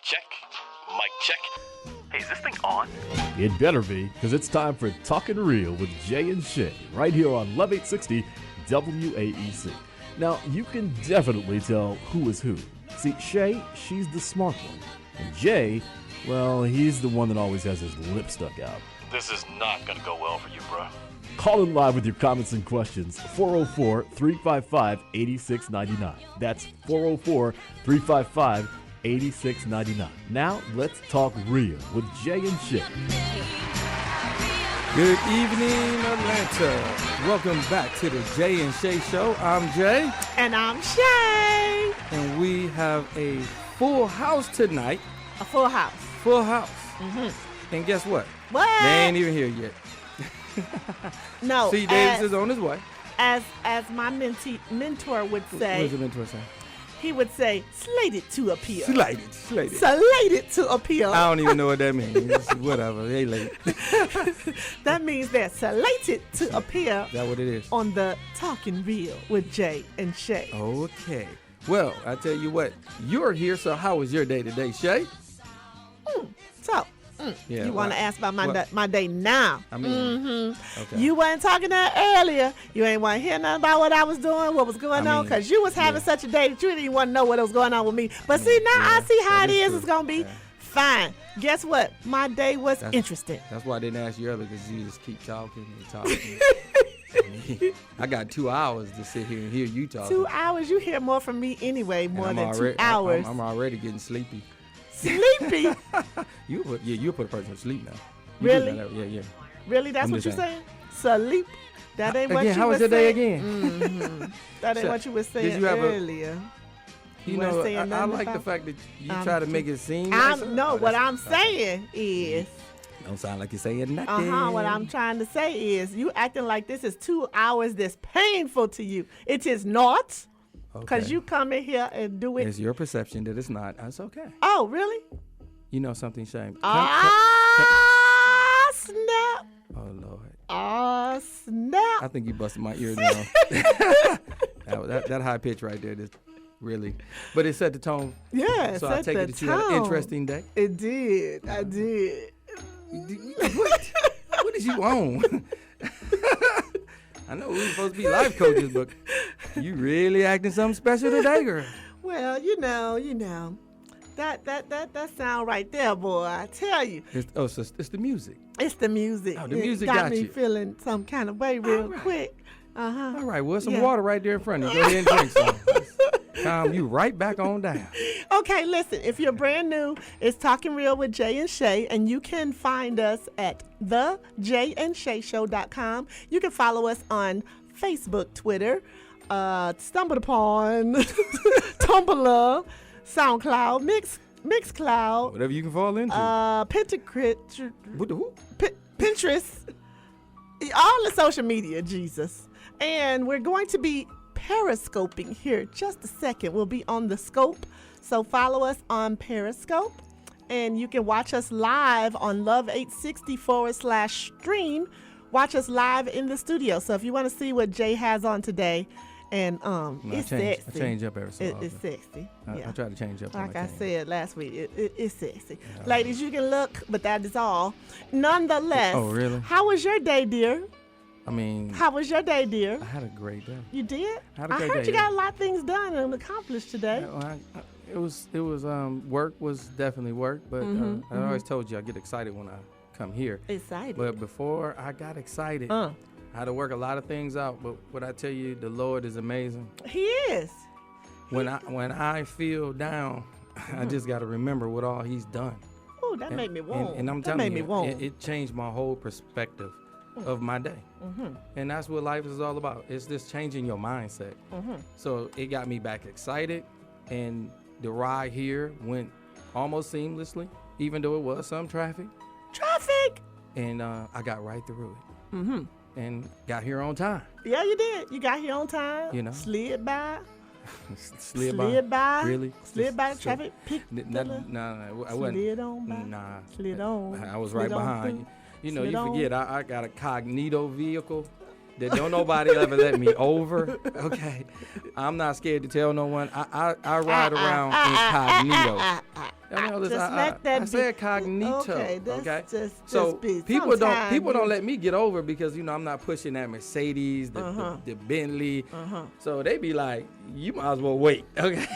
Check. Mic check. Hey, is this thing on? It better be, because it's time for Talkin' Real with Jay and Shay, right here on Love 860 WAEC. Now, you can definitely tell who is who. See, Shay, she's the smart one. And Jay, well, he's the one that always has his lip stuck out. This is not gonna go well for you, bro. Call in live with your comments and questions, 404-355-8699. That's 404-355-8699. Now, let's talk real with Jay and Shay. Good evening, Atlanta. Welcome back to the Jay and Shay Show. I'm Jay. And I'm Shay. And we have a full house tonight. A full house. Full house. Mm-hmm. And guess what? What? They ain't even here yet. No. C. Davis is on his way. As my mentor would say. What does the mentor say? He would say, slated to appear. Slated. Slated to appear. I don't even know what that means. Whatever. They late. That means they're slated to appear. Is that what it is? On the Talking Real with Jay and Shay. Okay. Well, I tell you what. You're here, so how was your day today, Shay? Yeah, you want to ask about my day now? I mean, okay. You wasn't talking that earlier. You ain't want to hear nothing about what I was doing, what was going on, because you was having such a day that you didn't even want to know what was going on with me. But see, now I see how it is. It's going to be fine. Guess what? My day was interesting. That's why I didn't ask you earlier, because you just keep talking and talking. I got 2 hours to sit here and hear you talk. 2 hours? You hear more from me anyway, more than 2 hours. I'm already getting sleepy. Sleepy? You put a person to sleep now. Really? Yeah. Really? That's what you're saying? Sleep? That ain't what you were saying. How was your day again? Mm-hmm. That ain't what you were saying earlier. You know, I like the fact that you try to make it seem like what I'm saying is. Don't sound like you're saying nothing. What I'm trying to say is you acting like this is 2 hours that's painful to you. It is not. Because you come in here and do it. It's your perception that it's not. It's okay. Oh, really? You know something, Shane? Snap. Oh, Lord. Snap. I think you busted my ear now. that high pitch right there, really. But it set the tone. Yeah, so I take it that you had an interesting day. It did. I did. What did you own? I know we were supposed to be life coaches, but you really acting something special today, girl. Well, you know. That sound right there, boy. I tell you. So it's the music. It's the music. Oh, the music got me you. feeling some kind of way real quick. All right, well, some water right there in front of you. Go ahead and drink some. Calm you right back on down. Okay, listen, if you're brand new, it's Talking Real with Jay and Shay, and you can find us at thejayandshayshow.com. You can follow us on Facebook, Twitter, Stumbled Upon, Tumblr, SoundCloud, Mixcloud. Whatever you can fall into. Pinterest, all the social media, Jesus. And we're going to be periscoping here just a second. We'll be on the scope, so follow us on Periscope, and you can watch us live on Love 860 /stream. Watch us live in the studio. So if you want to see what Jay has on today, and it's sexy. I change up every so often. It's sexy. I try to change up. Like I said last week, it's sexy. Yeah, ladies, you can look, but that is all. Nonetheless. Oh, really? How was your day, dear? How was your day, dear? I had a great day. You did? I heard you got a lot of things done and accomplished today. It was work was definitely work, but I always told you I get excited when I come here. Excited. But before I got excited, I had to work a lot of things out. But what I tell you, the Lord is amazing. He is. When I feel down, I just got to remember what all He's done. Oh, that made me warm. And I'm telling you, it changed my whole perspective of my day. And that's what life is all about. It's just changing your mindset. So it got me back excited, and the ride here went almost seamlessly, even though it was some traffic. And I got right through it. And got here on time. Yeah, you did. You got here on time. You know, slid by. Slid by. Really? Slid by the traffic. No, I wasn't. Slid on by. Nah. Slid on. I was right behind you. You know, you forget I got a cognito vehicle that don't nobody ever let me over. Okay, I'm not scared to tell no one. I ride around incognito. let that I be. said cognito. Okay, So be. people Sometime don't let me get over because I'm not pushing that Mercedes, the Bentley. So they be like, you might as well wait. Okay,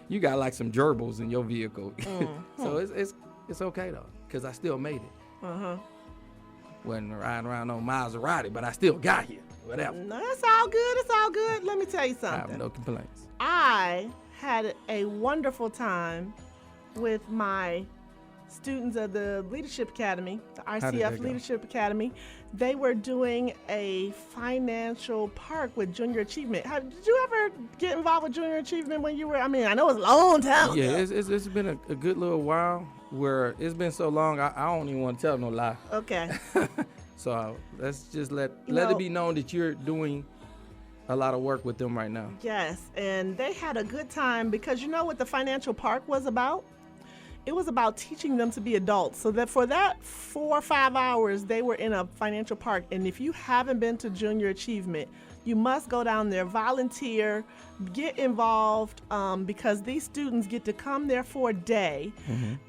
you got like some gerbils in your vehicle. So it's okay though, because I still made it. Wasn't riding around on Maserati, but I still got here. Whatever. No, it's all good. It's all good. Let me tell you something. I have no complaints. I had a wonderful time with my students of the Leadership Academy, the RCF Leadership Academy. They were doing a financial park with Junior Achievement. Did you ever get involved with Junior Achievement when you were, I know it was a long time ago. Yeah, it's been a good little while where it's been so long, I don't even want to tell no lie. Okay. So let's just let it be known that you're doing a lot of work with them right now. Yes, and they had a good time because you know what the financial park was about? It was about teaching them to be adults. So that for that 4 or 5 hours, they were in a financial park. And if you haven't been to Junior Achievement, you must go down there, volunteer, get involved, because these students get to come there for a day,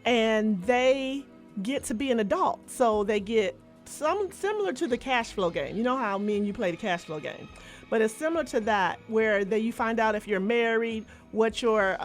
and they get to be an adult. So they get some similar to the cash flow game. You know how me and you play the cash flow game, but it's similar to that, where you find out if you're married, what your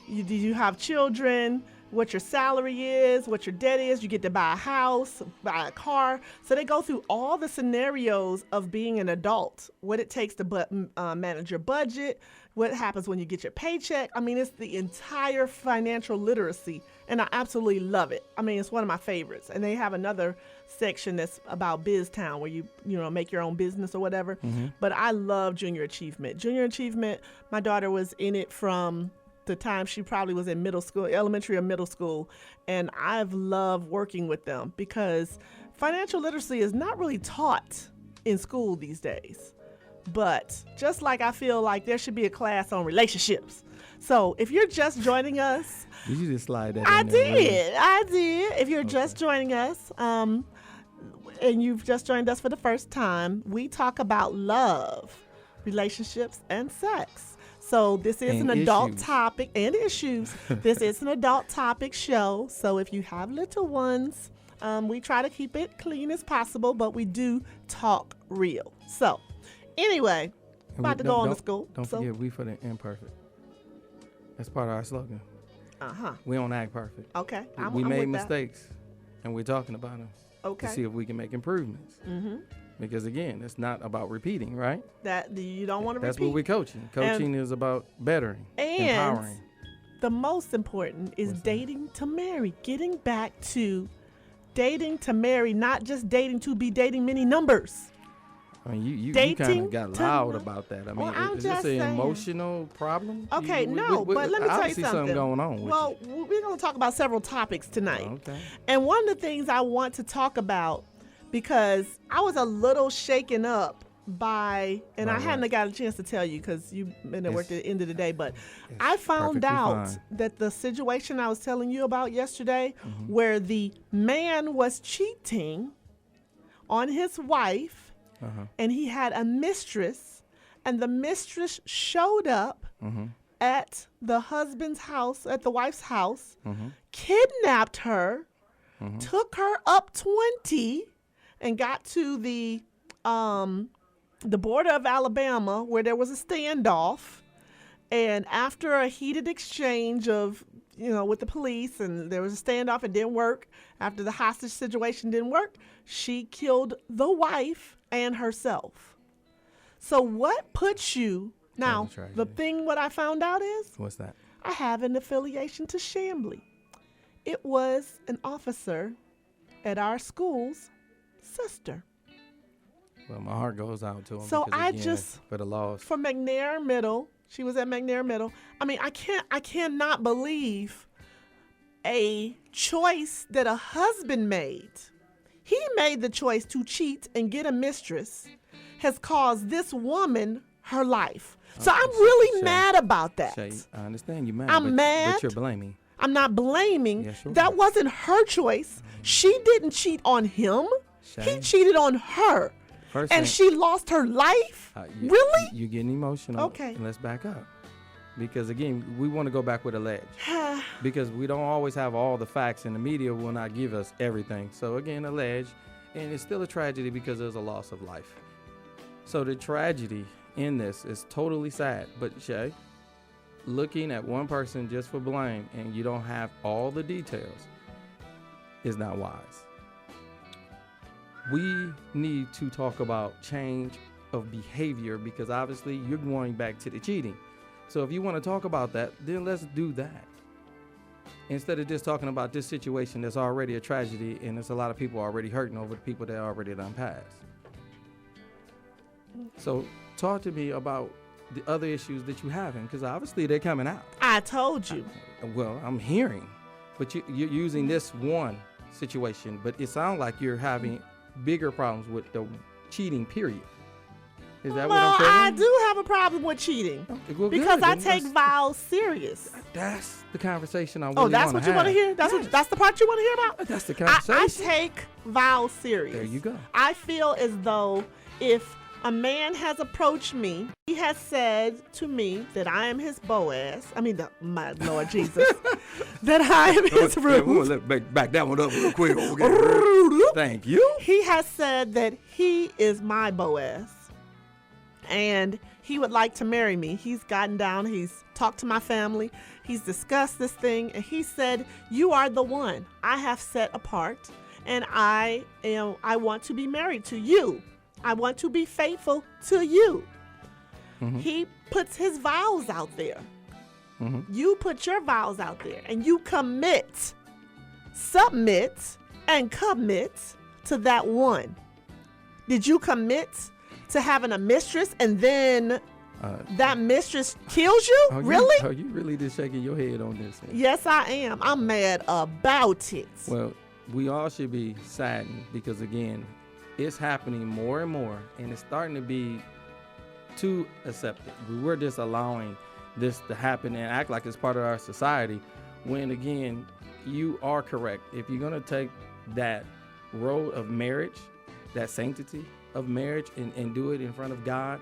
do you have children, what your salary is, what your debt is. You get to buy a house, buy a car. So they go through all the scenarios of being an adult, what it takes to manage your budget, what happens when you get your paycheck. It's the entire financial literacy, and I absolutely love it. It's one of my favorites. And they have another section that's about BizTown, where you make your own business or whatever. But I love Junior Achievement. Junior Achievement, my daughter was in it from the time she probably was in middle school, elementary or middle school, and I've loved working with them because financial literacy is not really taught in school these days. But just like I feel like there should be a class on relationships. So if you're just joining us, did you just slide that? I in there, did. I did. If you're just joining us, and you've just joined us for the first time, we talk about love, relationships, and sex. So this is an adult topic and issues. This is an adult topic show. So if you have little ones, we try to keep it clean as possible, but we do talk real. So anyway, about to go on to school. Don't forget, we for the imperfect. That's part of our slogan. We don't act perfect. Okay. We made mistakes, and we're talking about them. Okay. To see if we can make improvements. Because again, it's not about repeating, right? That you don't want to repeat. That's what we're coaching. Coaching is about bettering, empowering. The most important is dating to marry. Getting back to dating to marry, not just dating to be dating many numbers. You kind of got loud about that. Is this an emotional problem? Okay, but let me tell you something. Something going on with you. We're going to talk about several topics tonight. Okay. And one of the things I want to talk about, because I was a little shaken up by, and I hadn't got a chance to tell you because you've been at work at the end of the day, but I found out that the situation I was telling you about yesterday, where the man was cheating on his wife, and he had a mistress, and the mistress showed up at the husband's house, at the wife's house, kidnapped her, took her up 20, and got to the border of Alabama, where there was a standoff. And after a heated exchange of, with the police, and there was a standoff, it didn't work. After the hostage situation didn't work, she killed the wife and herself. So what puts you, now, the thing what I found out is, what's that? I have an affiliation to Chamblee. It was an officer at our school's sister. Well, my heart goes out to him. So for the loss. For McNair Middle, she was at McNair Middle. I cannot believe a choice that a husband made. He made the choice to cheat and get a mistress, has caused this woman her life. So I'm really mad about that. Shay, I understand you're mad. I'm mad. But you're blaming. I'm not blaming. Yeah, sure. That wasn't her choice. She didn't cheat on him. Shay. He cheated on her. First and thing, she lost her life? Really? You're getting emotional. Okay. Let's back up. because again, we want to go back with alleged because we don't always have all the facts, and the media will not give us everything. So again, alleged, and it's still a tragedy because there's a loss of life. So the tragedy in this is totally sad. But Shay, looking at one person just for blame and you don't have all the details is not wise. We need to talk about change of behavior because obviously you're going back to the cheating. So if you want to talk about that, then let's do that. Instead of just talking about this situation that's already a tragedy and there's a lot of people already hurting over the people that already done passed. So talk to me about the other issues that you having, because obviously they're coming out. I told you. Well, I'm hearing, but you're using this one situation, but it sounds like you're having bigger problems with the cheating period. Is that what I'm saying? I do have a problem with cheating because I take vows serious. That's the conversation I really want to have. Oh, that's what you want to hear? That's the part you want to hear about? That's the conversation. I take vows serious. There you go. I feel as though if a man has approached me, he has said to me that I am his Boaz. I mean, my Lord Jesus, that I am his Ruth. We're going to back that one up real quick. Thank you. He has said that he is my Boaz. And he would like to marry me. He's gotten down. He's talked to my family. He's discussed this thing. And he said, you are the one I have set apart. And I want to be married to you. I want to be faithful to you. Mm-hmm. He puts his vows out there. Mm-hmm. You put your vows out there. And you commit, submit, and commit to that one. Did you commit to having a mistress and then that mistress kills you? Really? Are you really just shaking your head on this one? Yes, I am. I'm mad about it. Well, we all should be saddened because, again, it's happening more and more, and it's starting to be too accepted. We're just allowing this to happen and act like it's part of our society when, again, you are correct. If you're going to take that road of marriage, that sanctity of marriage and do it in front of God,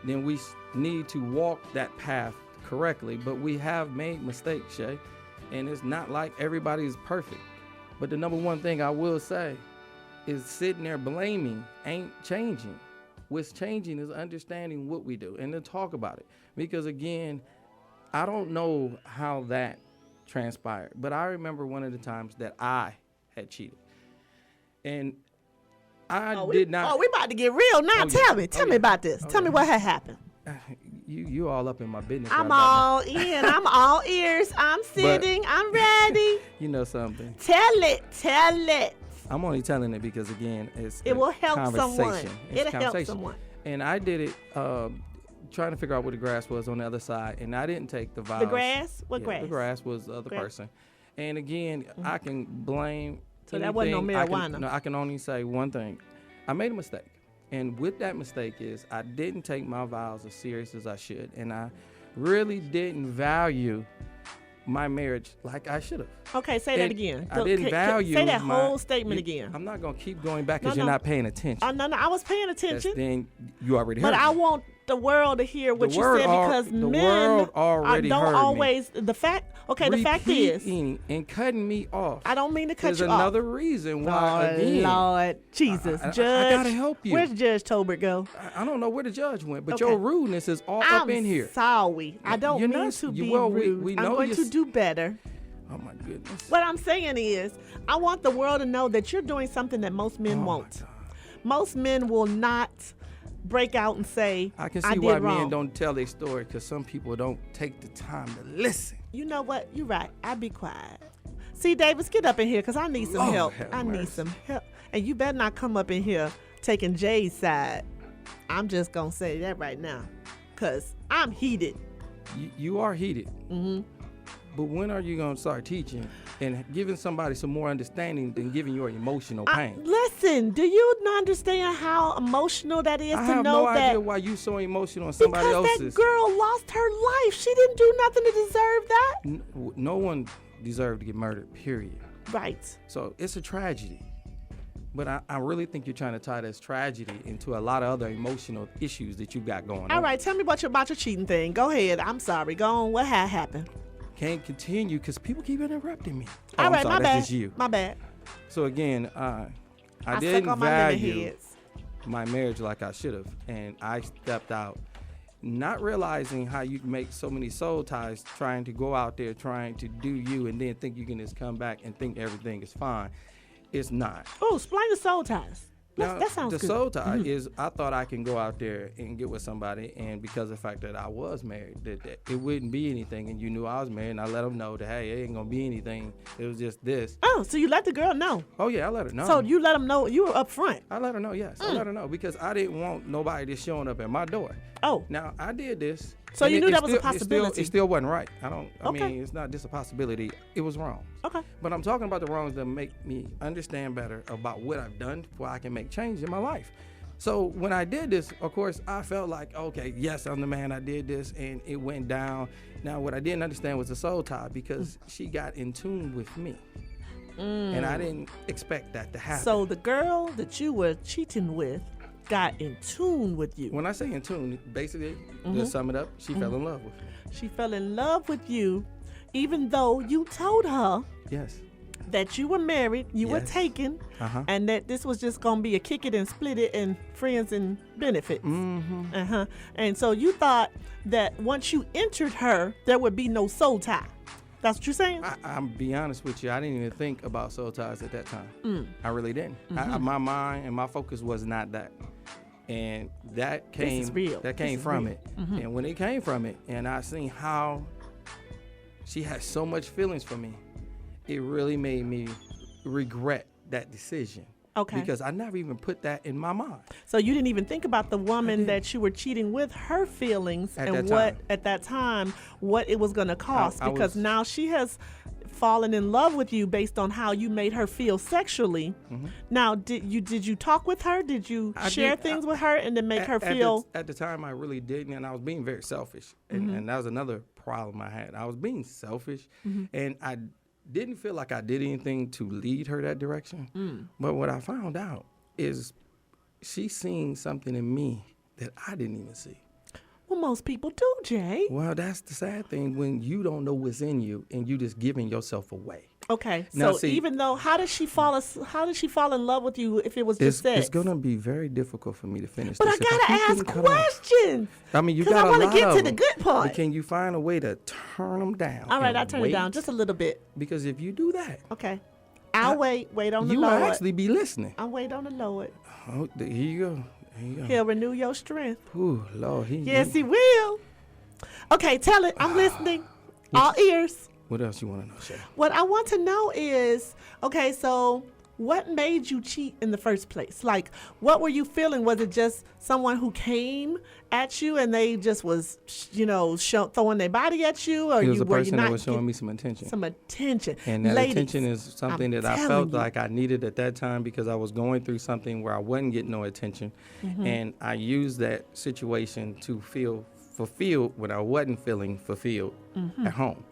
then we need to walk that path correctly. But we have made mistakes, Shay, and it's not like everybody is perfect. But the number one thing I will say is sitting there blaming ain't changing. What's changing is understanding what we do and to talk about it. Because again, I don't know how that transpired, but I remember one of the times that I had cheated. And I did not. Oh, we about to get real now. Tell me about this. Tell me what had happened. You all up in my business. I'm all in. I'm all ears. I'm sitting. I'm ready. You know something? Tell it. I'm only telling it because, again, it will help someone. It'll help someone. And I did it trying to figure out where the grass was on the other side, and I didn't take the vows. The grass? What grass? The grass was the other person. And again, I can blame. So that wasn't no marijuana. I can only say one thing. I made a mistake. And with that mistake is I didn't take my vows as serious as I should. And I really didn't value my marriage like I should have. Okay, say that again. I didn't value say that whole statement again. I'm not going to keep going back because you're not paying attention. No, I was paying attention. Then you already heard me. But I want the world to hear what you said because men don't always. The fact is, and cutting me off. I don't mean to cut you off. There's another reason why. Again, Lord Jesus, Judge. I gotta help you. Where's Judge Tolbert go? I don't know where the judge went, but your rudeness is all up in here. I'm sorry. I don't mean to be rude. We know I'm going to do better. Oh my goodness. What I'm saying is, I want the world to know that you're doing something that most men won't. Most men will not break out and say, I can see why men don't tell their story because some people don't take the time to listen. You know what? You're right. I'll be quiet. See, Davis, get up in here because I need some help. I need some help. And you better not come up in here taking Jay's side. I'm just going to say that right now because I'm heated. You are heated. Mm-hmm. But when are you going to start teaching and giving somebody some more understanding than giving your emotional pain? Listen, do you not understand how emotional that is to know that? I have no idea why you so emotional on somebody else's. Because that girl lost her life. She didn't do nothing to deserve that. No one deserved to get murdered, period. Right. So it's a tragedy. But I really think you're trying to tie this tragedy into a lot of other emotional issues that you got going on. All right, tell me about your cheating thing. Go ahead. I'm sorry. Go on. What had happened? Can't continue because people keep interrupting me. All right, I'm sorry, my that's bad. just you. My bad. So again, I suck didn't on my lemon value heads. my marriage like I should have, and I stepped out, not realizing how you make so many soul ties, trying to go out there, trying to do you, and then think you can just come back and think everything is fine. It's not. Oh, explain the soul ties. Now, That sounds the good. soul tie is I thought I can go out there and get with somebody, and because of the fact that I was married, that it wouldn't be anything, and you knew I was married, and I let them know that, hey, it ain't gonna be anything. It was just this. Oh, so you let the girl know. Oh yeah, I let her know. So you let them know you were up front. I let her know, yes. I let her know because I didn't want nobody just showing up at my door. Oh. Now, I did this. So and you knew that was a still- possibility. It still wasn't right. I Okay. mean, it's not just a possibility. It was wrong. Okay. But I'm talking about the wrongs that make me understand better about what I've done before I can make change in my life. So when I did this, of course, I felt like, okay, yes, I'm the man. I did this, and it went down. Now, what I didn't understand was the soul tie because she got in tune with me. And I didn't expect that to happen. So the girl that you were cheating with got in tune with you. When I say in tune, basically, to sum it up, she fell in love with me. She fell in love with you, even though you told her Yes. that you were married, you were Yes. taken, and that this was just gonna be a kick it and split it and friends and benefits. And so you thought that once you entered her, there would be no soul tie. That's what you're saying? I'm be honest with you. I didn't even think about soul ties at that time. I really didn't. My mind and my focus was not that. And that came. is real. That came This is from real. it. And when it came from it, and I seen how she had so much feelings for me, it really made me regret that decision. Okay. Because I never even put that in my mind. So you didn't even think about the woman didn't. that you were cheating with, her feelings, At and that what time. at that time what it was going to cost, I because was- now she has fallen in love with you based on how you made her feel sexually. Now, did you talk with her? Did you I share did. things with her and then make her At feel? the time, I really didn't, and I was being very selfish, and that was another problem I had. I was being selfish, and I didn't feel like I did anything to lead her that direction. But what I found out is she seen something in me that I didn't even see. Well, most people do, Jay. Well, that's the sad thing when you don't know what's in you and you just giving yourself away. Okay, Now, so see- even though, how did she fall in love with you if it was just sex? It's gonna be very difficult for me to finish But this. I If gotta keep ask getting cut off. questions. I mean, you 'Cause I got a wanna lot get of to the them, good part. But can you find a way to turn them down? All right, and I'll turn it down wait? just a little bit. Because if you do that, Okay, I'll wait on the you will Lord. actually be listening. I'll wait on the Lord. Oh, here you go. Here you go. He'll renew your strength. Ooh, Lord, Yes, he will. Okay, tell it. I'm listening. All ears. What else you want to know, Shay? What I want to know is, okay, so what made you cheat in the first place? Like, what were you feeling? Was it just someone who came at you and they just was, throwing their body at you? Or He was a were you person not that was showing get- me some attention. some attention? And that Ladies, attention is something I'm that I telling felt you. like I needed at that time because I was going through something where I wasn't getting no attention. And I used that situation to feel fulfilled when I wasn't feeling fulfilled at home.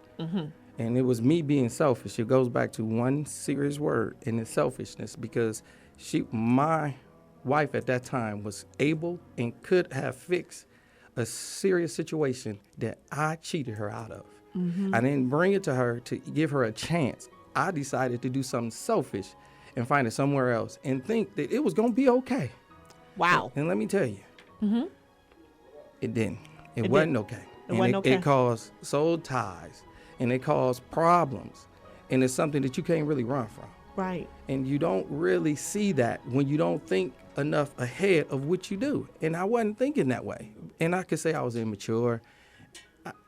And it was me being selfish. It goes back to one serious word, and it's selfishness, because my wife at that time was able and could have fixed a serious situation that I cheated her out of. I didn't bring it to her to give her a chance. I decided to do something selfish and find it somewhere else and think that it was going to be okay. Wow. And let me tell you, it didn't. It It wasn't didn't. okay. It wasn't okay. It caused soul ties, and it caused problems, and it's something that you can't really run from. Right. And you don't really see that when you don't think enough ahead of what you do. And I wasn't thinking that way. And I could say I was immature.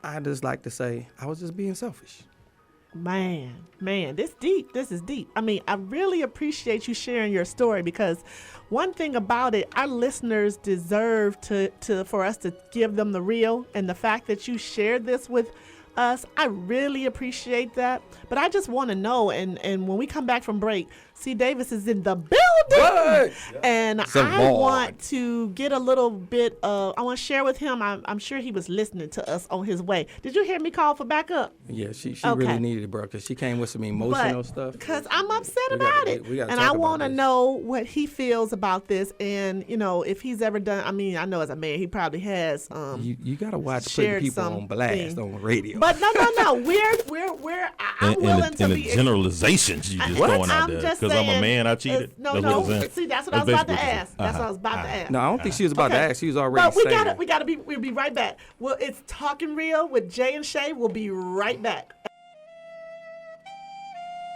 I just like to say I was just being selfish. Man, this deep. This is deep. I mean, I really appreciate you sharing your story, because one thing about it, our listeners deserve for us to give them the real, and the fact that you shared this with us. I really appreciate that. But I just want to know, and when we come back from break, C. Davis is in the building. What? And I want to get a little bit of, I want to share with him. I'm sure he was listening to us on his way. Did you hear me call for backup? Yeah, she Okay. really needed it, bro, because she came with some emotional stuff. Because I'm upset about it. We gotta and talk I about want to this. know what he feels about this. And, you know, if he's ever done, I mean, I know as a man, he probably has. You got to watch putting shared people on blast something. on the radio. But no. I'm willing to and be. the generalizations you just What? throwing out I'm there. just Because I'm a saying, man, I cheated. No. That's what you're saying? See, that's what I was about to basically what you're ask. saying. That's what I was about to ask. No, I don't think she was about to Okay. ask. She was already But saying. we gotta be. We'll be right back. Well, it's Talking Real with Jay and Shay. We'll be right back.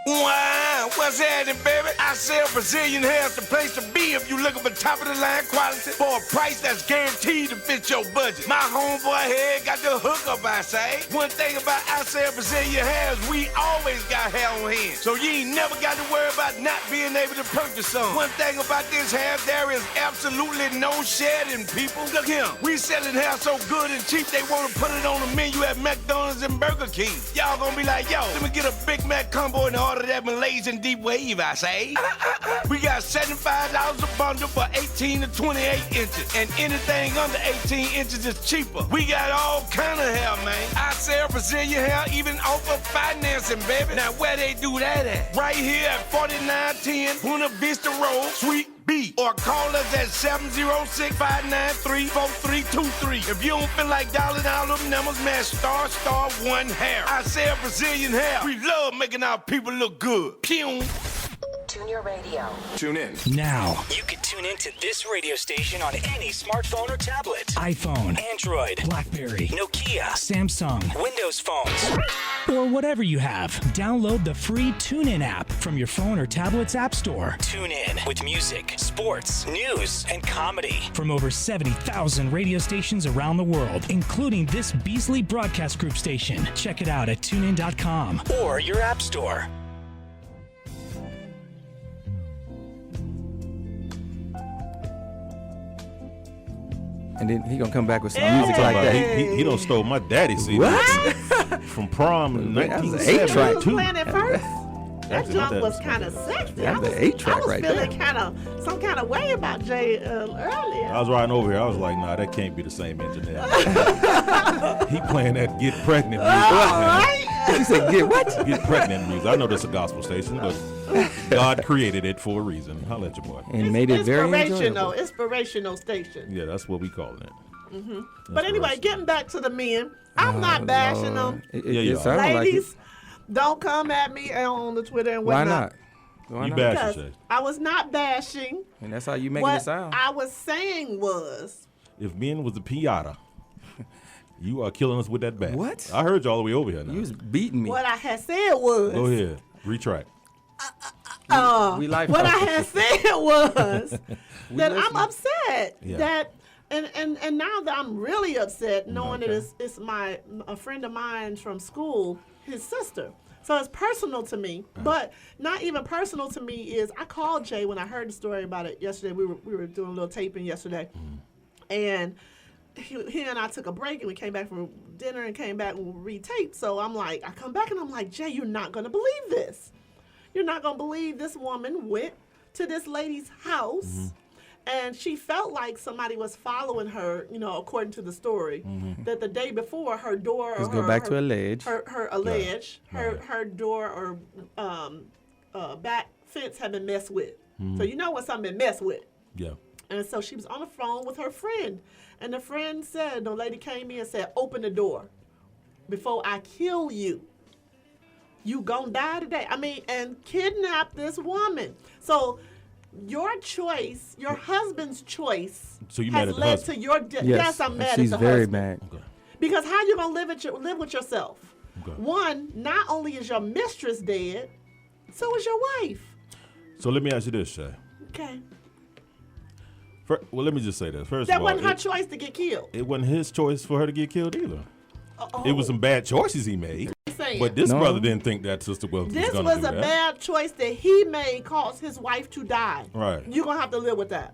Wow, what's happening, baby? I sell Brazilian hair. It's the place to be if you looking for top of the line quality for a price that's guaranteed to fit your budget. My homeboy here got the hookup, I say. One thing about I sell Brazilian hair is we always got hair on hand, so you ain't never got to worry about not being able to purchase some. One thing about this hair, there is absolutely no shedding, people. Look here, we selling hair so good and cheap they want to put it on the menu at McDonald's and Burger King. Y'all gonna be like, yo, let me get a Big Mac combo and order that Malaysian deep wave, I say. We got $75 a bundle for 18 to 28 inches, and anything under 18 inches is cheaper. We got all kind of hair, man. I sell Brazilian hair, even offer financing, baby. Now where they do that at? Right here at 4910 Buena Vista Road, Suite B, or call us at 706-593-4323. If you don't feel like dialing all them numbers, man, *1 hair. I sell Brazilian hair. We love making our people look good. Pew. Tune your radio. Tune in. Now, You can tune into this radio station on any smartphone or tablet. iPhone, Android, BlackBerry, Nokia, Samsung, Windows phones. or whatever you have. Download the free TuneIn app from your phone or tablet's app store. Tune in with music, sports, news, and comedy. From over 70,000 radio stations around the world, including this Beasley Broadcast Group station. Check it out at tunein.com. Or your app store. And then he gonna come back with some music like that. He done stole my daddy CD from prom in That was an 1972. eight-track. Playing it first. That Actually, jump that was was- kind of sexy. That's I was, the 8-track I was right feeling there. some kind of way about Jay earlier. I was riding over here. I was like, nah, that can't be the same engineer. He playing that Get Pregnant music. Right? She said, "Get what?" Get Pregnant music. I know that's a gospel station, but God created it for a reason. Holla at your boy. And made it very enjoyable. Inspirational station. Yeah, that's what we call it. But anyway, getting back to the men, I'm not bashing them. Yeah, you It are. sounded like it. Ladies, don't come at me on the Twitter and Why whatnot. not? Why You not? bash Because it, Shay. I was not bashing. And that's how you making What it sound. I was saying was, If men was a piata, you are killing us with that bash. What? I heard you all the way over here now. You was beating me. what I had said was, Go ahead. Retract. We like what I had said was that I'm listen. upset Yeah. that, and now that I'm really upset, knowing that it's a friend of mine from school, his sister. So it's personal to me, but not even personal to me is I called Jay when I heard the story about it yesterday. We were doing a little taping yesterday, and he and I took a break and we came back from dinner and came back and we retaped. So I'm like, I come back and I'm like, Jay, you're not gonna believe this. You're not gonna believe this woman went to this lady's house. And she felt like somebody was following her, you know, according to the story, that the day before her door, Let's or go back to allege. her door or back fence had been messed with. So you know when something been messed with. Yeah. And so she was on the phone with her friend. And the friend said, the lady came in and said, open the door before I kill you. You gonna die today. I mean, and kidnap this woman. So your choice, your husband's choice, So you mad has at the led husband? to your death. Yes, I'm mad She's at the very husband. mad. Because how you gonna live with yourself? Okay. One, not only is your mistress dead, so is your wife. So let me ask you this, Shay. Okay. Well, let me just say this. First That of all, wasn't her choice to get killed. it wasn't his choice for her to get killed either. Uh-oh. It was some bad choices he made. Saying. But this No. brother didn't think that sister was This going was to do a that. bad choice that he made, caused his wife to die. Right. You're gonna have to live with that.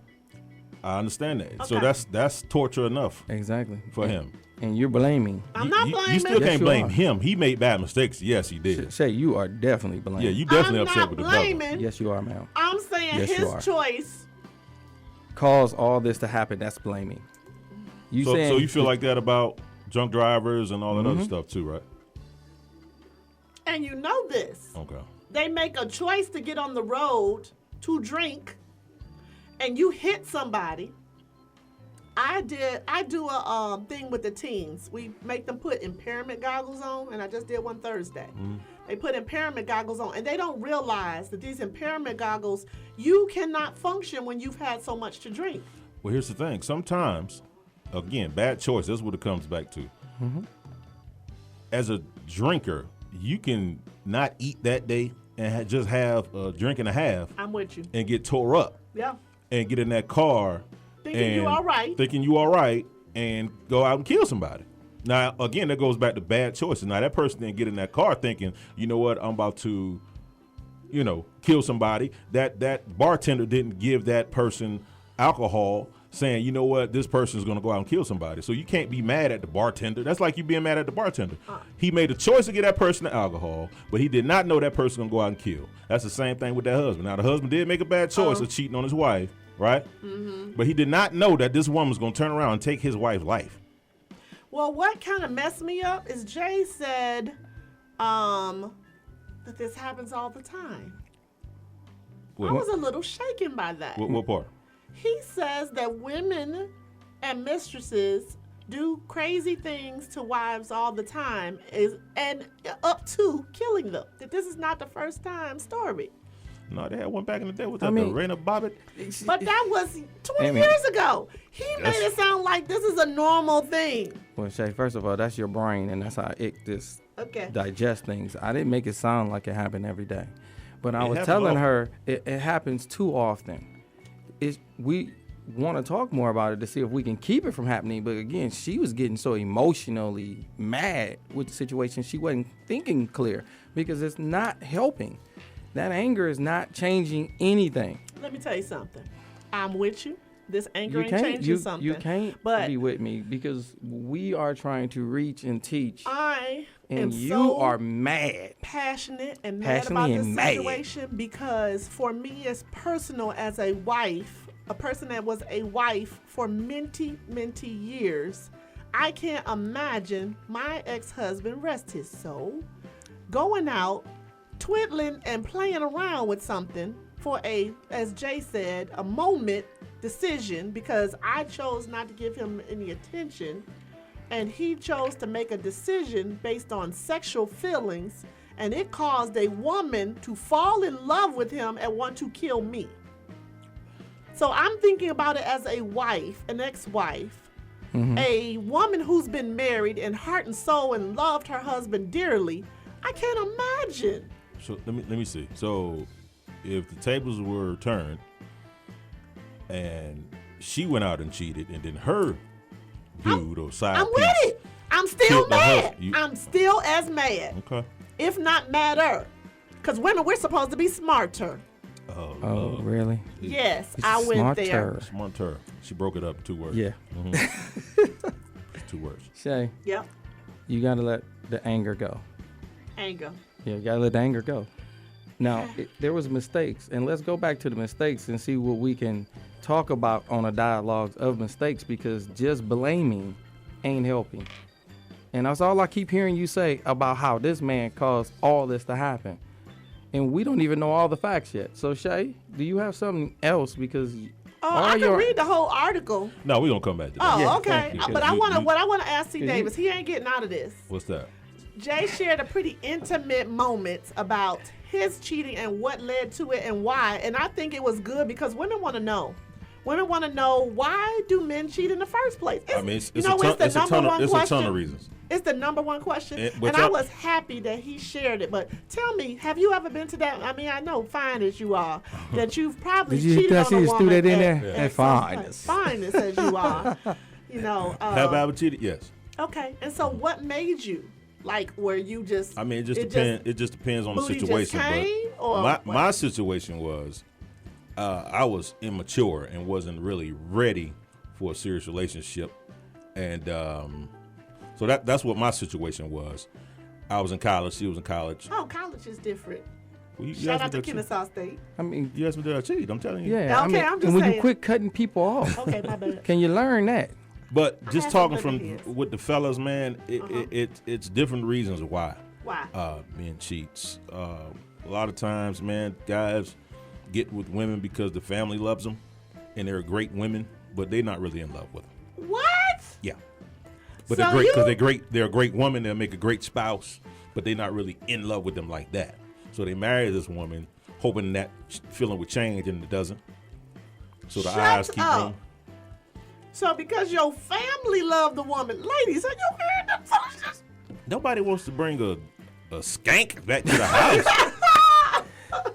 I understand that. So Okay. that's torture enough Exactly. for him. and you're blaming. I'm not blaming. You still Yes, can't you blame are. him. He made bad mistakes. Yes, he did. Shay, you are definitely blaming. Yeah, you definitely I'm upset not with the brother. blaming. Yes, you are, ma'am. I'm saying Yes, you his are. choice. Cause all this to happen. That's blaming. You So saying you feel like that about drunk drivers and all that Mm-hmm. other stuff too, right? And you know this. Okay. They make a choice to get on the road to drink, and you hit somebody. I do a thing with the teens. We make them put impairment goggles on, and I just did one Thursday. They put impairment goggles on, and they don't realize that these impairment goggles, you cannot function when you've had so much to drink. Well, here's the thing. Sometimes, again, bad choice. That's what it comes back to. As a drinker, you can not eat that day and just have a drink and a half I'm with you. and get tore up Yeah. and get in that car Thinking you all right. thinking you all right, and go out and kill somebody. Now, again, that goes back to bad choices. Now, that person didn't get in that car thinking, you know what, I'm about to, kill somebody. That bartender didn't give that person alcohol saying, you know what, this person is going to go out and kill somebody. So you can't be mad at the bartender. That's like you being mad at the bartender. He made a choice to get that person the alcohol, but he did not know that person going to go out and kill. That's the same thing with that husband. Now, the husband did make a bad choice of cheating on his wife, right? But he did not know that this woman was going to turn around and take his wife's life. Well, what kind of messed me up is Jay said that this happens all the time. I was a little shaken by that. What part? He says that women and mistresses do crazy things to wives all the time, and up to killing them. That this is not the first time story. No, they had one back in the day. Was that mean- the Raina Bobbitt? But that was 20 Amy. years ago. He made it sound like this is a normal thing. Well, Shay, first of all, that's your brain, and that's how it just Okay. digest things. I didn't make it sound like it happened every day, but I It was happens telling often. her it happens too often. We want to talk more about it to see if we can keep it from happening. But again, she was getting so emotionally mad with the situation, she wasn't thinking clear because it's not helping. That anger is not changing anything. Let me tell you something. I'm with you. This anger You ain't can't, changing something. you can't but be with me because we are trying to reach and teach, I am and you so are mad. passionate and mad Passionate about and this mad. situation because for me it's personal as a wife, a person that was a wife for many years. I can't imagine my ex-husband, rest his soul, going out twiddling and playing around with something for a, as Jay said, a moment decision because I chose not to give him any attention and he chose to make a decision based on sexual feelings, and it caused a woman to fall in love with him and want to kill me. So I'm thinking about it as a wife, an ex-wife, a woman who's been married in heart and soul and loved her husband dearly. I can't imagine. So let me see. So if the tables were turned and she went out and cheated, and then her dude or side I'm piece, with it. I'm still killed the mad. husband. I'm still as mad, Okay. if not madder. Because women, we're supposed to be smarter. Oh, really? Yes, I went there. Smarter. She broke it up 2 words. Yeah. It's 2 words. Shay, Yep, you gotta let the anger go. anger. Yeah, you gotta let the anger go. Now, there was mistakes, and let's go back to the mistakes and see what we can talk about on a dialogue of mistakes, because just blaming ain't helping. And that's all I keep hearing you say about how this man caused all this to happen. And we don't even know all the facts yet. So, Shay, do you have something else? Because Oh, all I can your- read the whole article. No, we're gonna come back to that. Oh, Yeah, okay. thank you. But I You- want to. you- What I want to ask C. you- Davis, he ain't getting out of this. What's that? Jay shared a pretty intimate moment about his cheating and what led to it and why. And I think it was good because women want to know. Women want to know, why do men cheat in the first place? I mean, it's you a know, ton, it's the it's a number ton of, one it's question. a ton of reasons. It's the number one question. But And I y'all- was happy that he shared it. But tell me, have you ever been to that? I mean, I know, fine as you are, that you've probably Did you cheated just on a threw woman. that in there? at That some fine point. as- Fine as you are. You know. Have I ever cheated? Yes. Okay. And so what made you? Like, where you just... I mean, it just depends. It just depends on the booty just situation. came, or But what? my situation was, I was immature and wasn't really ready for a serious relationship, and So that's what my situation was. I was in college. She was in college. Oh, college is different. Well, Shout out to Kennesaw State. I mean, You asked me to cheat. I'm telling you. yeah. Okay, I'm just and when saying. you quit cutting people off, Okay, my bad. can you learn that? But just had talking some from good ideas. with the fellas, man, it's different reasons why. Why? Men cheats. A lot of times, man, guys get with women because the family loves them, and they're great women, but they're not really in love with them. What? Yeah. But So they're great you- because they're great. They're a great woman. They'll make a great spouse, but they're not really in love with them like that. So they marry this woman, hoping that feeling would change, and it doesn't. So the Shut eyes keep up. going. So because your family loved the woman, ladies, are you hearing them foolishness? Nobody wants to bring a skank back to the house.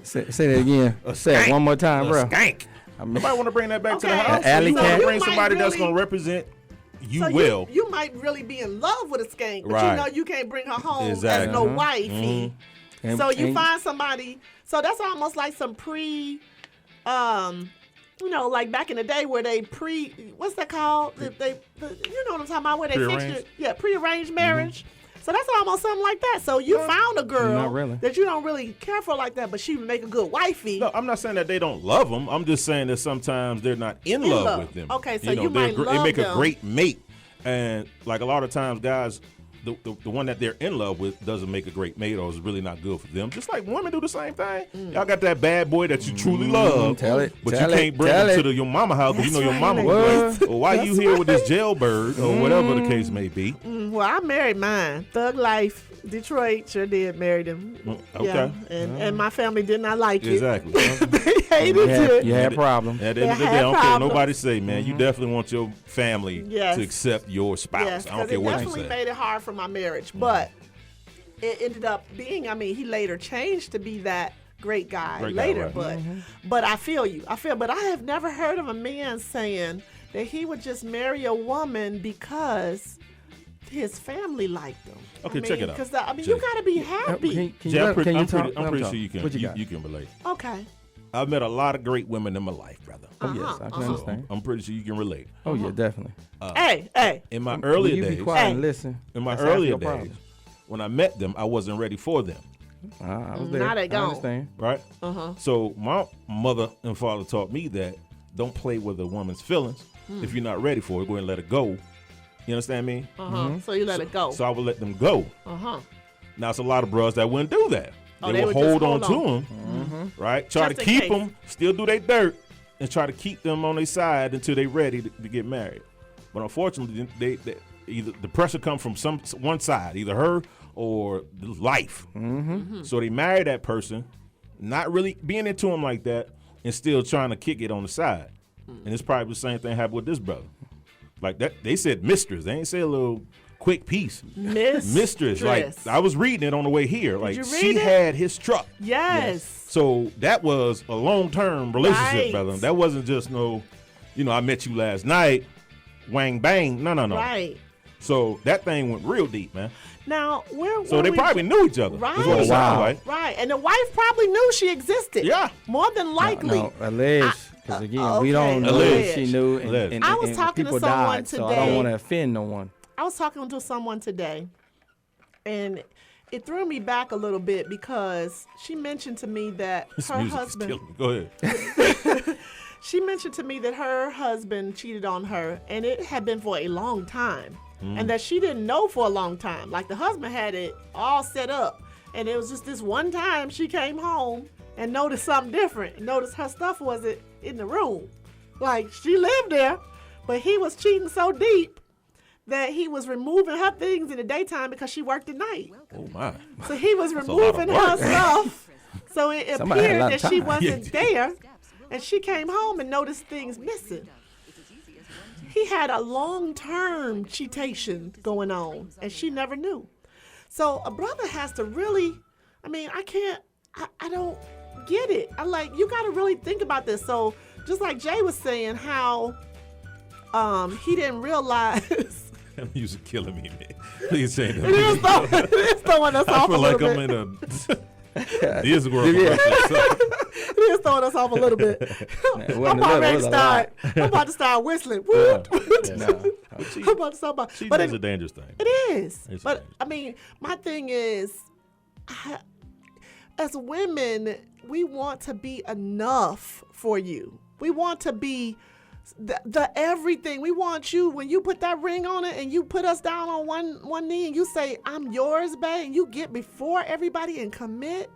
Say that again. Say it one more time, A bro. skank. Nobody want to bring that back to the Okay. house. An alley You want cat. to bring You somebody might that's really- going to represent you So well. You might really be in love with a skank, but Right. you know you can't bring her home Exactly. as no wifey. And- So you and- find somebody. So that's almost like some like back in the day where they what's that called? You know what I'm talking about? Where they Prearranged? prearranged marriage. So that's almost something like that. So you found a girl Not really. that you don't really care for like that, but she would make a good wifey. No, I'm not saying that they don't love them. I'm just saying that sometimes they're not in love love. with them. Okay, so you you they're might they love make them. a great mate, and like a lot of times, guys, the one that they're in love with doesn't make a great mate or is really not good for them. Just like women do the same thing. Y'all got that bad boy that you truly love, tell it, but tell you it, can't bring tell him it. to your mama house because you know your That's mama right. was like, well, why you That's here with this right. jailbird or whatever the case may be. Well, I married mine. Thug Life, Detroit, sure did marry them. Okay. Yeah, and my family did not like it. Exactly. They hated it. You had problems. At the end of the They day, I had don't care what problems. nobody say, man. You definitely want your family Yes. to accept your spouse. Yes, I don't because care it what you definitely say. made it hard for my marriage. But it ended up being, he later changed to be that great guy Great guy, later. right. But I feel you. But I have never heard of a man saying that he would just marry a woman because his family liked him. Okay, check it out. Because you Jay. got to be happy. Can Jay, you, I'm pretty, can you I'm talk? pretty, I'm Let me pretty talk. sure you can. What you got? You can relate. Okay. I've met a lot of great women in my life, brother. Oh yes, I can understand. I'm pretty sure you can relate. Oh yeah, definitely. Hey. In my Will earlier you days, be quiet Hey. and listen? in my That's half earlier your days, problem. when I met them, I wasn't ready for them. I was there. Now they I gone. understand. Right? So my mother and father taught me that don't play with a woman's feelings. If you're not ready for it, go ahead and let it go. You understand me? So you let it go. So I would let them go. Now, it's a lot of bros that wouldn't do that. Oh, They they would would just hold on hold to on. them, right? Try Just to in keep case. them, still do their dirt, and try to keep them on their side until they're ready to get married. But unfortunately, they either the pressure comes from one side, either her or life. So they marry that person, not really being into him like that, and still trying to kick it on the side. And it's probably the same thing happened with this brother. Like that, they said mistress. They ain't say a little quick piece. Mistress. Like I was reading it on the way here. Like you she read it? had his truck. Yes. So that was a long-term relationship, Right. brother. That wasn't just I met you last night, wang bang. No. Right. So that thing went real deep, man. Now, So they probably knew each other. Right. Is what it sounds like. Right. And the wife probably knew she existed. Yeah. More than likely. No, alleged. Because again, we okay. don't know if she Alleged. knew. Alleged. And I was talking to people someone died, so I don't today. want to offend no one. I was talking to someone today, and it threw me back a little bit because she mentioned to me that This her music is husband. killing me. Go ahead. She mentioned to me that her husband cheated on her, and it had been for a long time, and that she didn't know for a long time. Like the husband had it all set up, and it was just this one time she came home and noticed something different. Noticed her stuff wasn't in the room. Like she lived there, but he was cheating so deep that he was removing her things in the daytime because she worked at night. Oh my. So he was a lot of removing her work. stuff. So it Somebody had a appeared lot that of she time. wasn't there. And she came home and noticed things missing. He had a long-term cheatation going on, and she never knew. So a brother has to really, I don't get it. You got to really think about this. So just like Jay was saying, how he didn't realize. That music killing me, man. Please say that. It's throwing us I off feel a like little I'm bit. in a Disney World. It is throwing us off a little bit. I'm about to start whistling. Woot, woot. I'm about to start about. She does a dangerous thing. It is. But I mean, my thing is, as women, we want to be enough for you. We want to be the everything. We want you, when you put that ring on it and you put us down on one knee and you say, I'm yours, babe, and you get before everybody and commit,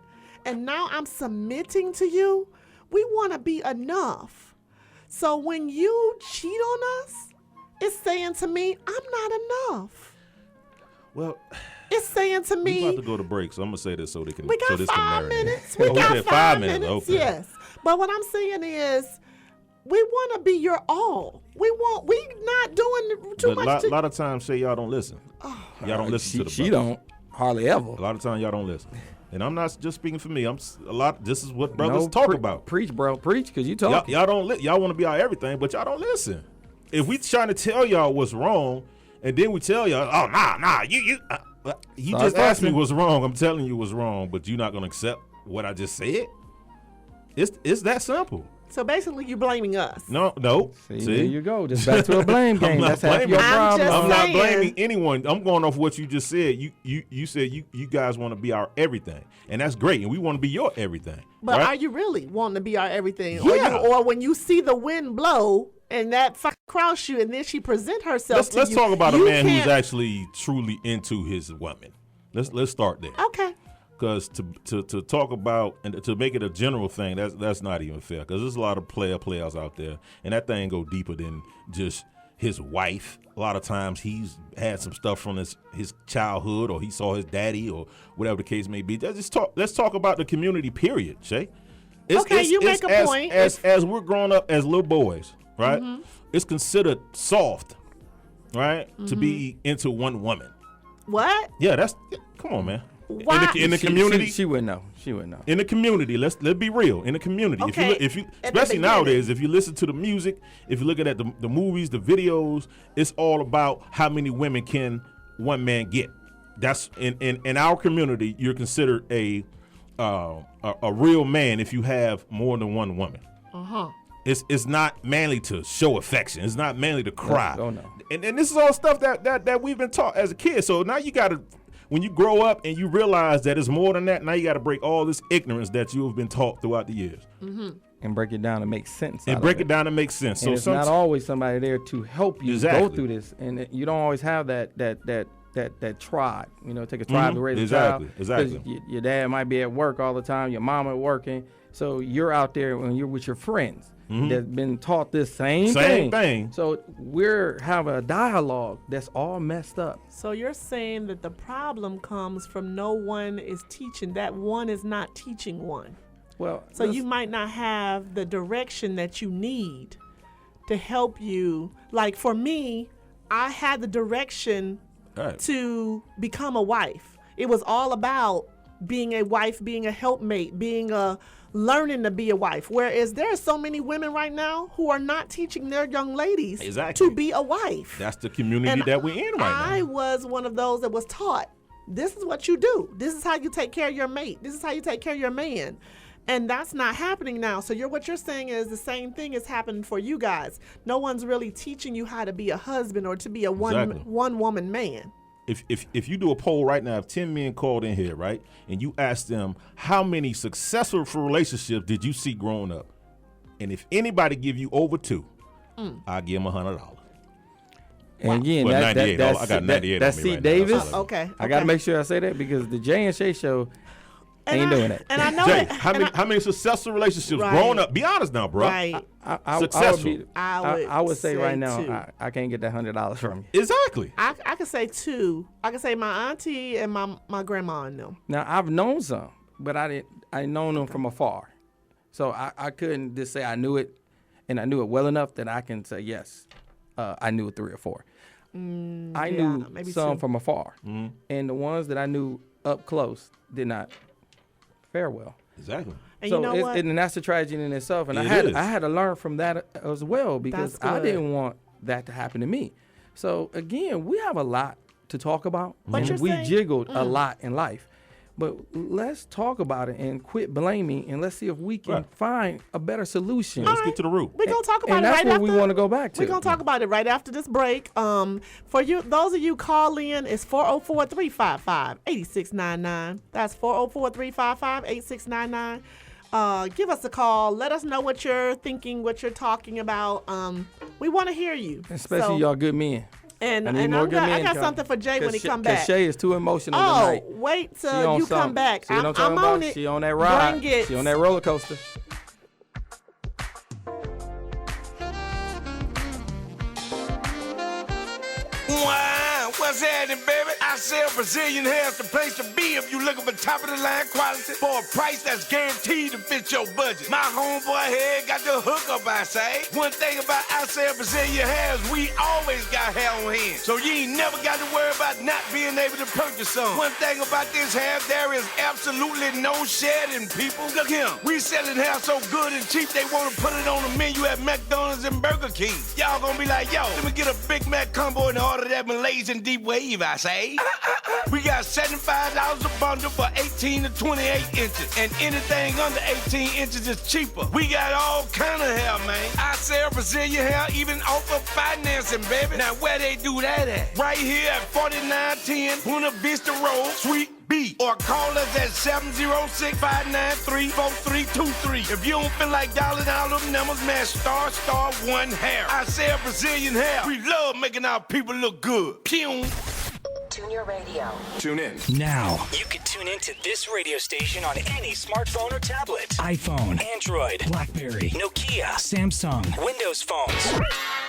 and now I'm submitting to you. We want to be enough. So when you cheat on us, it's saying to me, I'm not enough. Well, it's saying to me, we about to go to break, so I'm gonna say this so they can. We got so this 5 can minutes. We got 5 minutes. Okay. Yes, but what I'm saying is, we want to be your all. We not doing too much. A lot of times, say y'all don't listen. Y'all don't listen to the. She don't hardly ever. A lot of times, y'all don't listen. And I'm not just speaking for me. This is what brothers talk about. Preach, bro. Preach, because you talk. Y'all don't. Y'all want to be our everything, but y'all don't listen. If we trying to tell y'all what's wrong, and then we tell y'all, oh nah, you just asked me what's wrong. I'm telling you what's wrong, but you're not gonna accept what I just said. It's that simple. So basically, you're blaming us. No. See, there you go. Just back to a blame game. That's half your problem. I'm not blaming anyone. I'm going off what you just said. You said you guys want to be our everything, and that's great, and we want to be your everything. But right? are you really wanting to be our everything? Yeah. Or when you see the wind blow and that cross you, and then she present herself to you. Let's talk about a man who's actually truly into his woman. Let's start there. Okay. Because to talk about and to make it a general thing, that's not even fair. Because there's a lot of players out there, and that thing go deeper than just his wife. A lot of times he's had some stuff from his childhood, or he saw his daddy, or whatever the case may be. Let's talk about the community. Period, Shay. You make a point. As we're growing up as little boys, right? Mm-hmm. It's considered soft, right, to be into one woman. What? Yeah, come on, man. Why? In the community, she would know. In the community, let's be real. In the community, okay. if you especially nowadays, if you listen to the music, if you look at the movies, the videos, it's all about how many women can one man get. That's in our community, you're considered a real man if you have more than one woman. It's not manly to show affection. It's not manly to cry. No. And this is all stuff that we've been taught as a kid. So now you got to. When you grow up and you realize that it's more than that, now you got to break all this ignorance that you have been taught throughout the years. Mm-hmm. And break it down to make sense. And break it down to make sense. And so it's not always somebody there to help you go through this. And you don't always have that tribe. Take a tribe to raise a child. Exactly. Your dad might be at work all the time. Your mama working. So you're out there when you're with your friends. Mm-hmm. That's been taught this same thing. So we're having a dialogue that's all messed up. So you're saying that the problem comes from no one is teaching. That one is not teaching one. Well, so you might not have the direction that you need to help you. Like for me, I had the direction to become a wife. It was all about being a wife, being a helpmate, learning to be a wife. Whereas there are so many women right now who are not teaching their young ladies to be a wife. That's the community that we're in right now. I was one of those that was taught, this is what you do. This is how you take care of your mate. This is how you take care of your man. And that's not happening now. So what you're saying is the same thing is happening for you guys. No one's really teaching you how to be a husband or to be a one woman man. If you do a poll right now, if 10 men called in here, right, and you ask them how many successful relationships did you see growing up, and if anybody give you over 2, I'll give them $100. And again, well, I got 98 that's on me C. right Davis. Now. Okay. I got to make sure I say that because the Jay and Shay Show ain't doing it. And I know Jay, how many successful relationships growing up? Be honest now, bro. Right. Successful. I would say right now, 2. I can't get that $100 from you. Exactly. I could say 2. I could say my auntie and my grandma and them. Now I've known some, but I known them from afar, so I couldn't just say I knew it, and I knew it well enough that I can say yes. I knew 3 or 4. I knew some 2. From afar, and the ones that I knew up close did not fare well. Exactly. And so you know what? And that's a tragedy in itself. And I had to learn from that as well because I didn't want that to happen to me. So again, we have a lot to talk about, and we jiggled a lot in life. But let's talk about it and quit blaming, and let's see if we can find a better solution. Let's get to the root. We're going to talk about And it that's right what after. we want to go back to. We're going to talk about it right after this break. For you, those of you call in, it's 404-355-8699. That's 404-355-8699. Give us a call. Let us know what you're thinking, what you're talking about. We want to hear you. Especially y'all good men. And I need and more I good got, men. I got something for Jay when he come back. Because Shay is too emotional Oh, tonight. wait She till on you come something. back. See what I'm I'm talking on about? it. She on that ride. Bring it. She on that roller coaster. Wow, what's happening, baby? I sell Brazilian hair's the place to be if you looking for top of the line quality for a price that's guaranteed to fit your budget. My homeboy here got the hookup, I say. One thing about I sell Brazilian hair is we always got hair on hand, so you ain't never got to worry about not being able to purchase some. One thing about this hair, there is absolutely no shedding, people. Look here, we selling hair so good and cheap they want to put it on the menu at McDonald's and Burger King. Y'all gonna be like, yo, let me get a Big Mac combo and order that Malaysian deep wave, I say. We got $75 a bundle for 18 to 28 inches, and anything under 18 inches is cheaper. We got all kind of hair, man. I sell Brazilian hair, even offer financing, baby. Now where they do that at? Right here at 4910 Buena Vista Road, Suite B, or call us at 706-593-4323. If you don't feel like dialing all them numbers, man, star one hair. I sell Brazilian hair. We love making our people look good. Pew. Tune your radio. Tune in. Now, You can tune into this radio station on any smartphone or tablet. iPhone, Android, BlackBerry, Nokia, Samsung, Windows phones.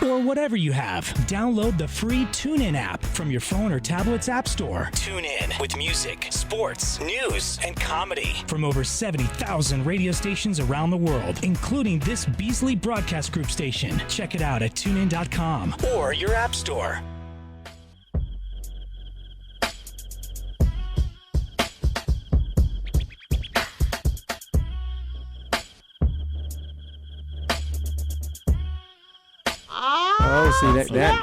or whatever you have. Download the free TuneIn app from your phone or tablet's app store. Tune in with music, sports, news, and comedy. From over 70,000 radio stations around the world, including this Beasley Broadcast Group station. Check it out at tunein.com. Or your app store. Oh, see that.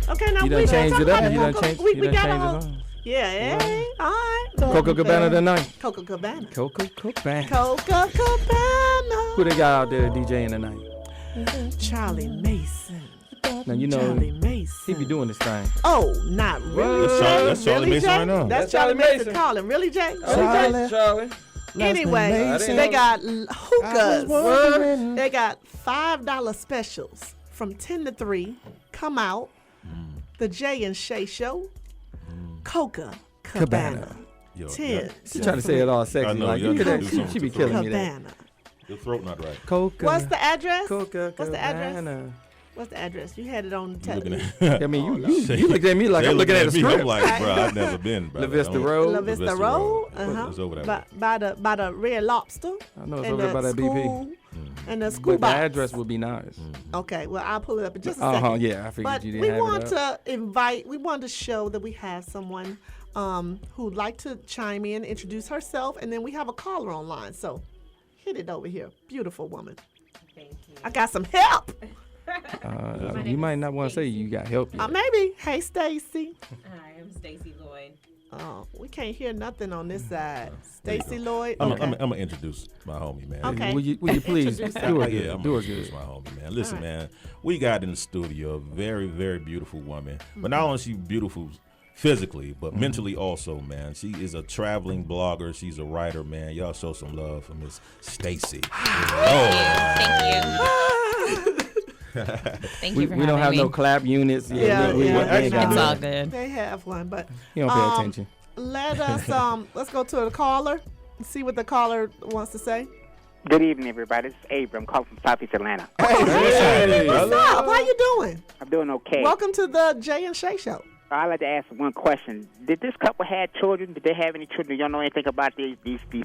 Okay, now You we done gotta changed talk it up. about You it. done changed. We You done got changed a it whole. up. Yeah, all right. Coca Cabana tonight. Coca Cabana. Coca Cabana. Coca Cabana. Who they got out there DJing tonight? Charlie Mason. Now you know Charlie Mason. he be doing this thing. Oh, not really. That's Jay? That's Charlie Really, Mason Jay? right now. That's Charlie Mason calling. Really, Jay? Really, Jay? Charlie. Anyway, Mason. they got hookahs. They got $5 specials from 10 to 3. Come out. The Jay and Shay Show. Coca Cabana. Yo, 10. She trying to say it all sexy. I know, Like, you look at gotta that. do something She be to throw killing me that. Cabana. Your throat not right. Coca. What's the address? Coca What's the address? Cabana. What's the address? You had it on the Looking television. at, I mean, you looked at me like I'm looking at a me. script. I'm like, bro, I've never been. Bro. La Vista Road. La Vista Vista Road. Road. It's over that way. By the Red Lobster. I know it's and over there by the that BP. school. And the school But the box. address would be nice. Okay, well, I'll pull it up in just a second. Uh-huh, yeah, I figured But you didn't we have want it up. we want to show that we have someone who'd like to chime in, introduce herself, and then we have a caller online. So hit it over here. Beautiful woman. Thank you. I got some help. You might not want to say you got help yet. Maybe. Hey, Stacy. Hi, I'm Stacy Lloyd. Oh, we can't hear nothing on this side. Stacy Lloyd. I'm Okay. gonna introduce my homie, man. Okay. Will you please do it good? Yeah, I'm Do gonna it introduce good. my homie, man. Listen, man, we got in the studio a very, very beautiful woman. But not only is she beautiful physically, but mentally also, man. She is a traveling blogger. She's a writer, man. Y'all show some love for Miss Stacy. Thank you for We don't have having no me. clap units. Yeah, we yeah. ain't got It's that. all good. They have one, but You don't pay attention. let us let's go to the caller and see what the caller wants to say. Good evening, everybody. This is Abram. I'm calling from Southeast Atlanta. Hey, What's up? How you doing? I'm doing okay. Welcome to the Jay and Shay Show. I'd like to ask one question. Did this couple have children? Did they have any children? Do y'all know anything about these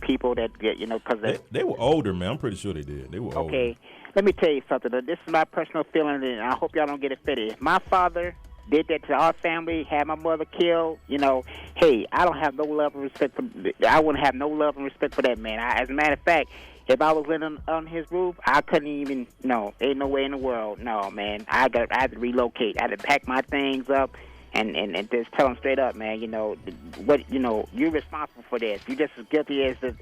people that get, because They were older, man. I'm pretty sure they did. They were older. okay. Let me tell you something. This is my personal feeling, and I hope y'all don't get offended. If my father did that to our family, had my mother killed, hey, I don't have no love and respect for. I wouldn't have no love and respect for that man. As a matter of fact, if I was living on his roof, I couldn't even. No, ain't no way in the world. No, man. I had to relocate. I had to pack my things up and just tell them straight up, man. You're responsible for this. You're just as guilty as the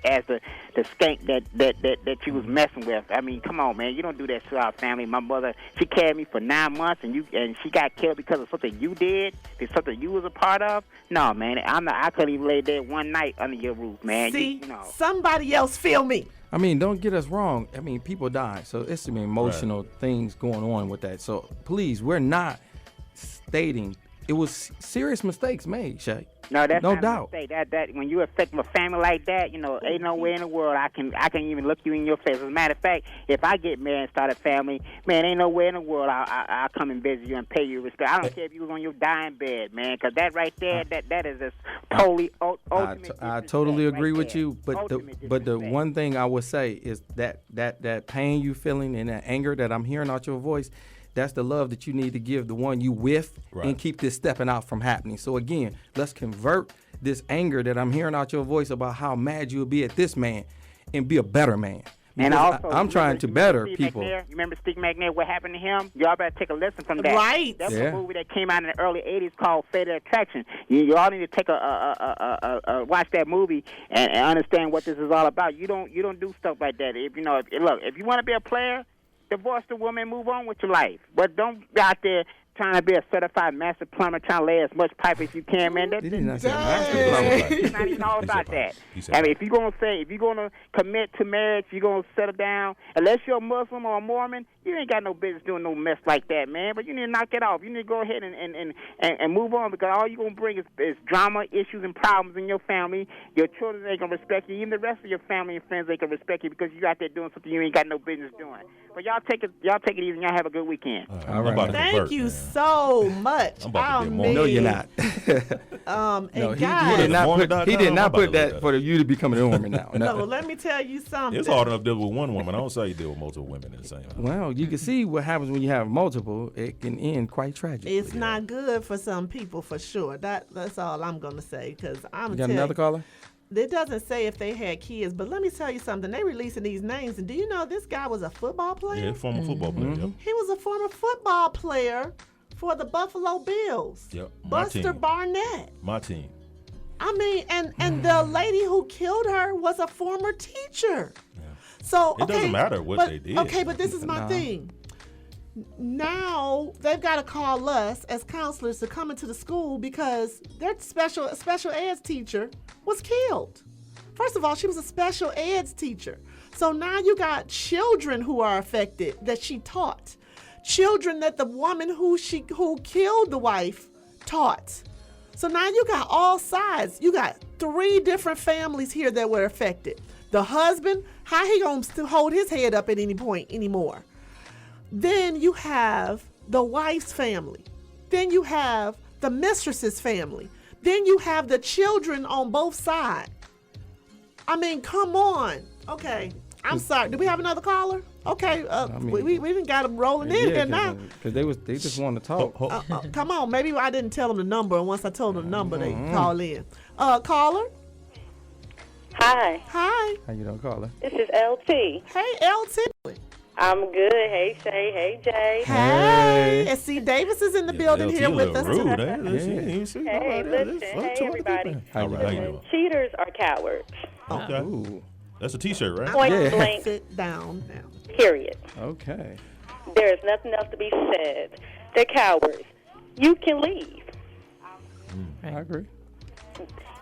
skank that you was messing with. I mean, come on, man. You don't do that to our family. My mother, she carried me for 9 months, and she got killed because of something you did, because something you was a part of. No, man. I couldn't even lay there one night under your roof, man. See, somebody else feel me. I mean, don't get us wrong. I mean, people die, so it's some emotional things going on with that. So please, we're not stating it was serious mistakes made, Shay. No, that's no not doubt. A mistake. That when you affect my family like that, ain't no way in the world I can even look you in your face. As a matter of fact, if I get married and start a family, man, ain't no way in the world I'll come and visit you and pay you respect. I don't care if you was on your dying bed, man, because that right there, that is just totally ultimate. I totally agree right with there. you, but the one thing I would say is that pain you feeling and that anger that I'm hearing out your voice. That's the love that you need to give the one you with and keep this stepping out from happening. So again, let's convert this anger that I'm hearing out your voice about how mad you'll be at this man and be a better man. Because and also, I'm trying to better Steve people. McNair? You remember Steve McNair, what happened to him? Y'all better take a lesson from that. Right. That was a movie that came out in the early 80s called Fatal Attraction. You all need to take watch that movie and understand what this is all about. You don't do stuff like that. If you want to be a player, divorce the woman and move on with your life. But don't be out there trying to be a certified master plumber, trying to lay as much pipe as you can, man. It's not even all about that. I mean, if you're gonna commit to marriage, you're gonna settle down. Unless you're a Muslim or a Mormon, you ain't got no business doing no mess like that, man. But you need to knock it off. You need to go ahead and move on, because all you're gonna bring is drama, issues, and problems in your family. Your children ain't gonna respect you. Even the rest of your family and friends ain't gonna respect you because you out there doing something you ain't got no business doing. But y'all take it easy and y'all have a good weekend. All right. Thank you so much. I'm about to get more. No, you're not. No, he did not put that for you to become an Mormon now. No, let me tell you something. It's hard enough to deal with one woman. I don't say you deal with multiple women at the same time. Well, you can see what happens when you have multiple. It can end quite tragically. It's not good for some people, for sure. That's all I'm going to say. Because You got another caller? It doesn't say if they had kids, but let me tell you something. They releasing these names, and do you know this guy was a football player? Yeah, former football player. Yep. He was a former football player for the Buffalo Bills. Yep. Buster Barnett. My team. I mean, and the lady who killed her was a former teacher. Yeah. So it doesn't matter what they did. Okay, but this is my thing. Now they've got to call us as counselors to come into the school because their special eds teacher was killed. First of all, she was a special eds teacher. So now you got children who are affected that she taught. Children that the woman who killed the wife taught. So now you got all sides. You got 3 different families here that were affected. The husband, how he gonna still hold his head up at any point anymore? Then you have the wife's family. Then you have the mistress's family. Then you have the children on both sides. I mean, come on. Okay, I'm sorry. Do we have another caller? Okay, we didn't got them rolling in here now. Because they just want to talk. Come on, maybe I didn't tell them the number, and once I told them the number, they call in. Caller? Hi. Hi. How you doing, caller? This is LT. Hey, LT. I'm good. Hey, Shay. Hey, Jay. Hey. And see, Davis is in the building LT here with us. Rude, Hey, listen. Hey, everybody. How you doing? Cheaters are cowards. Okay. Ooh. That's a T-shirt, right? Point blank. Sit down now. Period. Okay. There is nothing else to be said. They're cowards. You can leave. I agree.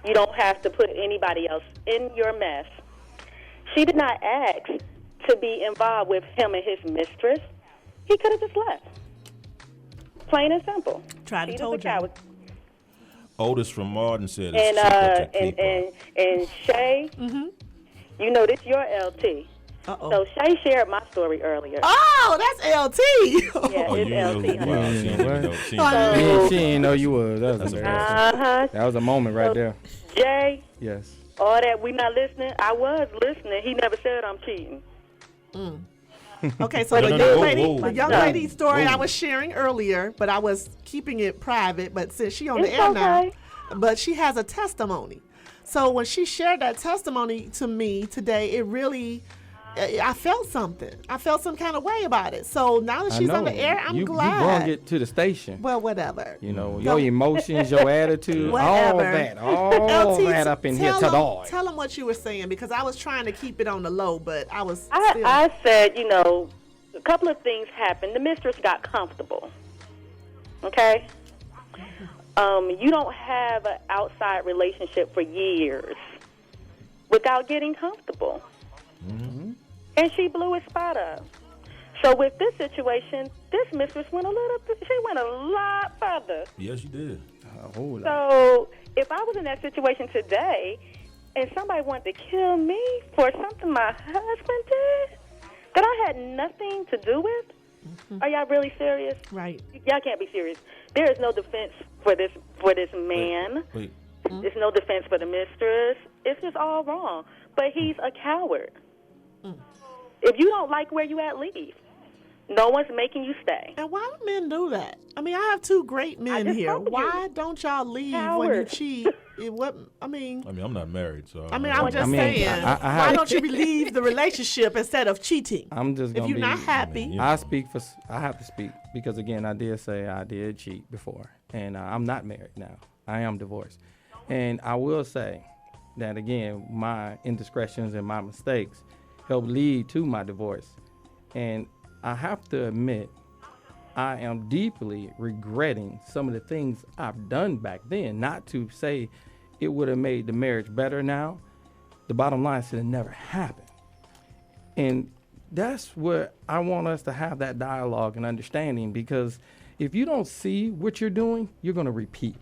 You don't have to put anybody else in your mess. She did not ask to be involved with him and his mistress. He could have just left. Plain and simple. Try to told you. Otis from Martin said and Shay, you know this your LT. Uh-oh. So Shay shared my story earlier. Oh, that's LT. Yeah, it's LT. Wow, she didn't know you was. That was embarrassing. That was a moment right there. Jay. Yes. All that we not listening. I was listening. He never said I'm cheating. Okay, so the young lady story I was sharing earlier, but I was keeping it private. But since she on the air now, but she has a testimony. So when she shared that testimony to me today, it really I felt something. I felt some kind of way about it. So now that she's on the air, I'm glad. You brought it to the station. Well, whatever. You know, your emotions, your attitude, all that up in here today. Tell them what you were saying, because I was trying to keep it on the low, but I was still. I said, you know, a couple of things happened. The mistress got comfortable. Okay? You don't have an outside relationship for years without getting comfortable. Mm-hmm. And she blew his spot up. So with this situation, this mistress went a lot further. Yes, she did. So if I was in that situation today and somebody wanted to kill me for something my husband did that I had nothing to do with, are y'all really serious? Right. Y'all can't be serious. There is no defense for this man. Wait. There's no defense for the mistress. It's just all wrong. But he's a coward. If you don't like where you at, leave. No one's making you stay. And why do men do that? I mean, I have two great men here. Why don't y'all leave when you cheat? I mean, I'm not married, so. I'm just saying. Why don't you leave the relationship instead of cheating? I'm just gonna if you're not happy. I have to speak because again, I did say I did cheat before, and I'm not married now. I am divorced, and I will say that again, my indiscretions and my mistakes helped lead to my divorce, and I have to admit, I am deeply regretting some of the things I've done back then. Not to say it would have made the marriage better now. The bottom line is it never happened. And that's where I want us to have that dialogue and understanding, because if you don't see what you're doing, you're going to repeat.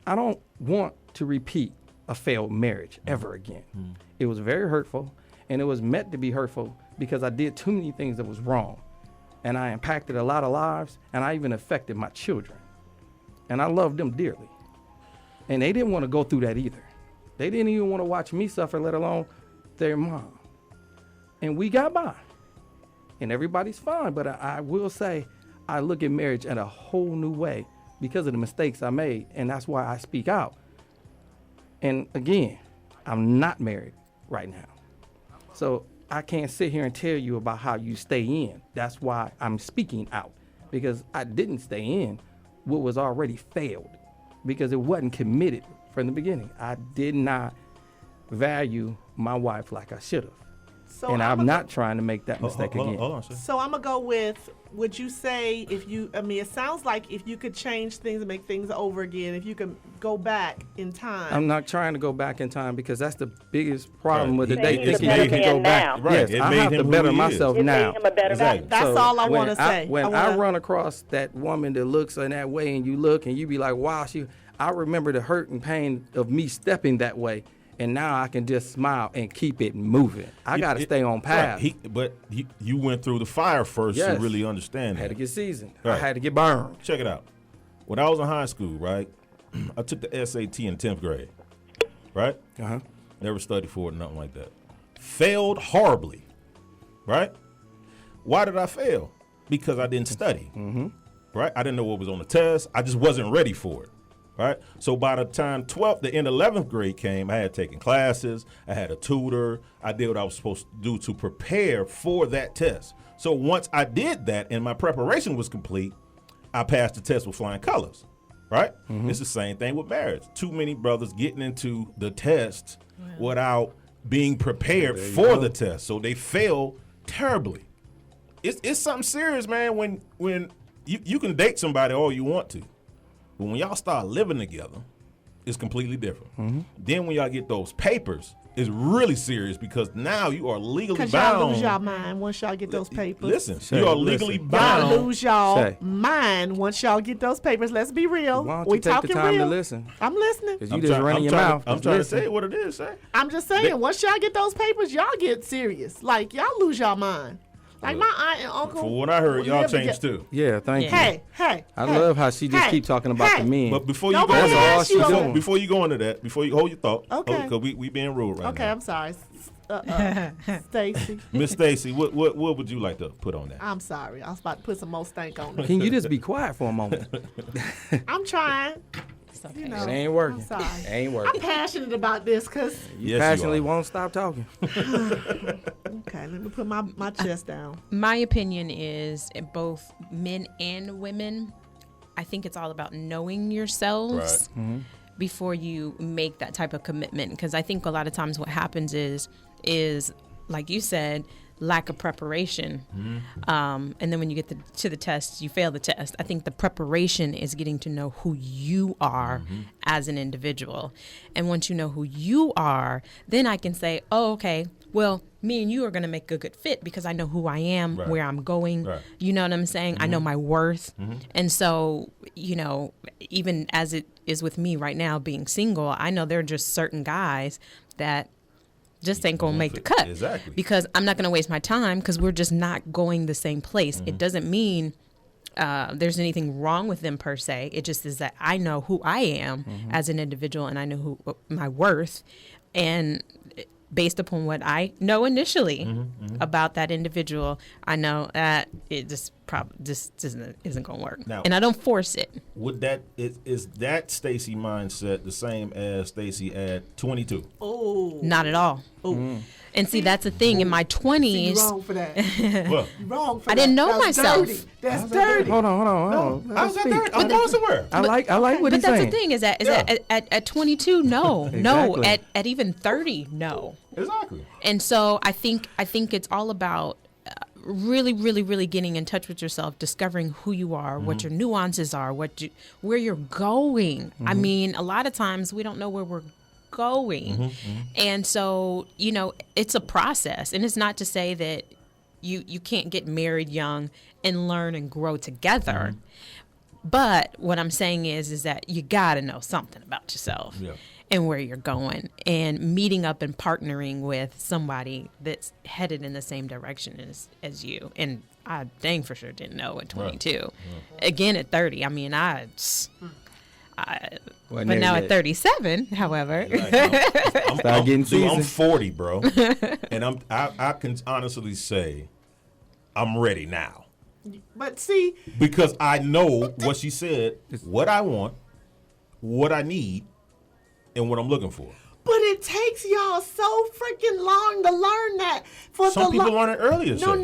I don't want to repeat a failed marriage ever again. It was very hurtful, and it was meant to be hurtful because I did too many things that was wrong. And I impacted a lot of lives, and I even affected my children. And I loved them dearly. And they didn't want to go through that either. They didn't even want to watch me suffer, let alone their mom. And we got by. And everybody's fine, but I will say I look at marriage in a whole new way because of the mistakes I made, and that's why I speak out. And again, I'm not married right now. So I can't sit here and tell you about how you stay in. That's why I'm speaking out, because I didn't stay in what was already failed because it wasn't committed from the beginning. I did not value my wife like I should have. So and I'm not trying to make that mistake again. Hold on, sir. So I'm going to go with, would you say it sounds like if you could change things and make things over again, if you could go back in time. I'm not trying to go back in time because that's the biggest problem with the Made date. him a better man now. Yes, It I made have to him better who he myself is. now. It made him a better guy. That's all I want to say. When I run across that woman that looks in that way and you look and you be like, wow, I remember the hurt and pain of me stepping that way. And now I can just smile and keep it moving. I got to stay on path. But you went through the fire first to really understand I had that. to get seasoned. Right. I had to get burned. Check it out. When I was in high school, right, I took the SAT in 10th grade, right? Uh-huh. Never studied for it, nothing like that. Failed horribly, right? Why did I fail? Because I didn't study, right? I didn't know what was on the test. I just wasn't ready for it. Right. So by the time the end of 11th grade came, I had taken classes. I had a tutor. I did what I was supposed to do to prepare for that test. So once I did that and my preparation was complete, I passed the test with flying colors. Right. It's the same thing with marriage. Too many brothers getting into the test without being prepared for the test. So they fail terribly. It's something serious, man, when you can date somebody all you want to. But when y'all start living together, it's completely different. Then when y'all get those papers, it's really serious because now you are legally bound. Because y'all lose y'all mind once y'all get those papers. Listen, you are legally bound. Y'all lose y'all mind once y'all get those papers. Let's be real. Why don't you take the time to listen? I'm listening. Because you just running your mouth. I'm trying to say what it is, sir. I'm just saying, once y'all get those papers, y'all get serious. Like, y'all lose y'all mind. Like my aunt and uncle. For what I heard, y'all changed too. Yeah, thank you. Hey. I love how she just keep talking about the men. But before you Nobody asked you. before you go into that, before you hold your thought, Okay. because we being rude right now. Okay, I'm sorry. Stacy. Miss Stacy, what would you like to put on that? I'm sorry. I was about to put some more stank on it. Can you just be quiet for a moment? I'm trying. Okay. You know, It ain't working. I'm sorry. It ain't working. I'm passionate about this because. You passionately won't stop talking. Okay. Let me put my chest down. My opinion is both men and women, I think it's all about knowing yourselves before you make that type of commitment. Because I think a lot of times what happens is like you said, lack of preparation. And then when you get to the test, you fail the test. I think the preparation is getting to know who you are as an individual. And once you know who you are, then I can say, oh, okay, well, me and you are going to make a good fit because I know who I am, where I'm going. You know what I'm saying? I know my worth. And so, you know, even as it is with me right now being single, I know there are just certain guys that just ain't gonna make the cut. Exactly. Because I'm not gonna waste my time because we're just not going the same place. It doesn't mean there's anything wrong with them per se. It just is that I know who I am as an individual and I know who my worth, and based upon what I know initially about that individual, I know that it just isn't going to work. Now, and I don't force it. Would that is that Stacy mindset the same as Stacy at 22? Oh, not at all. And see, that's the thing. In my 20s, you're wrong for that. You're wrong for I didn't know That's myself. Dirty. That's dirty. Hold on. How's that dirty? I'm going somewhere. I like what he's saying. But that's the thing is that at 22, no, no. At even 30, no. Exactly. And so I think it's all about really, really, really getting in touch with yourself, discovering who you are, what your nuances are, where you're going. I mean, a lot of times we don't know where we're going. And so, you know, it's a process. And it's not to say that you can't get married young and learn and grow together. But what I'm saying is that you got to know something about yourself. And where you're going, and meeting up and partnering with somebody that's headed in the same direction as you. And I dang for sure didn't know at 22. Again, at 30, I mean, but now at 37, however, I'm 40, bro, and I can honestly say I'm ready now. But see, because I know what she said, what I want, what I need, and what I'm looking for. But it takes y'all so freaking long to learn that. Some people learn it earlier. No.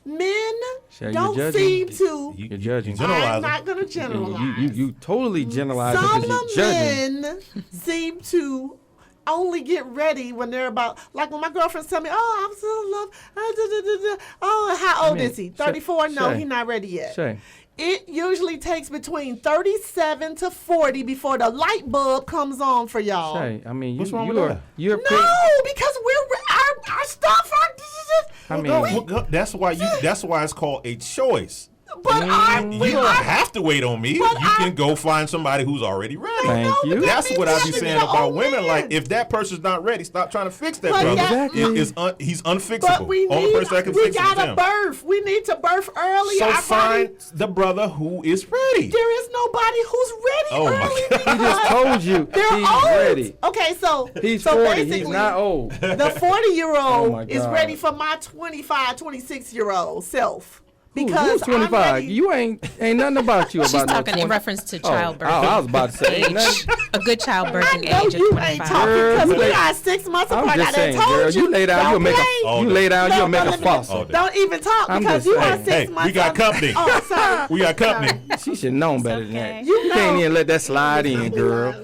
Men Shay, don't seem to. You're judging. I'm not going to generalize. You totally generalize Some because you're judging. men seem to only get ready when they're about, like when my girlfriends tell me, oh, I'm still in love. Oh, how old is he? 34? No, he's not ready yet. Shay. It usually takes between 37 to 40 before the light bulb comes on for y'all. Shay, I mean, what's wrong with that? Because our stuff that's why it's called a choice. But you don't have to wait on me. You can go find somebody who's already ready. Thank you. That's what I be saying about women. Like, if that person's not ready, stop trying to fix that brother. Exactly. He's unfixable. But we gotta birth. We need to birth early. So find the brother who is ready. There is nobody who's ready early. He just told you he's old. Ready. Okay, so he's 40. He's not old. The 40-year-old is ready for my 25, 26-year-old self. Because who's 25? You ain't nothing about you. She's talking in reference to childbirth. I was about to say a good childbirthing age of 25. You ain't talking because we are 6 months apart. I'm just saying, girl, you lay down, you'll make a fuss. Don't even talk because you are 6 months. We got company. Oh, sorry. We got company. She should know better than that. You can't even let that slide in, girl.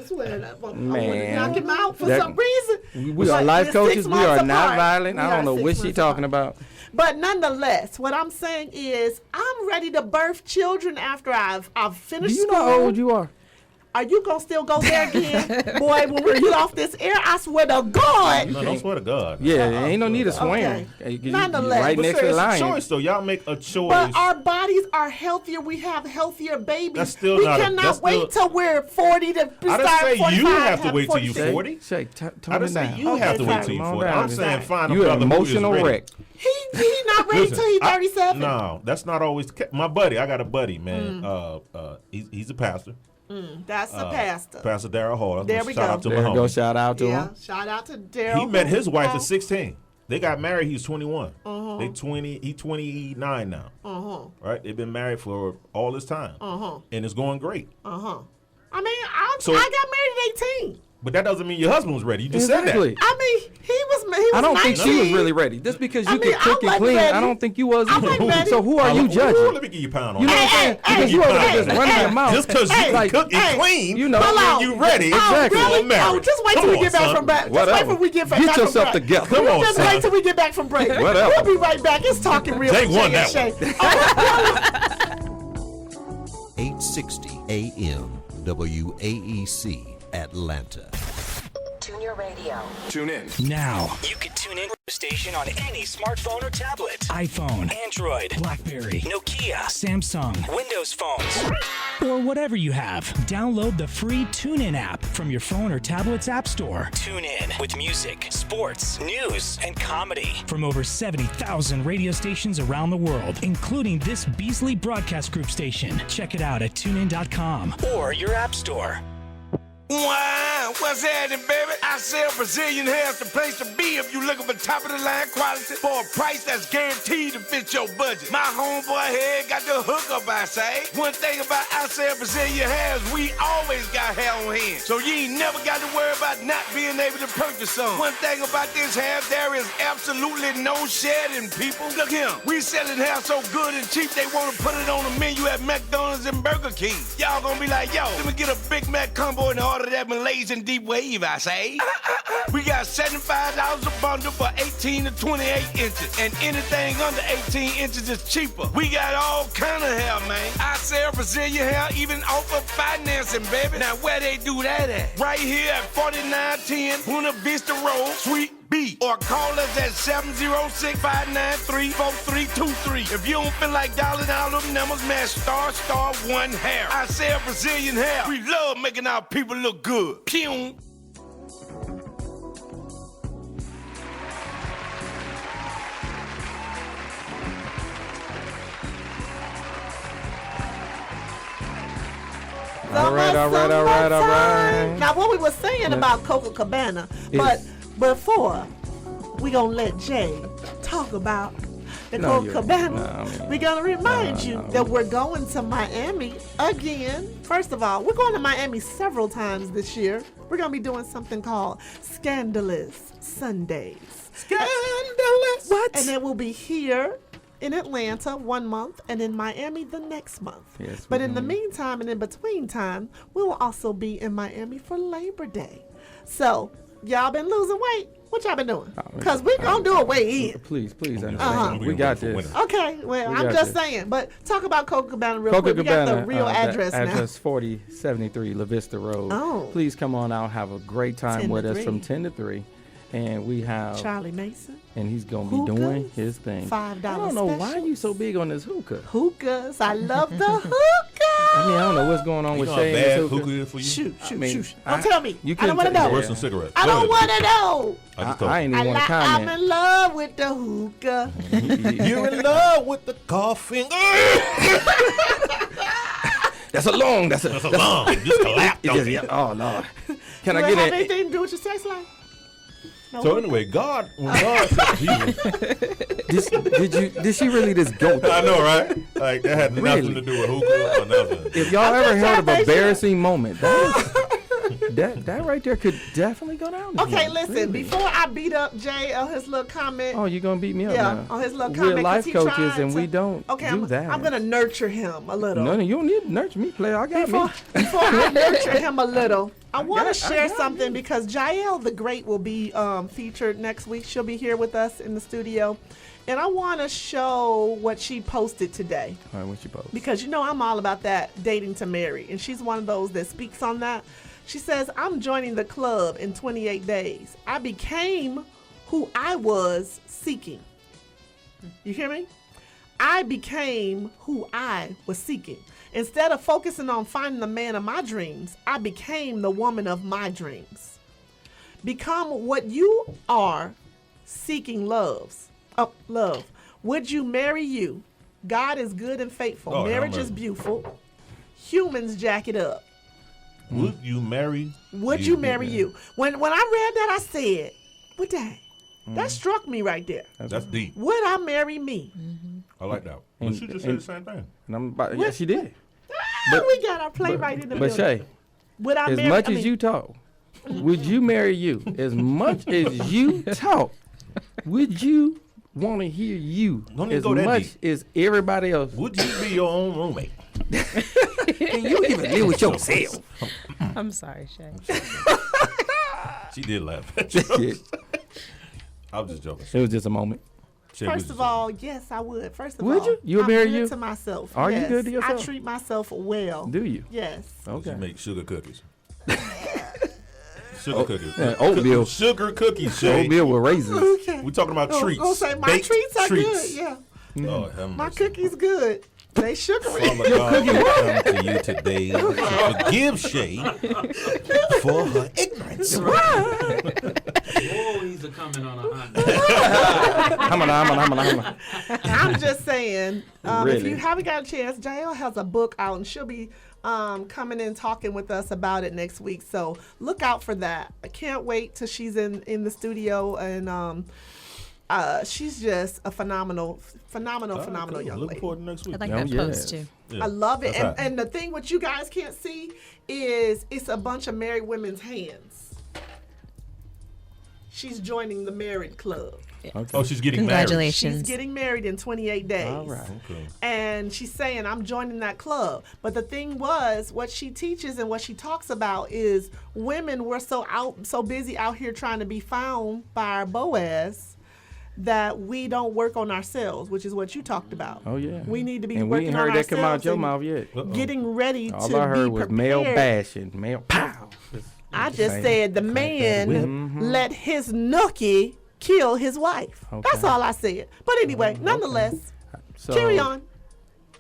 Man, knock him out for some reason. We are life coaches. We are not violent. I don't know what she's talking about. But nonetheless, what I'm saying is I'm ready to birth children after I've finished school. Do you know how old you are? Are you going to still go there again? Boy, when we get off this air, I swear to God. No, don't swear to God. Yeah, ain't no need to swing. Okay. Nonetheless. Right next to the line. It's a choice, though. Y'all make a choice. But our bodies are healthier. We have healthier babies. That's still we not cannot wait till we're 40 to start 45. I didn't say you have to wait till you're 40. Shay, I didn't say you have to wait till you're 40. I'm saying find a you're brother an emotional who is ready. wreck. He not ready till he's 37. No, that's not always my buddy. I got a buddy, man. He's a pastor. That's the pastor. Pastor Darryl Hall. There we go. Shout out to there my go. homie. Shout out to him. Shout out to Darryl. He met his wife at 16. They got married. He was 21. He 29 now. Right? They've been married for all this time. And it's going great. I mean, I got married at 18. But that doesn't mean your husband was ready. You just said that. I mean, he was I don't think she was really ready. Just because you could cook and clean, I don't think you was either. So who are you judging? Let me give you a pound on You know what I'm saying? Because you over there just running your mouth. Just because you can cook and clean, you know, when you ready, exactly. for marriage. Just wait till we get back from break. Just wait till we get back from break. Get yourself together. Come on, Just wait till we get back from break. We'll be right back. It's Talking Real with Jay and Shay. 860 AM WAEC Atlanta. Tune your radio. Tune in. Now, You can tune in to the station on any smartphone or tablet. iPhone, Android, BlackBerry, Nokia, Samsung, Windows phones. or whatever you have. Download the free TuneIn app from your phone or tablet's app store. Tune in with music, sports, news, and comedy. From over 70,000 radio stations around the world, including this Beasley Broadcast Group station. Check it out at tunein.com. Or your app store. Wow, what's happening, baby? I sell Brazilian hair's the place to be if you looking for top of the line quality for a price that's guaranteed to fit your budget. My homeboy here got the hookup, I say. One thing about I sell Brazilian hair is we always got hair on hand, so you ain't never got to worry about not being able to purchase some. One thing about this hair, there is absolutely no shedding, people. Look here, we selling hair so good and cheap they want to put it on the menu at McDonald's and Burger King. Y'all gonna be like, yo, let me get a Big Mac combo and order that Malaysian deep wave, I say. We got $75 a bundle for 18 to 28 inches, and anything under 18 inches is cheaper. We got all kind of hair, man. I sell Brazilian hair, even offer financing, baby. Now where they do that at? Right here at 4910 Buena Vista Road, Suite B, or call us at 706-593-4323. If you don't feel like dialing all them numbers, man, *1 hair. I sell Brazilian hair. We love making our people look good. Pew. All right. Now, what we were saying about Coca Cabana, but before we gonna let Jay talk about the Coca Cabana, we're gonna remind you that we're going to Miami again. First of all, we're going to Miami several times this year. We're gonna be doing something called Scandalous Sundays. Scandalous. What? And it will be here in Atlanta 1 month and in Miami the next month. Yes, but in the meantime and in between time, we will also be in Miami for Labor Day. So, y'all been losing weight? What y'all been doing? Because we're going to do a weigh in. Please understand. We got this. Okay, well, I'm just saying. But talk about Coca Cabana real quick. We got the real address now. Address 4073 La Vista Road. Oh. Please come on out, have a great time with us from 10 to 3. And we have Charlie Mason. And he's going to be doing his thing. $5 I don't know why you so big on this hookah. Hookahs. I love the hookah. I mean, I don't know what's going on with Shay and this hookah. Is for you? Shoot. Don't tell me. You I don't want to know. Worse than cigarettes. I don't want to know. I ain't even want to comment. I'm in love with the hookah. You're in love with the coffee. That's a long. Just collapsed. Oh, Lord. Can I Do get it have it? anything to do with your sex life? No. So anyway, when God said Jesus, did she really just go? I know, right? Like that had nothing to do with hookah or nothing. If y'all ever heard of a embarrassing moment, that right there could definitely go down. Okay, listen. Before I beat up Jay on his little comment. Oh, you're gonna beat me up now? On his little comment. We're life coaches and we don't do that. I'm gonna nurture him a little. No, you don't need to nurture me, player. I got me. Before I nurture him a little, I want to share something because Jael the Great will be featured next week. She'll be here with us in the studio. And I want to show what she posted today. All right, what she posted? Because, I'm all about that, dating to marry. And she's one of those that speaks on that. She says, I'm joining the club in 28 days. I became who I was seeking. You hear me? I became who I was seeking. Instead of focusing on finding the man of my dreams, I became the woman of my dreams. Become what you are seeking love. Would you marry you? God is good and faithful. Marriage is beautiful. Humans jack it up. Would you marry? Would you marry you? When I read that, I said, well, dang. That struck me right there. That's deep. Would I marry me? I like that. But she just said the same thing. And I'm about, yeah, she did. We got our play right in the middle. But Shay, would I as marry, much as you talk, would you marry you? As much as you talk, would you want to hear you as much as everybody else? Would you be your own roommate? Can you even live with yourself? I'm sorry, Shay. She did laugh at you. I was just joking. It was just a moment. First of all, yes, I would. First of all, would you? You marry I'm you? good to myself. Are yes. you good to yourself? I treat myself well. Do you? Yes. Okay. You make sugar cookies. Sugar cookies. Oatmeal. Sugar cookies, Shay. Oatmeal with raisins. Okay. We're talking about treats. Go say my Baked treats are treats. good. Yeah. Lord have My mercy. cookies good. They sugary. Father God, we come to you today. Forgive Shay for her ignorance. Always a coming on a Honda. I'm just saying, if Really? you haven't got a chance, Jael has a book out, and she'll be coming in talking with us about it next week. So look out for that. I can't wait till she's in the studio, and she's just a phenomenal young lady. Next week. I like that post too. Yeah. I love it. That's And the thing what you guys can't see is it's a bunch of married women's hands. She's joining the married club. Okay. Oh, she's getting Congratulations. She's getting married in 28 days. All right. Okay. And she's saying, I'm joining that club. But the thing was, what she teaches and what she talks about is women were so busy out here trying to be found by our Boaz that we don't work on ourselves, which is what you talked about. Oh, yeah. We need to be and we working ain't on heard that come out ourselves your and mouth yet. getting ready All to I heard be was prepared. male bashing, male pow. I just said the man Mm-hmm. let his nookie kill his wife. Okay. That's all I said. But anyway, nonetheless, So, carry on.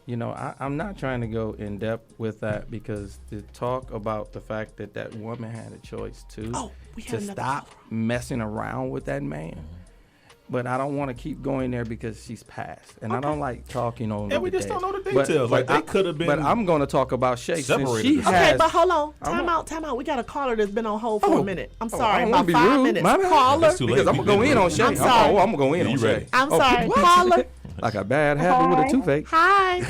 You know, I'm not trying to go in depth with that because to talk about the fact that that woman had a choice too to stop messing around with that man. But I don't want to keep going there because she's passed, and I don't like talking on. And we just don't know the details. Like they could have been. But I'm going to talk about Shay. separated. She Okay, has, but hold on. Time out. We got a caller that's been on hold for a minute. I'm I sorry. don't About wanna be 5 rude. minutes. My bad. Caller. That's too late. because I'm We gonna go been in on rude. Shay. I'm sorry. I'm gonna go in You on ready? Shay. I'm sorry. Caller. Like a bad habit with a toothache. Hi.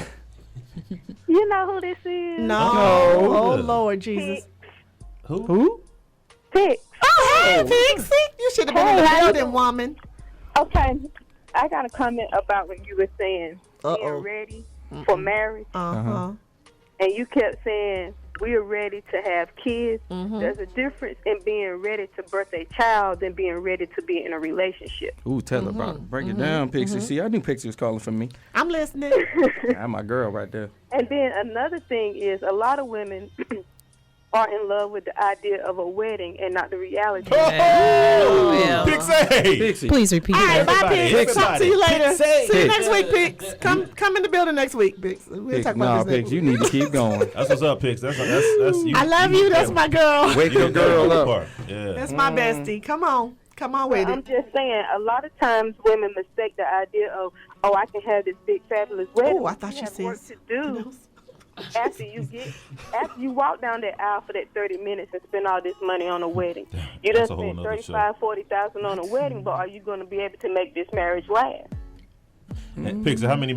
You know who this is? No. No. Oh, Lord Jesus. Who? Pix. Oh, hey, Pixie. You should have been in the building, woman. Okay, I got a comment about what you were saying. Being ready for marriage. Uh-huh. And you kept saying, we're ready to have kids. There's a difference in being ready to birth a child than being ready to be in a relationship. Ooh, tell her about it. Break it down, Pixie. See, I knew Pixie was calling for me. I'm listening. I'm my girl right there. And then another thing is a lot of women are in love with the idea of a wedding and not the reality. Well, Pixie. please repeat All right, that. bye, Pix. Talk to you later. Pixie. See you next week, Pix. Come in the building next week, Pix. We'll talk about this Pix, next you week. need to keep going. That's what's up, Pix. That's you. I love you. That's my girl. Wake your girl up. Yeah. That's my bestie. Come on with I'm it. just saying, a lot of times women mistake the idea of, I can have this big fabulous wedding. Oh, I thought you have said work to do after you walk down that aisle for that 30 minutes and spend all this money on a wedding. You done That's a whole spent nother show. $35,000-$40,000 on a wedding, but are you going to be able to make this marriage last? And Pixie, how many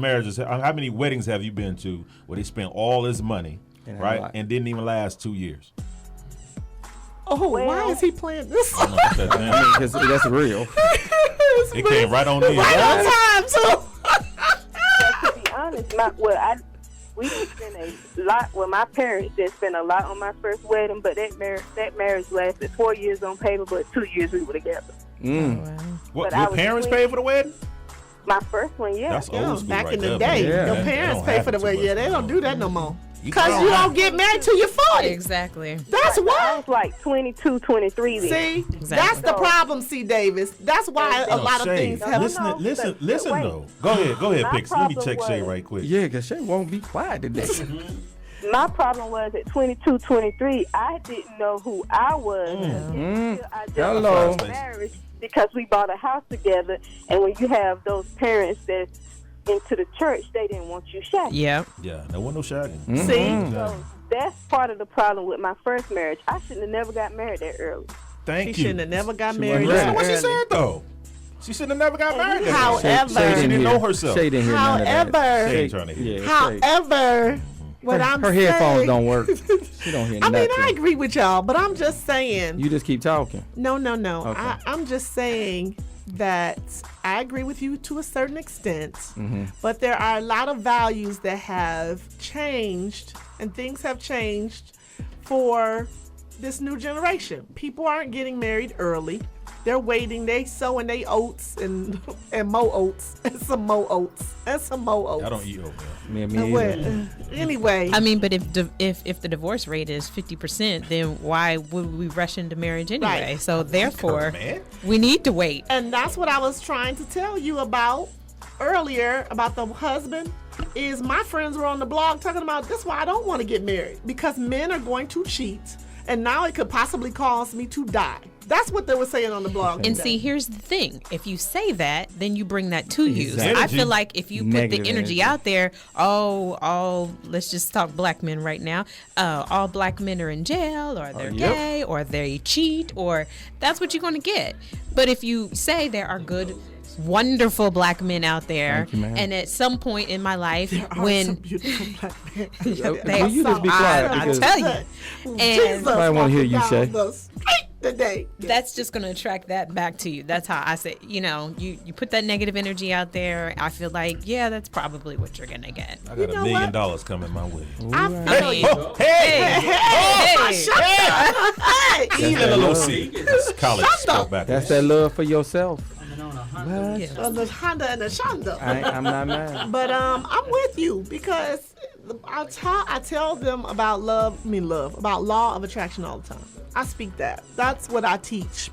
weddings have you been to where they spent all this money, And right, like- and didn't even last 2 years? Oh, why is he playing this? I don't know what that meant. I mean, 'cause that's real. It came right on in. Right on time, too. To be honest, we didn't spend a lot. Well, my parents didn't spend a lot on my first wedding, but that marriage lasted 4 years on paper, but 2 years we were together. What, But I your was parents clean. paid for the wedding? My first one, yeah. That's old school Back right in the there, day, man. Yeah. your That parents don't pay for the happen too wedding. much Yeah, they no don't do that no more. You Because don't you have don't get married till you're 40. Exactly. That's I why. was like 22, 23 then. See, Exactly. that's the problem, C. Davis. That's why a lot of Shay, things have. listen, But wait. though. Go ahead, My Pix. Let me problem check Shay was- right quick. Yeah, because Shay won't be quiet today. My problem was at 22, 23, I didn't know who I was until I just Hello. got married because we bought a house together. And when you have those parents that's into the church, they didn't want you shagging. Yep. Yeah, there wasn't no shagging. See, So that's part of the problem with my first marriage. I shouldn't have never got married that early. Thank she you. shouldn't have never got She married. wasn't Listen to what she that said, early. though. She should have never got married. However- Shay She didn't hear- know herself. Shay didn't hear none of that. However- She ain't trying to hear. Yeah, Shay. However, What her headphones don't work. She don't hear I mean, nothing. I agree with y'all, but I'm just saying. You just keep talking. No. Okay. I'm just saying that I agree with you to a certain extent, but there are a lot of values that have changed and things have changed for this new generation. People aren't getting married early. They're waiting. They sowing they oats and more oats and some more oats and some more oats. I don't eat oatmeal. Anyway. I mean, but if the divorce rate is 50%, then why would we rush into marriage anyway? Right. So therefore, we need to wait. And that's what I was trying to tell you about earlier about the husband. Is my friends were on the blog talking about this, why I don't want to get married, because men are going to cheat, and now it could possibly cause me to die. That's what they were saying on the blog. And today. see, here's the thing. If you say that, then you bring that to you. So I Energy. feel like if you put Negative the energy out there, let's just talk black men right now. All black men are in jail, or they're gay, or they cheat, or that's what you're going to get. But if you say there are good, wonderful black men out there, you, ma'am. and at some point in my life, there are when some beautiful black men. Will you just be quiet? I Because tell you, and I want to hear you say. Today. that's just going to attract that back to you. That's how I say, you put that negative energy out there. I feel like, that's probably what you're going to get. I got $1 million coming my way. Even a little seed. That's college stuff back. That's that love for yourself. The Honda and the Shonda. I'm not mad. But I'm with you because I tell them about about law of attraction all the time. I speak that. That's what I teach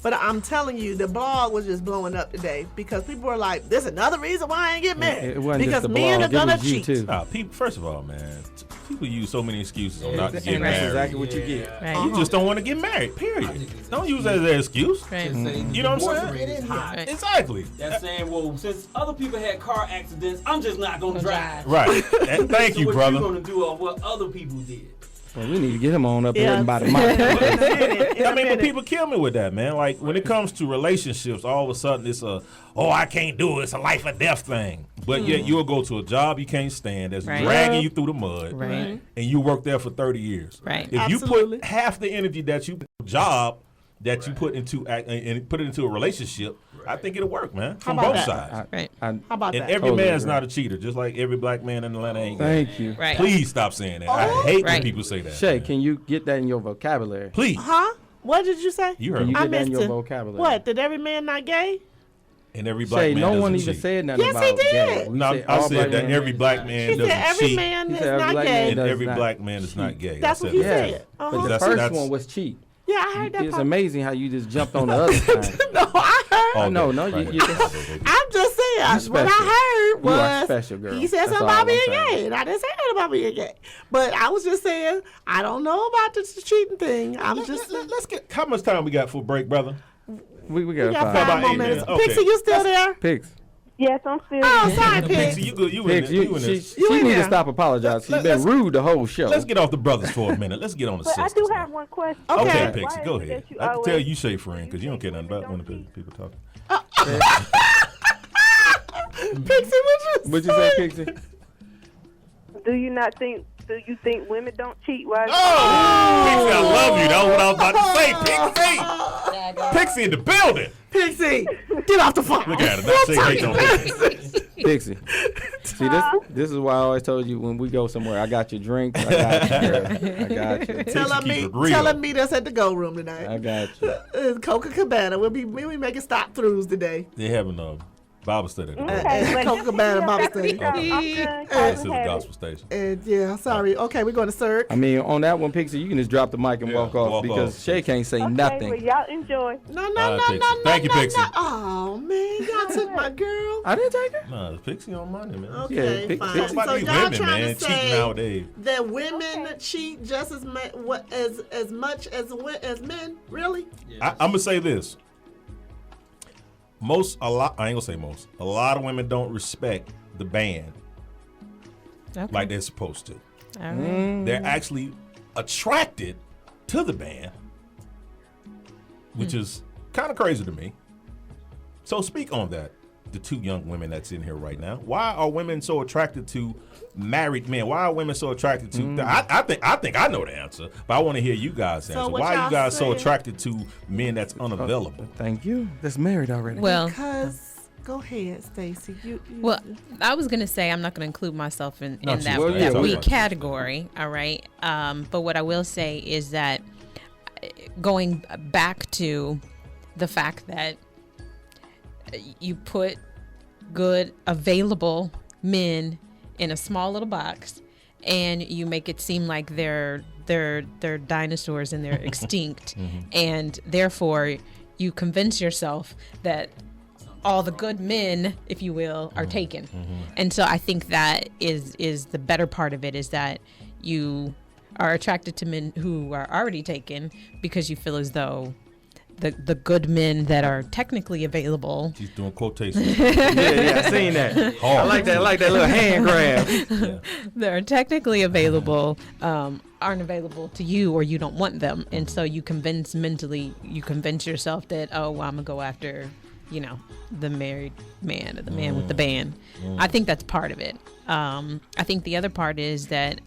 but I'm telling you, the blog was just blowing up today because people were like, "There's another reason why I ain't get married." It wasn't because just the men blog. are gonna It was you cheat. too. People, first of all, man, people use so many excuses on not to get And that's married. exactly what you get. Right. You just don't want to get married. Period. Don't use that as an excuse. Right. You know what I'm saying? Right. Exactly. That's saying, well, since other people had car accidents, I'm just not gonna drive. Right. And thank you, what brother. you gonna do on what other people did? Well, we need to get him on up here about a month. I mean, but people kill me with that, man. Like, when it comes to relationships, all of a sudden it's I can't do it. It's a life or death thing. But yet you'll go to a job you can't stand that's dragging you through the mud, Right. and you work there for 30 years. Right. If Absolutely. you put half the energy that you put in a job that you put into and put it into a relationship, I think it'll work, man, from about both that? sides. Right. How about And that? every Totally man's agree. not a cheater, just like every black man in Atlanta ain't. Thank you. Right. Please stop saying that. I hate when Right. people say that. Shay, man. can you get that in your vocabulary? Please. Huh? What did you say? You heard Can you me. get that in missed your it. vocabulary? What? Did every man not gay? And every black Shay, man no doesn't one even cheat. said nothing Yes, about he did. gay. We No, said I all said black that men- every black man He doesn't said every cheat. man He is said every not black gay. man And does every not black man is not gay. That's I what said he that. said. But Uh-huh. the That's- first one was cheat. Yeah, I heard that It's part. amazing how you just jumped on the other side. No, I heard. All No, day. no, Right you here. I'm just saying. What I special. heard You are was special, girl. he said That's something all about being I'm saying. gay, and I didn't say nothing about being gay. But I was just saying I don't know about the cheating thing. Let's get. How much time we got for break, brother? We We got got five. 5 more eight minutes. minutes. Okay. Pixie, you still there? Pigs. Yes, I'm still. Oh, sorry, Pixie. Pixie, you good? You in Pigs, this? You in she this? You in need to there. stop apologizing. She's been let's- rude the whole show. Let's get off the brothers for a minute. Let's get on the But I sisters. do have one question. Okay. Okay, Why Pixie, is go it ahead. that you I can tell always- you, Shay, friend, because you don't care nothing about when the people talking. Pixie, What'd you say, Pixie? Do you not think? Do you think women don't cheat? Why? Pixie, I love you. That's what I was about to say. Pixie. Pixie in the building. Pixie, get off the phone. Look at her. That's Shay hate on Pixie. Pixie. See, this is why I always told you when we go somewhere, I got your drinks. I got you, girl. I got you. Telling me that's at the go room tonight. I got you. Coca Cabana. We'll be making stop throughs today. They having a Bible study today. At Coca Cabana Bible study. This is a gospel station. And yeah, sorry. Okay, we're going to Cirque. I mean, on that one, Pixie, you can just drop the mic and walk off walk because off. Shay can't say Well, nothing. y'all enjoy. No. Thank you, Pixie. Oh man, y'all took my girl. I didn't take her. Nah, Pixie on money, man. Okay, Yeah, fine. Talk about So these y'all women, trying man, to cheating say nowadays. that women cheat just as much as men? Really? I'm gonna say this. I ain't gonna say most. A lot of women don't respect the band like they're supposed to. All right. They're actually attracted to the band, which is kind of crazy to me. So speak on that, the two young women that's in here right now. Why are women so attracted to married men? Why are women so attracted to? I think I know the answer, but I want to hear you guys answer. Why are you guys so attracted to men that's unavailable? Thank you. That's married already. Well, because go ahead, Stacey. Well, I was gonna say I'm not gonna include myself in that right. weak category. All right. But what I will say is that going back to the fact that you put good available men in a small little box and you make it seem like they're dinosaurs and they're extinct, and therefore you convince yourself that all the good men, if you will, are taken. And so I think that is the better part of it, is that you are attracted to men who are already taken because you feel as though the good men that are technically available. She's doing quotations. yeah, I seen that. I like that little hand grab. That are technically available aren't available to you, or you don't want them, and so you convince yourself that, oh, well, I'm gonna go after, the married man or the man with the band. I think that's part of it. I think the other part is that,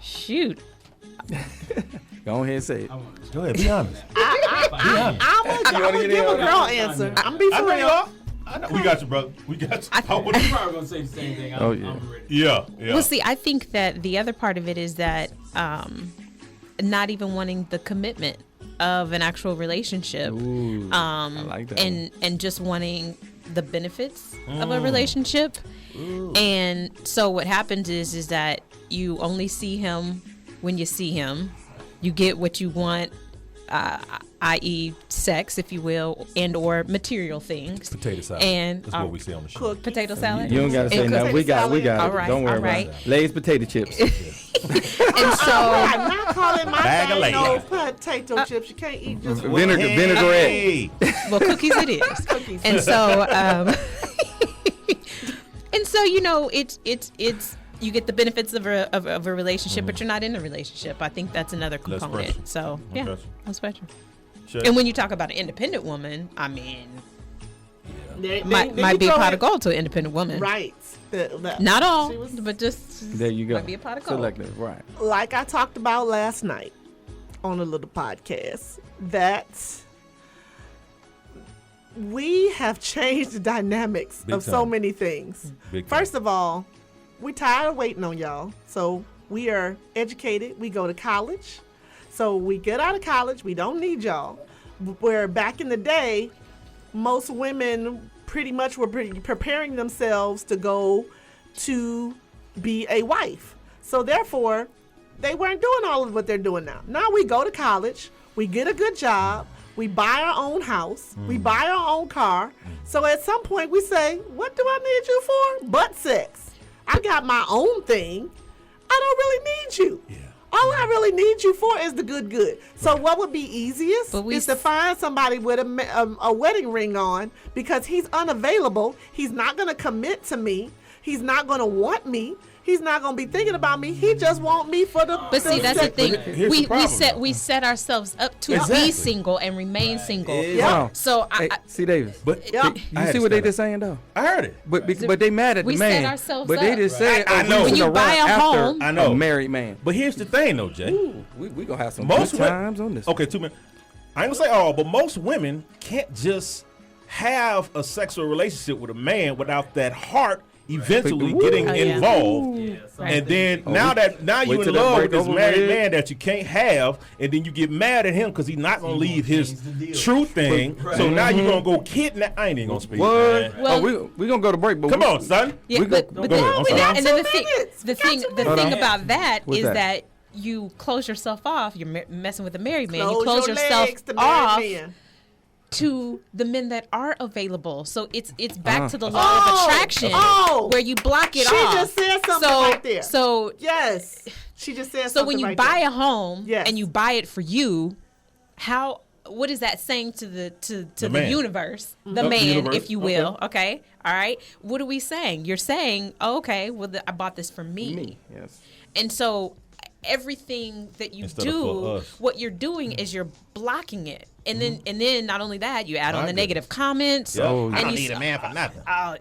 shoot. Go ahead and say it. Go ahead, be honest. I'm gonna give a girl answer. I'm be for real. I know. We got you, brother. We got you. You're probably gonna say the same thing. I'm ready. Yeah. Well, see, I think that the other part of it is that not even wanting the commitment of an actual relationship. Ooh, I like that. And just wanting the benefits of a relationship. And so what happens is that you only see him when you see him. You get what you want, i.e. sex, if you will, and or material things. Potato salad. And that's what we say on the show. Potato salad. You don't gotta say that. We got it. All right, don't worry about it. Lay's potato chips. And so I'm not calling my Bag of thing no Lay's. potato chips. You can't eat just vinaigrette. Well, cookies it is. Cookies. And so it's you get the benefits of a relationship, but you're not in a relationship. I think that's another component. pressure. So yeah, less pressure. Sure. And when you talk about an independent woman, They might be a pot of gold to an independent woman. Right. Not all, but just there you go. Might be a pot of gold. Selective, right. Like I talked about last night on a little podcast, that we have changed the dynamics Big of time. so many things. Big time. First of all, we're tired of waiting on y'all. So we are educated. We go to college. So we get out of college. We don't need y'all. Where back in the day, most women pretty much were preparing themselves to go to be a wife. So therefore, they weren't doing all of what they're doing now. Now we go to college. We get a good job. We buy our own house. We buy our own car. So at some point we say, what do I need you for? Butt sex. I got my own thing. I don't really need you. Yeah. All I really need you for is the good. So what would be easiest is to find somebody with a wedding ring on, because he's unavailable. He's not going to commit to me. He's not going to want me. He's not going to be thinking about me. He just want me for the. But see, that's the thing. We set ourselves up to be single and remain single. Yeah. So see, Davis. But you see what they just saying though? I heard it. But they mad at the man. We set ourselves but up. they just said, I know. When you buy a home, I know. A married man. But here's the thing, though, Jay. Ooh, we gonna have some Most good times on this. Okay, 2 minutes. I ain't gonna say all, but most women can't just have a sexual relationship with a man without that heart eventually getting involved. And then now you in love with this married man that you can't have, and then you get mad at him because he's not gonna leave his true thing. So now you're gonna go kidnap. I ain't even gonna speak. What? We gonna go to break, but come on, son. Yeah, but go ahead. and then the thing about that What's is that? you close yourself off. You're messing with a married man. Close you close your yourself legs to off married men. to the men that are available. So it's back to the law of attraction where you block it off. She just said something right there. So yes, she just said something. So when you right buy there. a home and you buy it for you, what is that saying to the universe, the man, if you will? Okay, all right. What are we saying? You're saying, I bought this for me. Yes. And so everything that you Instead of for do, us. what you're doing is you're blocking it. And then not only that, you add on the negative comments. Yep. And I don't you need a man for nothing. I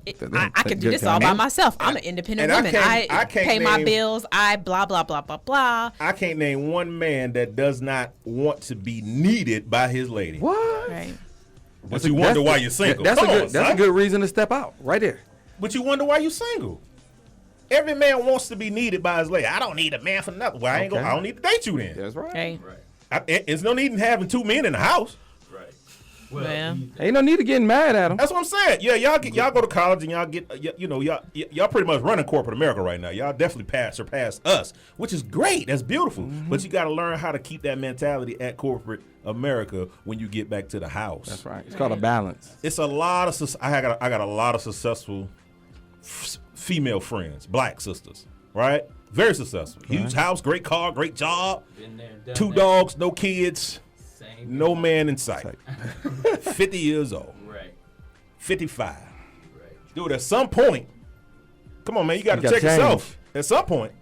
can do this all by myself. I'm an independent and woman. I I can't pay my name- bills. I blah, blah, blah, blah, blah. I can't name one man that does not want to be needed by his lady. What? Right. But you wonder why you're single. That's Come a on, good. That's a son. good reason to step out, right there. But you wonder why you're single. Every man wants to be needed by his lady. I don't need a man for nothing. Well, I don't need to date you then. That's right. Okay. There's no need in having two men in the house. Right. Well, Ain't no need to getting mad at him. That's what I'm saying. Yeah, y'all go to college and y'all get y'all pretty much running corporate America right now. Y'all definitely surpass us, which is great. That's beautiful. But you got to learn how to keep that mentality at corporate America when you get back to the house. That's right. It's called a balance. It's a lot of I got a lot of successful female friends, black sisters, right? Very successful. Huge house, great car, great job. Been there, done 2 that. dogs, no kids, Same no man in sight. 50 years old. Right. 55. Right. Dude, at some point, come on, man, you got to gotta check yourself. At some point.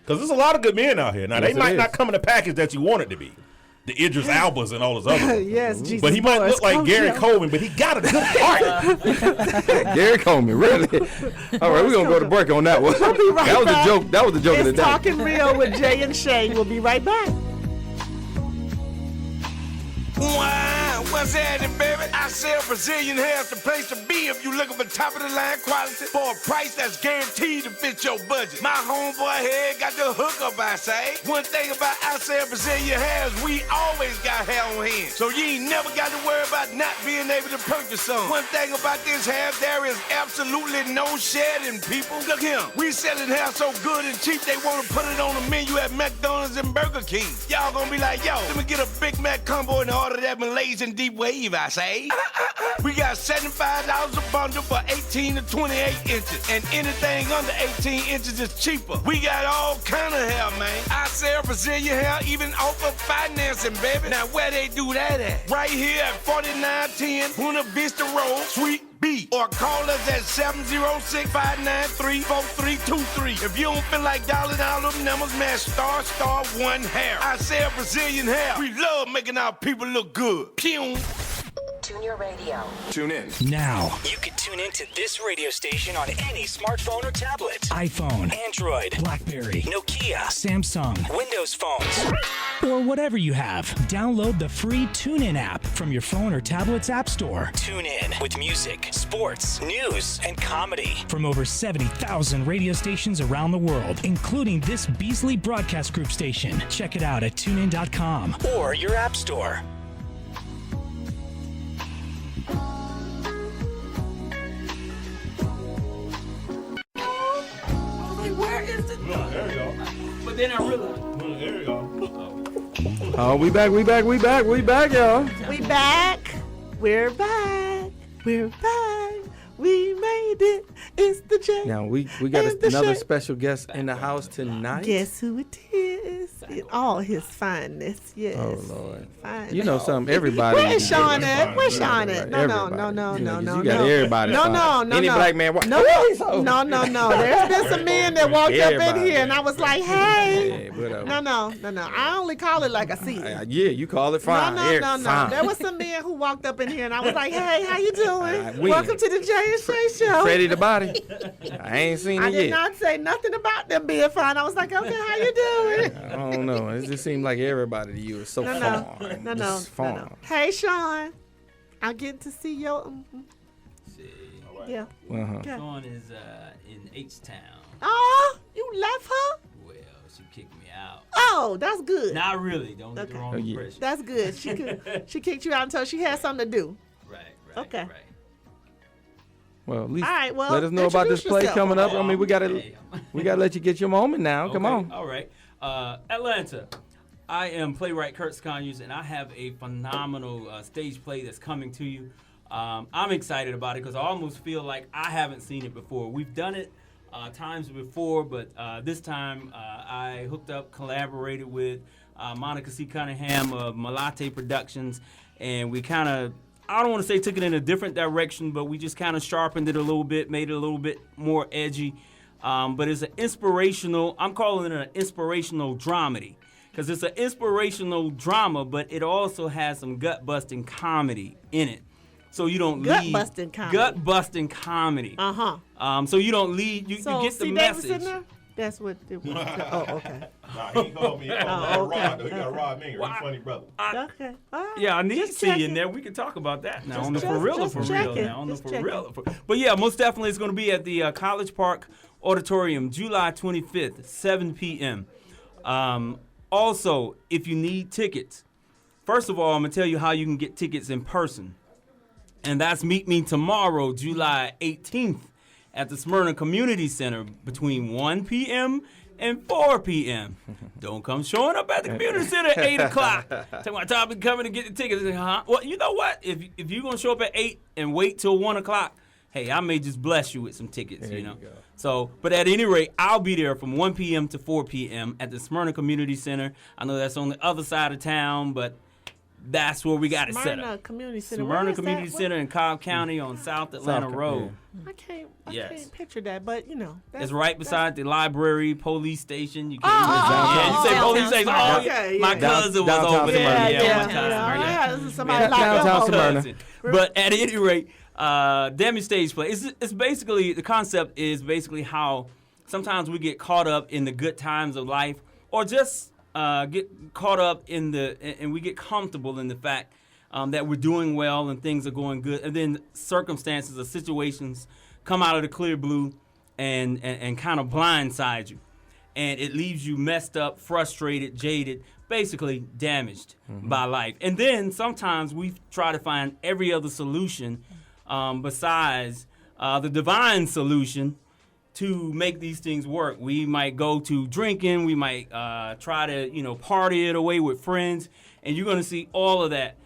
Because there's a lot of good men out here. Now, Yes, they might it not is. come in the package that you want it to be. The Idris Albas and all those other ones. Yes, Jesus. But he might Boys, look like come Gary here. Coleman, but he got a good heart. Gary Coleman, really? All right, we're gonna go to break on that one. We'll be right That was back. a joke. That was a joke of the It's day. Talking Real with Jay and Shay. We'll be right back. Wow, what's happening, baby? I sell Brazilian hair's the place to be if you looking for top of the line quality for a price that's guaranteed to fit your budget. My homeboy here got the hookup, I say. One thing about I sell Brazilian hair is we always got hair on hand, so you ain't never got to worry about not being able to purchase some. One thing about this hair, there is absolutely no shedding, people. Look here, we selling hair so good and cheap they want to put it on the menu at McDonald's and Burger King. Y'all gonna be like, yo, let me get a Big Mac combo and order that Malaysian deep wave, I say. We got $75 a bundle for 18 to 28 inches, and anything under 18 inches is cheaper. We got all kind of hair, man. I sell Brazilian hair, even offer financing, baby. Now where they do that at? Right here at 4910 Buena Vista Road, Suite B, or call us at 706-593-4323. If you don't feel like dialing all them numbers, man, star one hair. I sell Brazilian hair. We love making our people look good. Pew. Tune your radio. Tune in. Now, You can tune into this radio station on any smartphone or tablet. iPhone, Android, BlackBerry, Nokia, Samsung, Windows phones. or whatever you have. Download the free TuneIn app from your phone or tablet's app store. Tune in with music, sports, news, and comedy. From over 70,000 radio stations around the world, including this Beasley Broadcast Group station. Check it out at tunein.com. Or your app store. Where is it? There you go. But then I realized. There you go. Oh, we back, y'all. We back. We're back. We're back. We made it. It's the J. Now we got and the another Shay. special guest in the house tonight. Guess who it is? In all his fineness. Yes. Oh Lord. Fineness. You know something, everybody. Where's Sean at? Where's Sean at? No, no, Everybody. no, You know, no, 'cause no, you got no. everybody No, fine. no, no, Any no. black man. No, no, no. There's been some men that walked up in Everybody. here and I was like, hey. Yeah, whatever. No. I only call it like I see it. Yeah, you call it fine. No. Fine. There was some men who walked up in here and I was like, hey, how you doing? we- Welcome to the Jay and Shay Show. Freddie the body. I ain't seen I it did yet. not say nothing about them being fine. I was like, okay, how you doing? I don't know. It just seemed like everybody to you is so No. Just fine. Hey, Sean. I get to see your. Yeah. Uh-huh. Okay. Sean is in H-Town. Oh, you left her? Well, she kicked me out. Oh, that's good. Not really. Don't get the Okay. wrong Oh, yeah. impression. That's good. She kicked you out until she had something to do. Right. Okay. Right. Well, at least All right, well, let us know about this introduce play yourself. coming up. I mean, we gotta Okay. let you get your moment now. Come Okay, on. All right. Atlanta. I am playwright Kurt Sconyers, and I have a phenomenal stage play that's coming to you. I'm excited about it because I almost feel like I haven't seen it before. We've done it times before, but this time I hooked up, collaborated with Monica C. Cunningham of Malate Productions, and we kind of, I don't want to say took it in a different direction, but we just kind of sharpened it a little bit, made it a little bit more edgy. but it's an inspirational. I'm calling it an inspirational dramedy because it's an inspirational drama, but it also has some gut-busting comedy in it. So you don't leave gut-busting comedy. Gut-busting comedy. So you don't leave. You get the message. That's what it was. Oh, okay. Nah, he called me. He got Rod Minger. He's a funny brother. Okay. Yeah, I need to see you in there. We can talk about that now on the for real. But yeah, most definitely it's going to be at the College Park Auditorium, July 25th, 7 p.m. Also, if you need tickets, first of all, I'm going to tell you how you can get tickets in person. And that's Meet Me Tomorrow, July 18th. At the Smyrna Community Center between 1 p.m. and 4 p.m. Don't come showing up at the community center at 8 o'clock. Tell my time to come in and get the tickets. Huh? Well, you know what? If you're going to show up at 8 and wait till 1 o'clock, hey, I may just bless you with some tickets, you know. So, but at any rate, I'll be there from 1 p.m. to 4 p.m. at the Smyrna Community Center. I know that's on the other side of town, but that's where we got it set up. Community Center. Smyrna Community Center in Cobb County on South Atlanta Road. I can't picture that, but you know. It's right beside the library, police station. You can you say police station. Oh, okay, my cousin was over there. One time. Somebody downtown Smyrna. But at any rate, Demi stage play. It's basically, the concept is basically how sometimes we get caught up in the good times of life, or just get caught up and we get comfortable in the fact that we're doing well and things are going good, and then circumstances or situations come out of the clear blue and kind of blindside you, and it leaves you messed up, frustrated, jaded, basically damaged by life. And then sometimes we try to find every other solution besides the divine solution to make these things work. We might go to drinking. We might try to, party it away with friends. And you're going to see all of that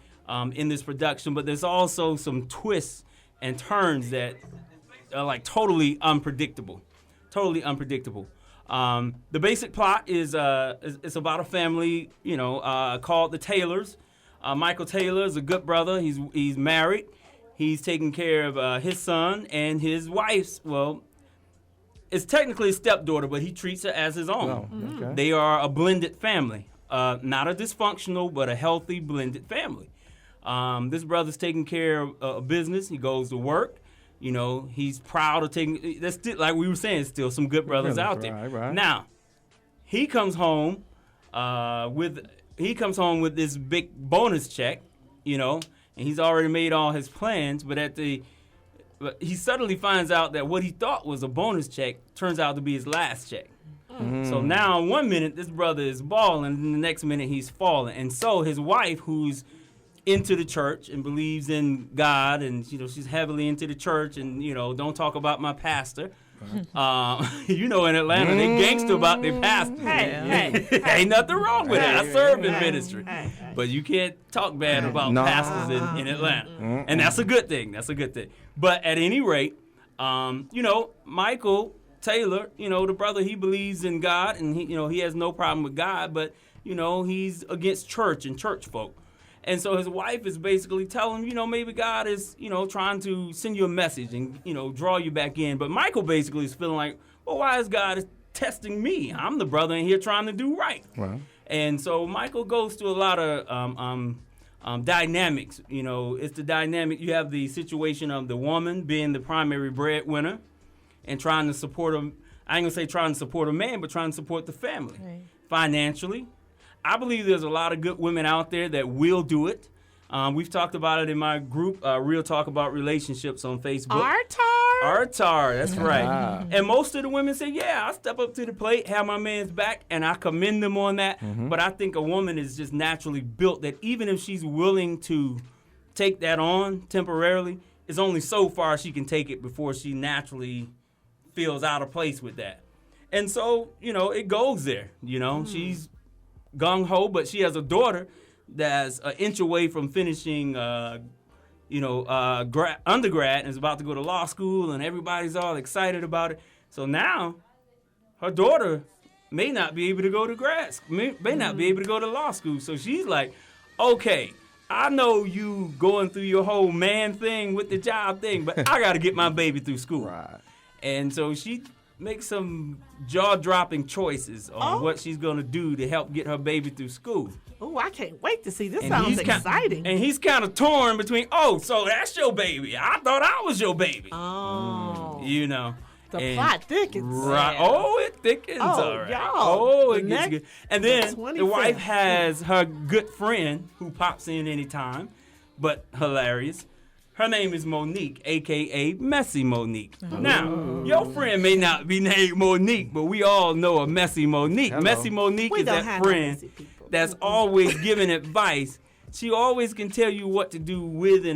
in this production. But there's also some twists and turns that are like totally unpredictable. Totally unpredictable. The basic plot is it's about a family, called the Taylors. Michael Taylor is a good brother. He's married. He's taking care of his son and his wife's, it's technically a stepdaughter, but he treats her as his own. Oh, okay. They are a blended family. Not a dysfunctional, but a healthy blended family. This brother's taking care of a business. He goes to work. He's proud of taking. That's still, like we were saying, still some good brothers out there. Right. Now, he comes home with this big bonus check, and he's already made all his plans. But he suddenly finds out that what he thought was a bonus check turns out to be his last check. So now, 1 minute, this brother is balling, and the next minute he's falling. And so his wife, who's into the church and believes in God, and she's heavily into the church, and don't talk about my pastor. In Atlanta, they gangster about their pastor. Hey, ain't nothing wrong with it. I serve in ministry, but you can't talk bad about pastors in Atlanta, and that's a good thing. That's a good thing. But at any rate, Michael Taylor, the brother, he believes in God, and he has no problem with God, but he's against church and church folk. And so his wife is basically telling him, maybe God is, trying to send you a message and, draw you back in. But Michael basically is feeling like, well, why is God testing me? I'm the brother in here trying to do right. Wow. And so Michael goes through a lot of dynamics. It's the dynamic. You have the situation of the woman being the primary breadwinner and trying to support I ain't going to say trying to support a man, but trying to support the family financially. I believe there's a lot of good women out there that will do it. We've talked about it in my group, Real Talk About Relationships on Facebook. Artar, that's right. And most of the women say, yeah, I step up to the plate, have my man's back, and I commend them on that. But I think a woman is just naturally built that even if she's willing to take that on temporarily, it's only so far she can take it before she naturally feels out of place with that. And so, it goes there. She's gung-ho, but she has a daughter that's an inch away from finishing, undergrad and is about to go to law school, and everybody's all excited about it. So now her daughter may not be able to go to grad school, may not be able to go to law school. So she's like, okay, I know you going through your whole man thing with the job thing, but I got to get my baby through school. Right. And so she make some jaw-dropping choices on what she's gonna do to help get her baby through school. Oh, I can't wait to see. This And sounds he's exciting. And he's kind of torn between, oh, so that's your baby. I thought I was your baby. Oh. You know. The plot thickens. Right. Oh, it thickens. All right. Y'all. Oh, it gets good. And then the 25th. wife has her good friend who pops in anytime, but hilarious. Her name is Monique, a.k.a. Messy Monique. Now, your friend may not be named Monique, but we all know a Messy Monique. Hello. Messy Monique We is don't that have no friend messy people. that's always giving advice. She always can tell you what to do with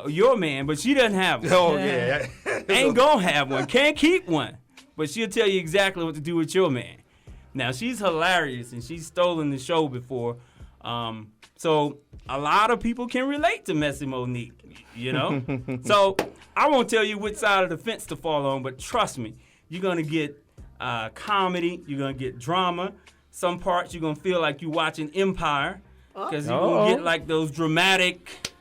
your man, but she doesn't have one. Oh, yeah. Ain't gonna have one. Can't keep one. But she'll tell you exactly what to do with your man. Now, she's hilarious, and she's stolen the show before. So a lot of people can relate to Messy Monique, you know? So I won't tell you which side of the fence to fall on, but trust me, you're going to get comedy. You're going to get drama. Some parts you're going to feel like you're watching Empire because you're going to get like those dramatic,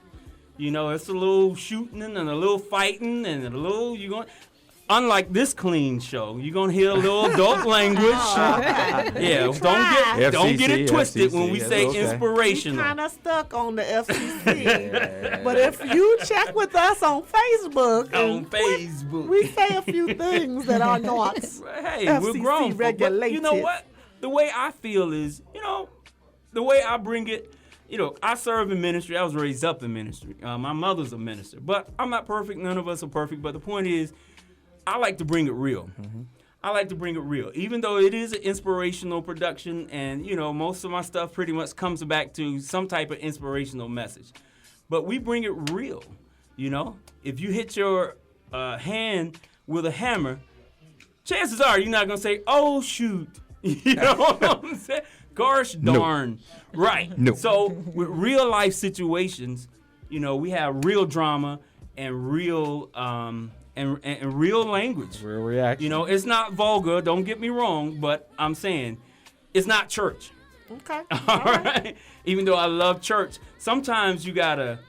you know, it's a little shooting and a little fighting and a little, unlike this clean show, you're going to hear a little adult language. Yeah, don't get it twisted when we say inspirational. We kind of stuck on the FCC. But if you check with us on Facebook, we say a few things that are not hey, FCC we're grown. regulated. But you know what? The way I feel is, the way I bring it, I serve in ministry. I was raised up in ministry. My mother's a minister. But I'm not perfect. None of us are perfect. But the point is, I like to bring it real. I like to bring it real. Even though it is an inspirational production and, most of my stuff pretty much comes back to some type of inspirational message. But we bring it real, If you hit your hand with a hammer, chances are you're not going to say, oh, shoot. You know what I'm saying? Gosh darn. No. Right. No. So with real life situations, we have real drama and real and real language. Real reaction. It's not vulgar, don't get me wrong, but I'm saying it's not church. Okay. All right. Even though I love church, sometimes you gotta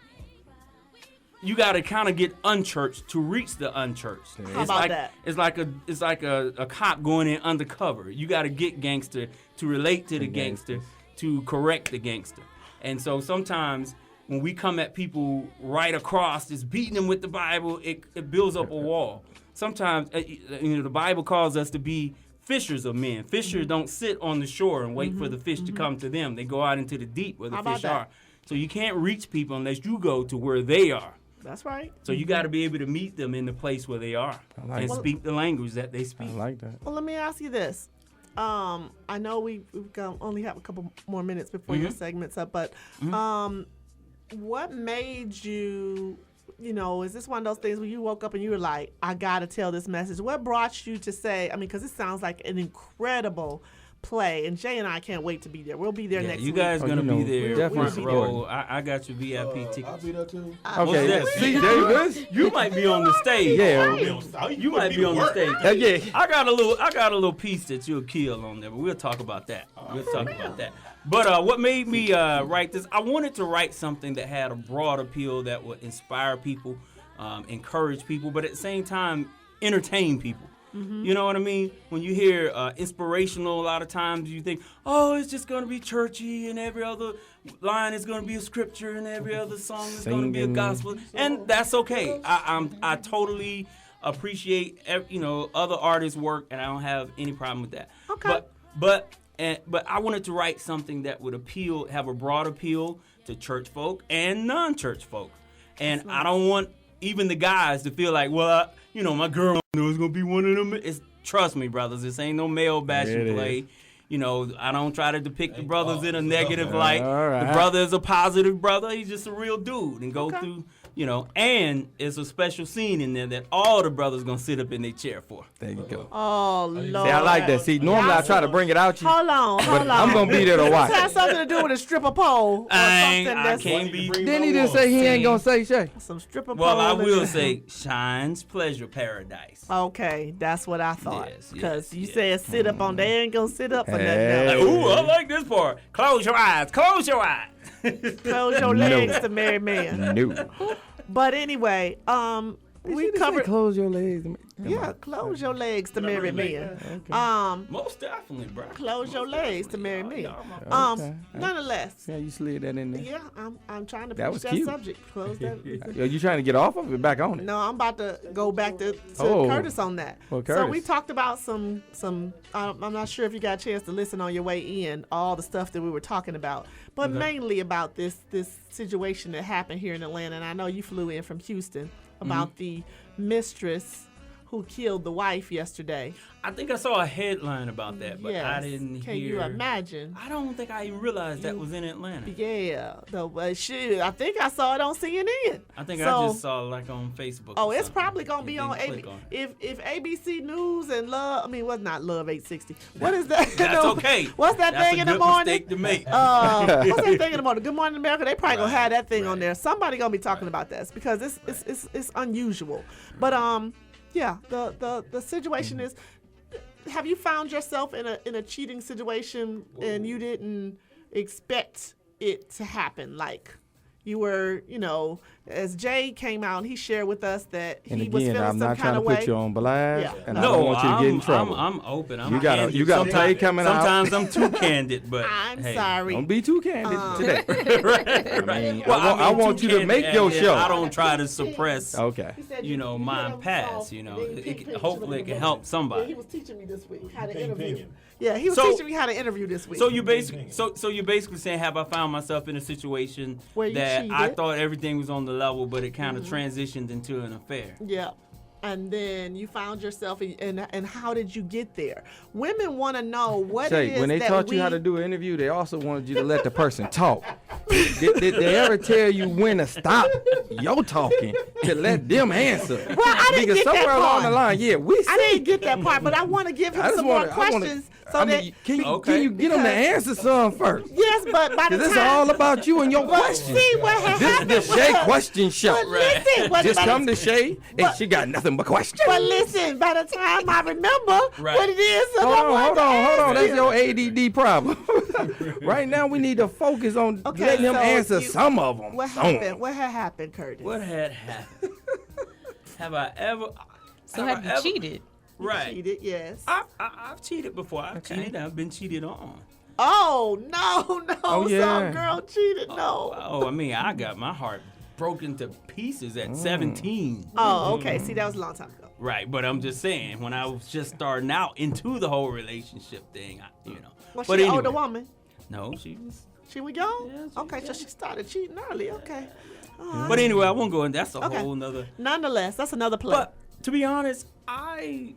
kind of get unchurched to reach the unchurched. How about that? It's like a cop going in undercover. You got to get gangster to relate to the gangster, to correct the gangster. And so sometimes when we come at people right across, just beating them with the Bible, it builds up a wall. Sometimes, the Bible calls us to be fishers of men. Fishers don't sit on the shore and wait for the fish to come to them. They go out into the deep where the fish are. So you can't reach people unless you go to where they are. That's right. So you got to be able to meet them in the place where they are and speak the language that they speak. I like that. Well, let me ask you this. I know we've only have a couple more minutes before your segment's up, but what made you, is this one of those things where you woke up and you were like, I got to tell this message? What brought you to say, because it sounds like an incredible play, and Jay and I can't wait to be there. We'll be there next week. You guys going to be there front definitely row. I got your VIP tickets. I'll be there too. Okay, see, Davis. You might be on the stage. Yeah. You might be on the stage. Yeah. I got a little piece that you'll kill on there, but we'll talk about that. But what made me write this? I wanted to write something that had a broad appeal that would inspire people, encourage people, but at the same time entertain people. You know what I mean? When you hear inspirational, a lot of times you think, oh, it's just going to be churchy, and every other line is going to be a scripture, and every other song is going to be a gospel, and that's okay. I totally appreciate other artists' work, and I don't have any problem with that. Okay. But I wanted to write something that would have a broad appeal to church folk and non-church folk, and I don't want even the guys to feel like, well, my girl knows gonna be one of them. Trust me, brothers, this ain't no male bashing play. I don't try to depict the brothers in a negative light. The brother is a positive brother. He's just a real dude and go through, and it's a special scene in there that all the brothers gonna sit up in their chair for. There you go. Oh, Lord. See, I like that. See, normally I try to bring it out you. Hold on. I'm going to be there to watch. This has something to do with a stripper pole. I can't be. Didn't he just say he ain't going to say Shay? Some stripper pole. Well, I will say Shine's Pleasure Paradise. Okay, that's what I thought. Because you said sit up on, they ain't going to sit up for nothing else. Ooh, I like this part. Close your eyes. Close your eyes. Close your legs to marry man. No. But anyway, we covered. Close your legs. Yeah, close your legs to marry men. Okay. Most definitely, bro. Close your legs to marry men. Okay. Nonetheless. Yeah, you slid that in there. Yeah, I'm trying to That finish was that cute. subject. Close that. Are you trying to get off of it, back on it? No, I'm about to go back to Oh. Curtis on that. Well, So Curtis. we talked about some. I'm not sure if you got a chance to listen on your way in, all the stuff that we were talking about, but mainly about this situation that happened here in Atlanta. And I know you flew in from Houston about the mistress who killed the wife yesterday. I think I saw a headline about that, but I Yes. didn't Can hear. you imagine? I don't think I even realized that was in Atlanta. Yeah, shit. I think I saw it on CNN. I think I So- just saw like on Facebook. Oh, or it's something. probably gonna be You on didn't AB. click on it. If ABC News and Love, I mean, what's not Love 860? What is that? That's okay. What's that That's thing a in the good morning? mistake to make. What's that thing in the morning? Good Morning America. They probably gonna have that thing on there. Somebody gonna be talking about this because it's unusual. But yeah, the situation is. Have you found yourself in a cheating situation and you didn't expect it to happen? Like you were, as Jay came out, he shared with us that And he was again, feeling I'm some not kind trying to of way. put you on blast, Yeah. and I No, don't want you to get in trouble. I'm open. I'm You got a candid. play coming out. Sometimes I'm too candid, but I'm hey. sorry. Don't be too candid today. right. I mean, Well, I want too you to candid, make your and show. I don't try to suppress. Okay. Mine past. Hopefully it can help Yeah, somebody. he was teaching me this week how to Ping, interview. ping. Yeah, he was So- teaching me how to interview this week. So you basically, so you're basically saying, have I found myself in a situation Where you that I cheated? Mm-hmm. thought everything was on the level, but it kind of transitioned into an affair? Yeah. And then you found yourself, and how did you get there? Women want to know what it Say, is when they that taught we, you how to do an interview, they also wanted you to let the person talk. Did they ever tell you when to stop your talking to let them answer? Well, I didn't Because get that somewhere along part. the line, yeah, we see. I didn't get that part, but I want to give him I just some more wanna- I wanna- questions. I mean, can you get them to Because- answer some first? Yes, but by the Because time it's all about you and your But questions. see what had happened This is the Shay was- question show. But listen, but Just by the- come to Shay, and she got nothing but questions. But listen, by the time I remember what it is, that I Hold want to on. ask That's you. your ADD problem. Right now, we need to focus on letting him so answer you- some of them. What happened? What had happened, Curtis? What had happened? Have I ever? So have you cheated? Right. Cheated, yes. I've cheated before. I've cheated. I've been cheated on. Oh no! Oh, yeah. Some girl cheated. No. Oh, I mean, I got my heart broken to pieces at 17. Oh, okay. See, that was a long time ago. Right, but I'm just saying, when I was just starting out into the whole relationship thing, Was But she an anyway. older woman? No, she was. She was young? Okay, so she started cheating early. Okay. All right. But anyway, I won't go in. That's a Okay. whole nother. Nonetheless, that's another play. But to be honest, I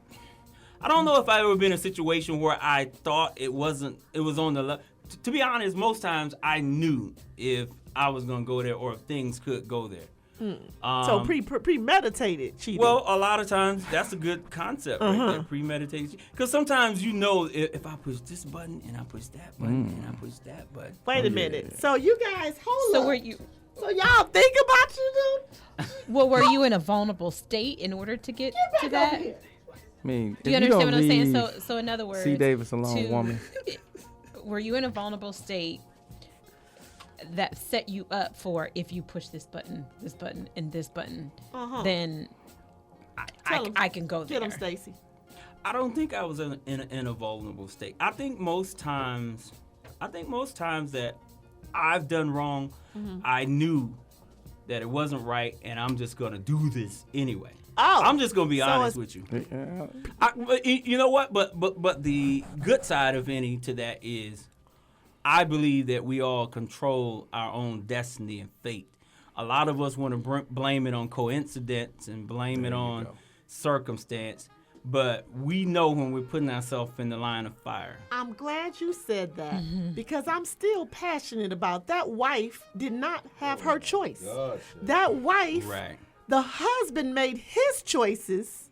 don't know if I've ever been in a situation where I thought it was on the level. To be honest, most times I knew if I was gonna go there or if things could go there. So premeditated cheating. Well, a lot of times that's a good concept, right there, premeditated. Because sometimes you know if I push this button and I push that button and I push that button. Wait a minute. So you guys, hold So up. were you? So y'all think about you, dude? Well, were you in a vulnerable state in order to get to that? I mean, Do you if understand don't what I'm saying? leave So in other words, C. Davis alone, woman. Were you in a vulnerable state that set you up for if you push this button, and this button, then I can go there. Get him, Stacy. I don't think I was in a vulnerable state. I think most times that I've done wrong, I knew that it wasn't right, and I'm just gonna do this anyway. Oh, I'm just gonna be so honest with you. But you know what? But the good side of any to that is, I believe that we all control our own destiny and fate. A lot of us want to blame it on coincidence and blame it on circumstance, but we know when we're putting ourselves in the line of fire. I'm glad you said that because I'm still passionate about that. Wife did not have her choice. That wife, Right. the husband made his choices,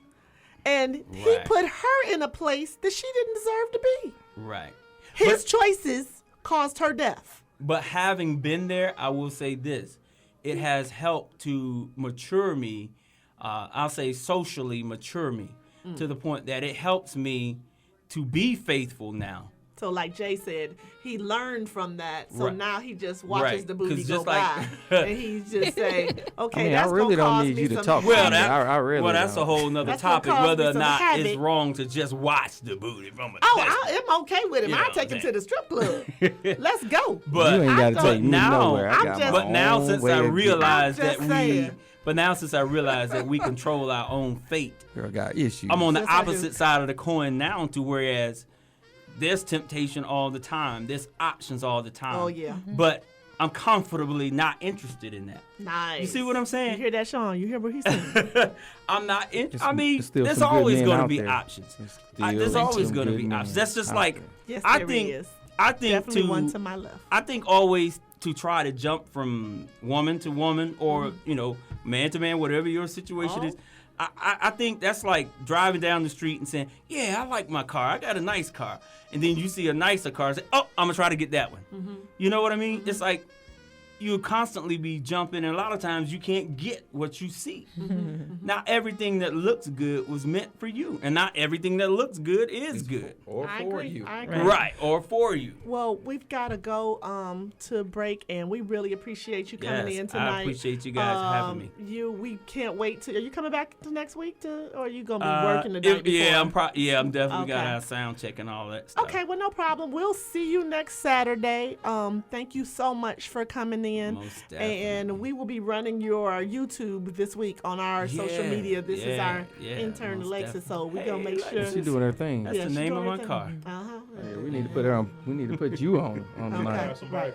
and he Right. put her in a place that she didn't deserve to be. Right. His choices caused her death. But having been there, I will say this. It has helped to mature me, I'll say socially mature me, to the point that it helps me to be faithful now So like Jay said, he learned from that. So Right. now he just watches Right. the booty 'Cause go just like- by, and he just say, "Okay, I mean, that's I really gonna don't cause need me you to some talk. Well, havoc." I really well, that's don't. a whole nother That's gonna topic. cause Whether me or some not it's havoc. wrong to just watch the booty from a Oh, distance. I'm okay with him. You I'll know take him what to I'm the strip club. Let's go. But you ain't got to I take me now- nowhere. I I'm got just- my But now, own since way I of realized I'm that just saying. since I realized that we control our own fate, Girl got issues. I'm on the Yes, I do. opposite side of the coin now. To whereas there's temptation all the time, there's options all the time. Oh, yeah. But I'm comfortably not interested in that. Nice. You see what I'm You saying? hear that, Sean? You hear what he's saying? I'm not in. There's I mean, there's still there's some good always men going to out be there. options. There's There's still always some going to good be men options. That's just out like there. Yes, I there think. is. I think Definitely one to my left. I think always to try to jump from woman to woman or man to man, whatever your situation is. I think that's like driving down the street and saying, "Yeah, I like my car. I got a nice car," and then you see a nicer car and say, "Oh, I'm gonna try to get that one." You know what I mean? It's like you'll constantly be jumping, and a lot of times you can't get what you see. Not everything that looks good was meant for you, and not everything that looks good is good. Or I for agree. you. I agree. Right, or for you. Well, we've got to go to break, and we really appreciate you coming Yes, in tonight. I appreciate you guys having me. We can't wait to. Are you coming back to next week, or are you gonna be working the night before? I'm definitely got Okay. our sound check and all that stuff. Okay, well, no problem. We'll see you next Saturday. Thank you so much for coming in. Most definitely. And we will be running your YouTube this week on our social media. This is our yeah, intern, most Alexis, definitely. so we're going to make sure. She doing her thing. That's the she name of doing my her car. thing. Uh-huh. Yeah, we need to put her on. We need to put you on the Okay. mic. Have somebody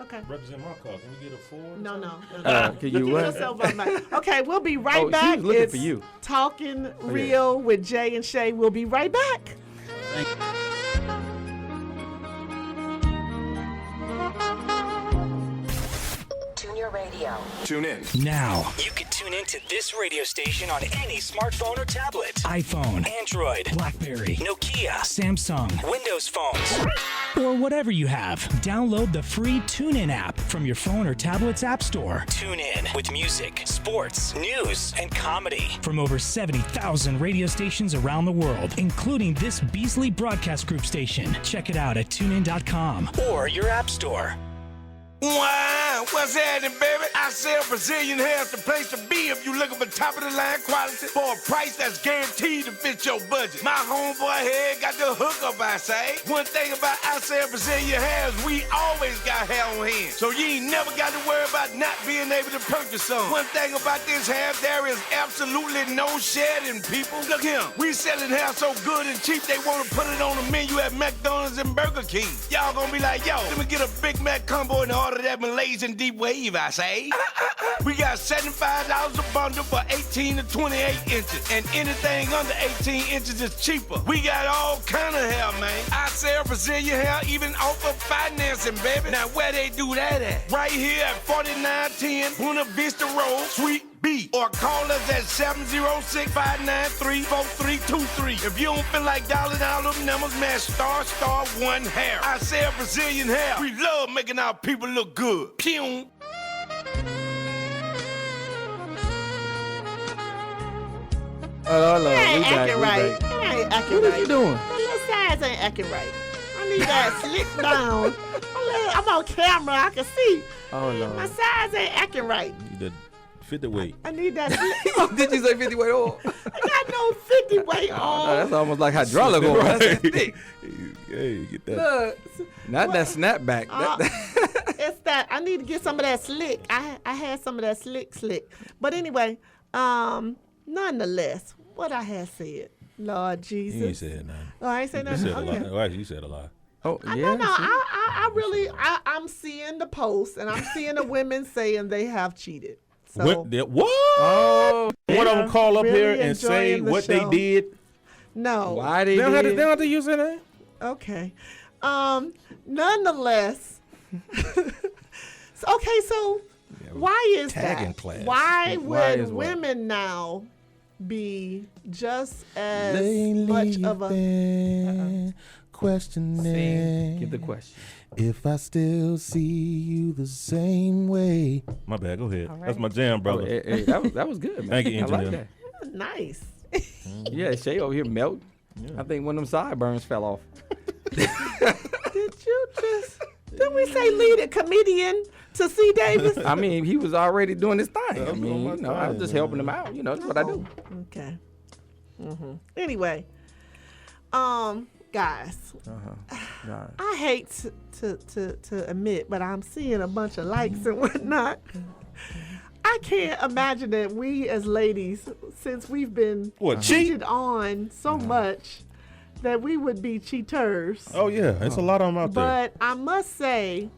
Okay. represent my car. Can we get a Ford? No. Can you Get what? yourself on mic. Okay, we'll be right Oh, she back. was looking It's for you. Talking yeah. Real with Jay and Shay. We'll be right back. Tune your radio. Tune in. Now, You can tune into this radio station on any smartphone or tablet. iPhone, Android, BlackBerry, Nokia, Samsung, Windows phones. or whatever you have. Download the free TuneIn app from your phone or tablet's app store. Tune in with music, sports, news, and comedy. From over 70,000 radio stations around the world, including this Beasley Broadcast Group station. Check it out at tunein.com. Or your app store. Wow, what's happening, baby? I sell Brazilian hair's the place to be if you looking for top of the line quality for a price that's guaranteed to fit your budget. My homeboy here got the hookup, I say. One thing about I sell Brazilian hair is we always got hair on hand, so you ain't never got to worry about not being able to purchase some. One thing about this hair, there is absolutely no shedding, people. Look here, we selling hair so good and cheap they want to put it on the menu at McDonald's and Burger King. Y'all gonna be like, yo, let me get a Big Mac combo and order that Malaysian deep wave, I say. We got $75 a bundle for 18 to 28 inches, and anything under 18 inches is cheaper. We got all kind of hair, man. I sell Brazilian hair, even offer financing, baby. Now where they do that at? Right here at 4910 Buena Vista Road, Suite B, or call us at 706-593-4323. If you don't feel like dialing all them numbers, man, star one hair. I sell Brazilian hair. We love making our people look good. Pew. Oh, It ain't we back, acting we right. back. It ain't acting What right. is you doing? My little sides ain't acting right. I need that slick down. I'm on camera. I can see. Oh, My Lord. sides ain't acting right. The 50 weight. I need that slick. Did you say 50 weight on? I got no 50 weight on. That's almost like hydraulic oil. That's thick. Hey, get that. Look, Not that snapback. it's that I need to get some of that slick. I had some of that slick. But anyway, nonetheless, what I had said, Lord Jesus. You ain't said nothing. Oh, I ain't said You nothing. said a Okay. lot. Well, actually, you said a lot. Oh, No, yeah. I really, I'm seeing the posts and I'm seeing the women saying they have cheated. So What? Oh, One of them call up really here and say enjoying the what show. they did. no. why they They don't did? have to use their name. Okay. Nonetheless. So why is tagging that? class. Why Why would is what? women now be just as much of a questioning. Get the question. If I still see you the same way. My bad. Go ahead. That's my jam, brother. Oh, hey, that was good, man. Thank you, I like engineer. nice? that. Yeah, Shay over here melt. I think one of them sideburns fell off. Did you just? Did we say lead a comedian to C. Davis? I mean, he was already doing his thing. I mean, you know, I was just helping him out. You know, that's what I do. Okay. Anyway, guys, I hate to admit, but I'm seeing a bunch of likes and whatnot. I can't imagine that we as ladies, since we've been cheated on so much, that we would be cheaters. Oh yeah, it's a lot of them out there. But I must say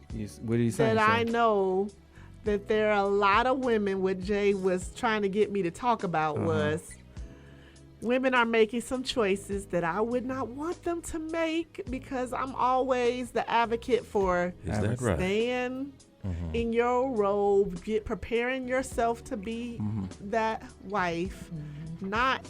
what are you saying, that I know that there are a lot of women. What Jay was trying to get me to talk about was women are making some choices that I would not want them to make, because I'm always the advocate for staying in your role, preparing yourself to be that wife, not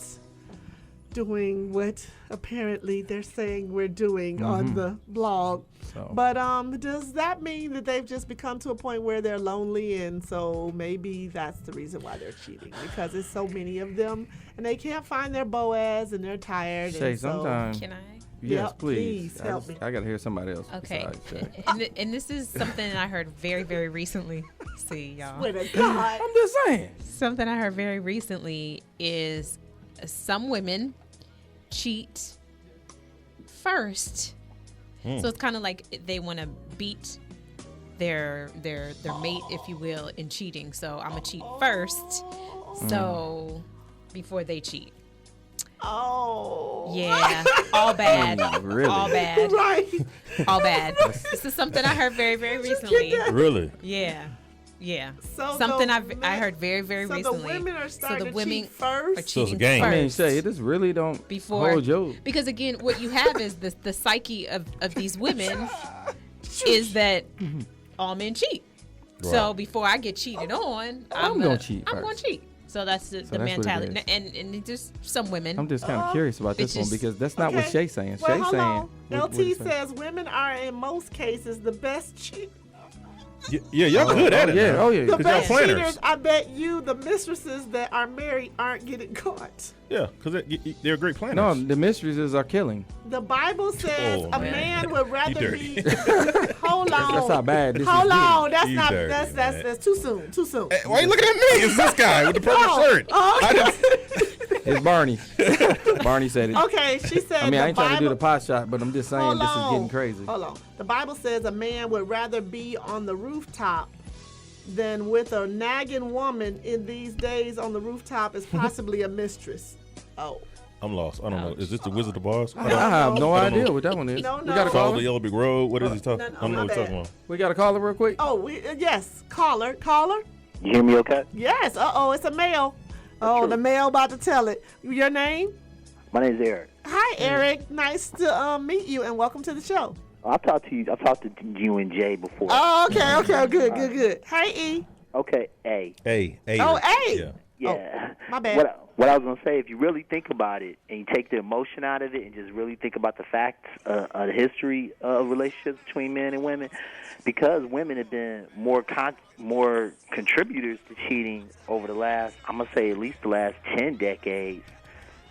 doing what apparently they're saying we're doing on the blog. But does that mean that they've just become to a point where they're lonely, and so maybe that's the reason why they're cheating, because there's so many of them and they can't find their Boaz and they're tired? Shay, and so, sometimes. Can I? Yes, please. Help me. I got to hear somebody else. Okay. Shay. And this is something I heard very, very recently. See, y'all. Swear to God. I'm just saying. Something I heard very recently is some women cheat first. So it's kind of like they want to beat their mate, if you will, in cheating. So I'm gonna cheat first, so before they cheat. Oh. Yeah. All bad. Really? All bad. Right. All bad. This is something I heard very, very recently. Really? Yeah. Yeah. So something I heard very, very recently. So the women are starting to cheat first? Are cheating it's a game. first. I mean, Shay, this really don't Before, hold you. because again, what you have is the psyche of these women is that all men cheat. Right. So before I get cheated on, I'm gonna cheat I'm first. gonna cheat. So that's the that's what it mentality. is. And just some women. I'm just kind of curious about this one, bitches. because that's not what Shay's saying. Well, Shay's hold saying. on. what LT he saying? says women are in most cases the best cheaters. Yeah, y'all good at it. Yeah, now. oh yeah. The 'Cause y'all best planners. cheaters, I bet you, the mistresses that are married aren't getting caught. Yeah, because they're great planners. No, the mistresses are killing. The Bible says Oh, a man. man would rather dirty. be. Hold on. That's how bad this Hold is. on. That's You not. dirty, That's too soon. Too soon. Hey, why you looking at me? It's this guy with the purple Oh, shirt. It's Barney. Barney said it. Okay, she said. I mean, I ain't trying to do the Bible- pot shot, but I'm just saying Hold this is on. getting crazy. Hold on. The Bible says a man would rather be on the rooftop than with a nagging woman in these days on the rooftop is possibly a mistress. Oh. I'm lost. I don't know. Is this the Wizard of Oz? I have no I don't idea know. what that one is. No, We no. got a Follow caller. the Yellow Brick Road. What is he talking? No, I don't know my what he's talking bad. about. We got a caller real quick. Oh, yes. Caller. You hear me okay? Yes. Uh-oh, it's a male. Oh, the male about to tell it. Your name? My name's Eric. Hi, Eric. Nice to meet you, and welcome to the show. I've talked to you and Jay before. Oh, okay. Good. Hey, E. Okay, A. A. Oh, A. Yeah. Yeah. Oh, my bad. What I was going to say, if you really think about it and you take the emotion out of it and just really think about the facts of the history of relationships between men and women, because women have been more contributors to cheating over the last, I'm going to say at least the last 10 decades,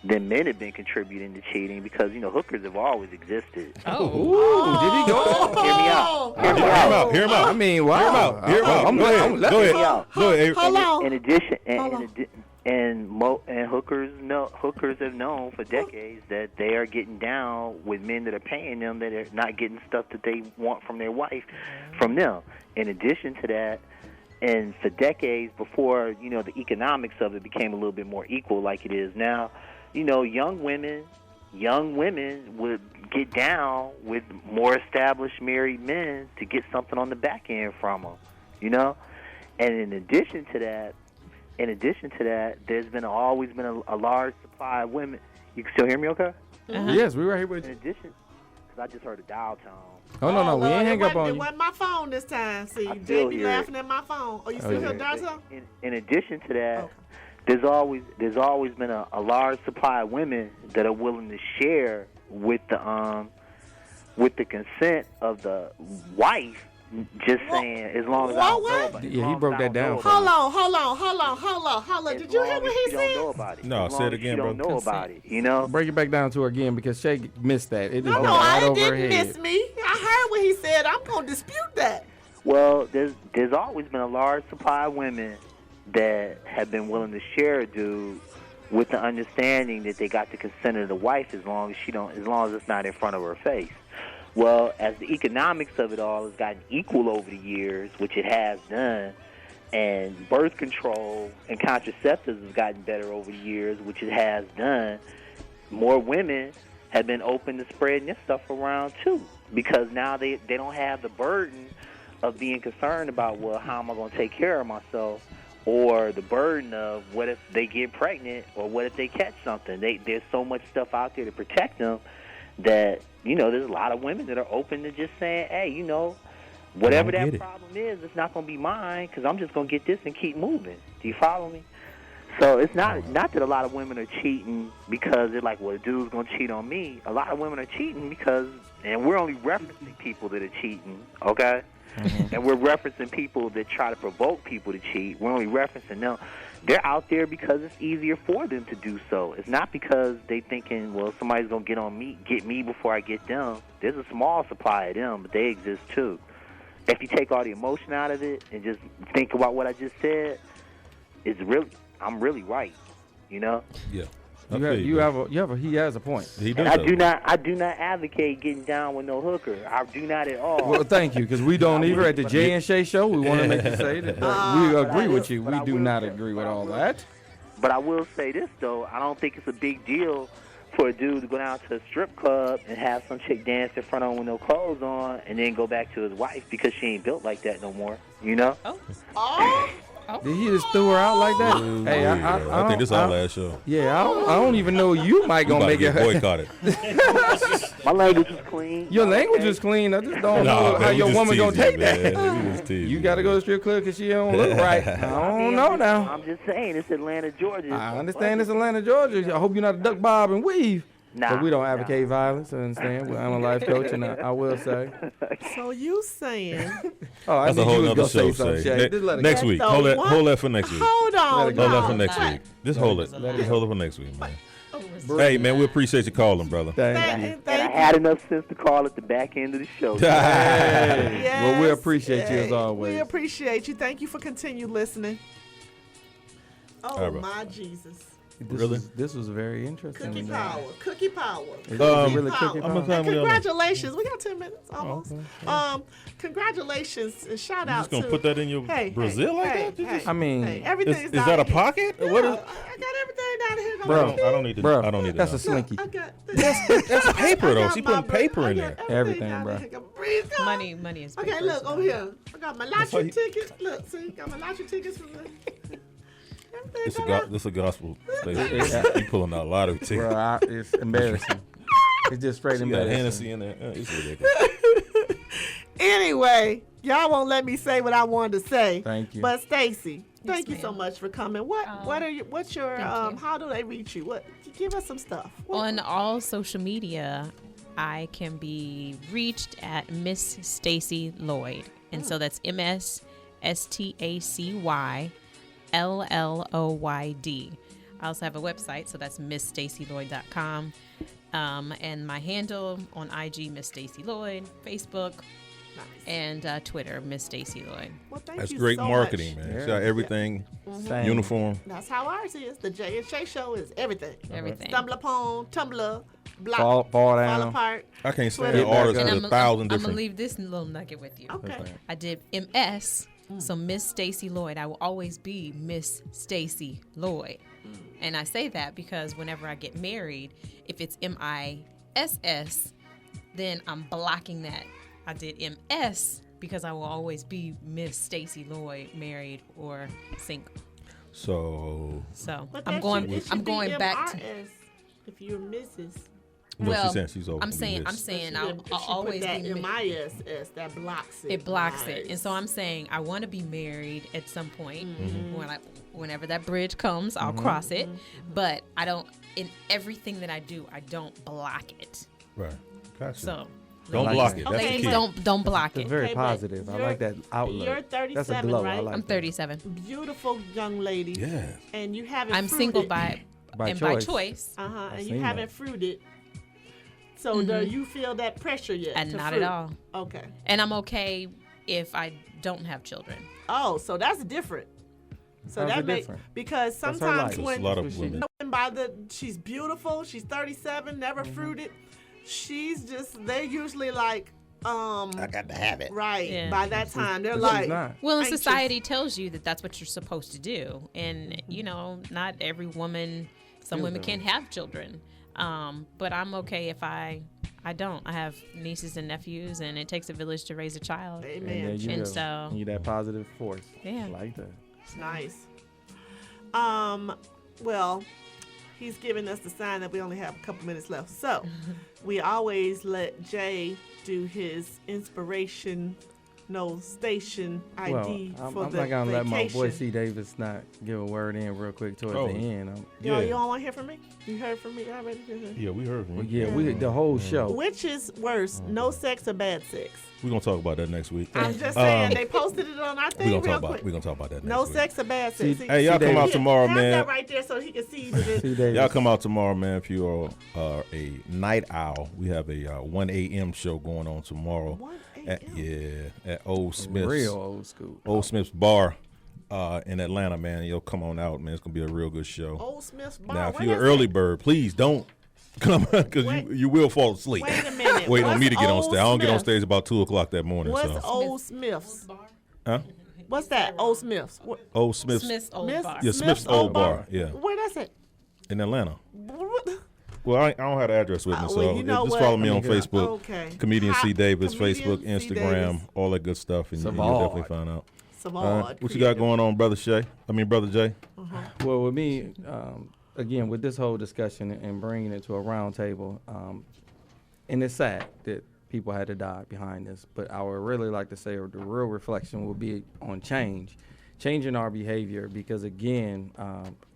than men have been contributing to cheating, because, hookers have always existed. Ooh, did he go? Hear me out. Hear him out. I mean, wow. Hear him out. Go ahead. Go ahead. Hold on. In addition, and hookers have known for decades that they are getting down with men that are paying them, that are not getting stuff that they want from their wife from them. In addition to that, and for decades before, the economics of it became a little bit more equal like it is now, young women would get down with more established married men to get something on the back end from them, And in addition to that, there's always been a large supply of women. You can still hear me okay? Yes, we were here with In you. addition, because I just heard a dial tone. Oh, no, we ain't hang up on It you. wasn't my phone this time. See, I still Jamie hear laughing at my phone. Oh, you still hear Darza? In addition to that, there's always been a large supply of women that are willing to share with the consent of the wife Just saying, as long as I don't know about it. Yeah, he broke that down. Hold on. Did you hear what he said? Know about it. No, say it again, bro. You don't know about it, you know? Break it back down to her again because Shay missed that. It just No, went right I over her didn't head. miss me. I heard what he said. I'm going to dispute that. Well, there's always been a large supply of women that have been willing to share a dude with the understanding that they got the consent of the wife as long as it's not in front of her face. Well, as the economics of it all has gotten equal over the years, which it has done, and birth control and contraceptives has gotten better over the years, which it has done, more women have been open to spreading this stuff around too, because now they don't have the burden of being concerned about, well, how am I going to take care of myself, or the burden of what if they get pregnant, or what if they catch something. There's so much stuff out there to protect them that, you know, there's a lot of women that are open to just saying, hey, you know, whatever that problem is, it's not going to be mine because I'm just going to get this and keep moving. Do you follow me? So it's not that a lot of women are cheating because they're like, well, a dude's going to cheat on me. A lot of women are cheating because, and we're only referencing people that are cheating, okay? And we're referencing people that try to provoke people to cheat. We're only referencing them. They're out there because it's easier for them to do so. It's not because they thinking, well, somebody's going to get me before I get them. There's a small supply of them, but they exist too. If you take all the emotion out of it and just think about what I just said, I'm really right, you know? Yeah. He has a point. He does. I do not advocate getting down with no hooker. I do not at all. Well, thank you, because we don't either at the Jay and Shay Show. We want to make you say that we agree with you. We do not agree with all that. But I will say this, though. I don't think it's a big deal for a dude to go down to a strip club and have some chick dance in front of him with no clothes on and then go back to his wife because she ain't built like that no more, you know? Did he just threw her out like that? Hey, I think this is our last show. Yeah, I don't even know you might gonna make it boycotted. My language is clean. Your language is clean. I just don't know how your woman gonna take that. You got to go to the strip club because she don't look right. I don't know now. I'm just saying, it's Atlanta, Georgia. I understand it's Atlanta, Georgia. I hope you're not a duck, bob, and weave. But we don't advocate violence. I understand. I'm a life coach, and I will say. So you saying? Oh, that's a whole other show. Next week. Hold that for next week. Hold on. Hold that for next week. Just hold it. Just hold it for next week, man. Hey, man, we appreciate you calling, brother. Thank you. And I had enough sense to call at the back end of the show. Well, we appreciate you as always. We appreciate you. Thank you for continued listening. Oh, my Jesus. This was very interesting. Cookie power. Really cookie power. Congratulations. We got 10 minutes almost. Congratulations and shout out to. You just gonna put that in your Brazil like that? I mean, everything is that a pocket? Yeah, What is? I got everything down here. Bro, I don't need to. Bro, I don't need that's to. a slinky. That's paper though. She putting paper in there. Everything, bro. Money is paper. Okay, look over here. I got my lottery tickets. Look, see, got my lottery tickets from the. This a gospel station. You pulling out lottery tickets. Bro, it's embarrassing. It's just straight embarrassing. Hennessy in there. It's ridiculous. Anyway, y'all won't let me say what I wanted to say. Thank you. But Stacy, thank you so much for coming. What's your how do they reach you? Give us some stuff. On all social media, I can be reached at Miss Stacy Lloyd. And so that's MSSTACY LLOYD. I also have a website, so that's MissStacyLloyd.com. And my handle on IG, Miss Stacy Lloyd, Facebook, and Twitter, Miss Stacy Lloyd. Well, that's great marketing, man. She got everything uniform. That's how ours is. The Jay and Shay Show is everything. Everything. Stumble upon, Tumblr, block, fall down, fall apart. I can't stand artists with 1,000 different. I'm gonna leave this little nugget with you. Okay. I did MS. So Miss Stacy Lloyd, I will always be Miss Stacy Lloyd. And I say that because whenever I get married, if it's MISS, then I'm blocking that. I did MS because I will always be Miss Stacy Lloyd, married or single. So I'm going back to if you're Mrs. No, well, she's saying she's over. I'm saying I'll always that be MISS that blocks it. It blocks it, and so I'm saying I want to be married at some point. Whenever that bridge comes, I'll cross it. But I don't. In everything that I do, I don't block it. Right. Gotcha. So Don't like block that. it. That's the Ladies, key. don't block It's it. very Okay, but positive. I like that outlook. You're 37, That's a glow. right? I like I'm that. 37. Beautiful young lady. Yeah. And you haven't I'm fruited. single by choice. Uh-huh. I've And you seen haven't that. fruited. So do you feel that pressure yet? And to not fruit? at all. Okay. And I'm okay if I don't have children. Oh, so that's different. So How's that it makes different? because That's her sometimes life. when a lot of women. she's beautiful, she's 37, never fruited. She's just they're usually like I got to have it. right. Yeah. By that time they're But like she's not. Well, and anxious. society tells you that that's what you're supposed to do. And, not every woman, some women can't have children. But I'm okay if I don't. I have nieces and nephews, and it takes a village to raise a child. Amen. And there you And go. so- You that positive force. Yeah. Like that. It's nice. Well, he's giving us the sign that we only have a couple minutes left. So we always let Jay do his inspirational station ID well, for I'm the not gonna let my boy vacation. C. Davis not give a word in real quick towards Oh. the end. Yo, you don't want to hear from me? You heard from me already? Yeah, we heard from you. Yeah, we the whole show. Which is worse, no sex or bad sex? We're going to talk about that next week. I'm just saying, they posted it on our thing We're real going quick. to talk about that next No week. sex or bad sex. See- Hey, y'all come out tomorrow, Have man. that right there so he can see that C. it, Davis. Y'all come out tomorrow, man. If you are a night owl, we have a 1 a.m. show going on tomorrow. 1 At Old Smith's. Real old school. Old Smith's Bar in Atlanta, man. You'll come on out, man. It's going to be a real good show. Old Smith's Bar. Now, if Where you're an that's early at? bird, please don't come because Wait. you will fall asleep. Wait a minute. Waiting on me to What's get on Old stage. I don't get on Smith's? stage about 2 o'clock that morning. What's So. Old Smith's? Huh? What's that? Old Smith's. What? Old Smith's. Smith's Old Bar. Yeah, Smith's Old Bar. Yeah, Where that's at? in Atlanta. What? Well, I don't have the address with me, so well, you know just what? follow me I on mean, Facebook. Okay. Comedian C. Davis, Comedian Facebook, C. Instagram, Davis. all that good stuff, and you'll Savard. definitely find out. Savard. What you got going on, Brother Shay? Brother Jay? Well, with me, again, with this whole discussion and bringing it to a round table, and it's sad that people had to die behind this, but I would really like to say the real reflection will be on changing our behavior, because, again,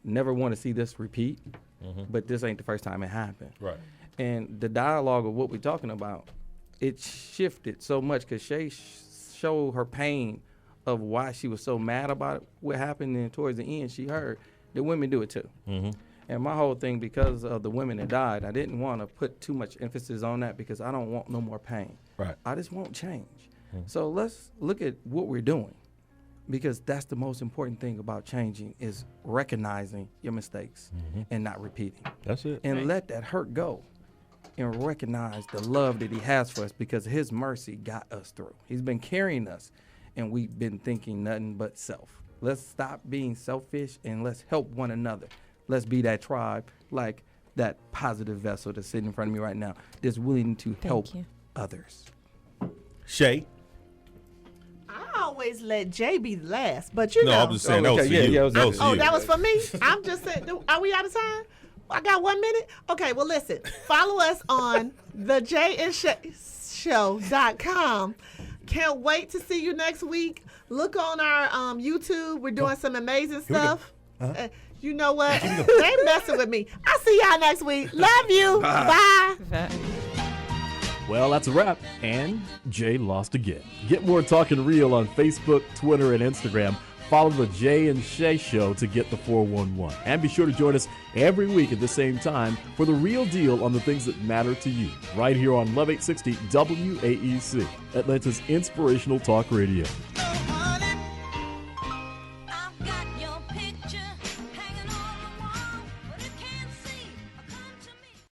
never want to see this repeat, but this ain't the first time it happened. Right. And the dialogue of what we're talking about, it shifted so much because Shay showed her pain of why she was so mad about what happened, and towards the end she heard that women do it too. And my whole thing, because of the women that died, I didn't want to put too much emphasis on that because I don't want no more pain. Right. I just want change. So let's look at what we're doing, because that's the most important thing about changing is recognizing your mistakes and not repeating. That's it. And let that hurt go and recognize the love that he has for us, because his mercy got us through. He's been carrying us, and we've been thinking nothing but self. Let's stop being selfish and let's help one another. Let's be that tribe, like that positive vessel that's sitting in front of me right now, that's willing to help others. Shay? I always let Jay be the last, but you know. No, I'm just saying that was for you. Yeah, That was for Oh, you. that was for me? I'm just saying, are we out of time? I got 1 minute? Okay, well, listen. Follow us on the Jay and Shay Show.com. Can't wait to see you next week. Look on our YouTube. We're doing some amazing stuff. You know what? They messing with me. I'll see y'all next week. Love you. Bye. Well, that's a wrap. And Jay lost again. Get more Talking Real on Facebook, Twitter, and Instagram. Follow the Jay and Shay Show to get the 411. And be sure to join us every week at the same time for the real deal on the things that matter to you. Right here on Love 860 WAEC, Atlanta's inspirational talk radio.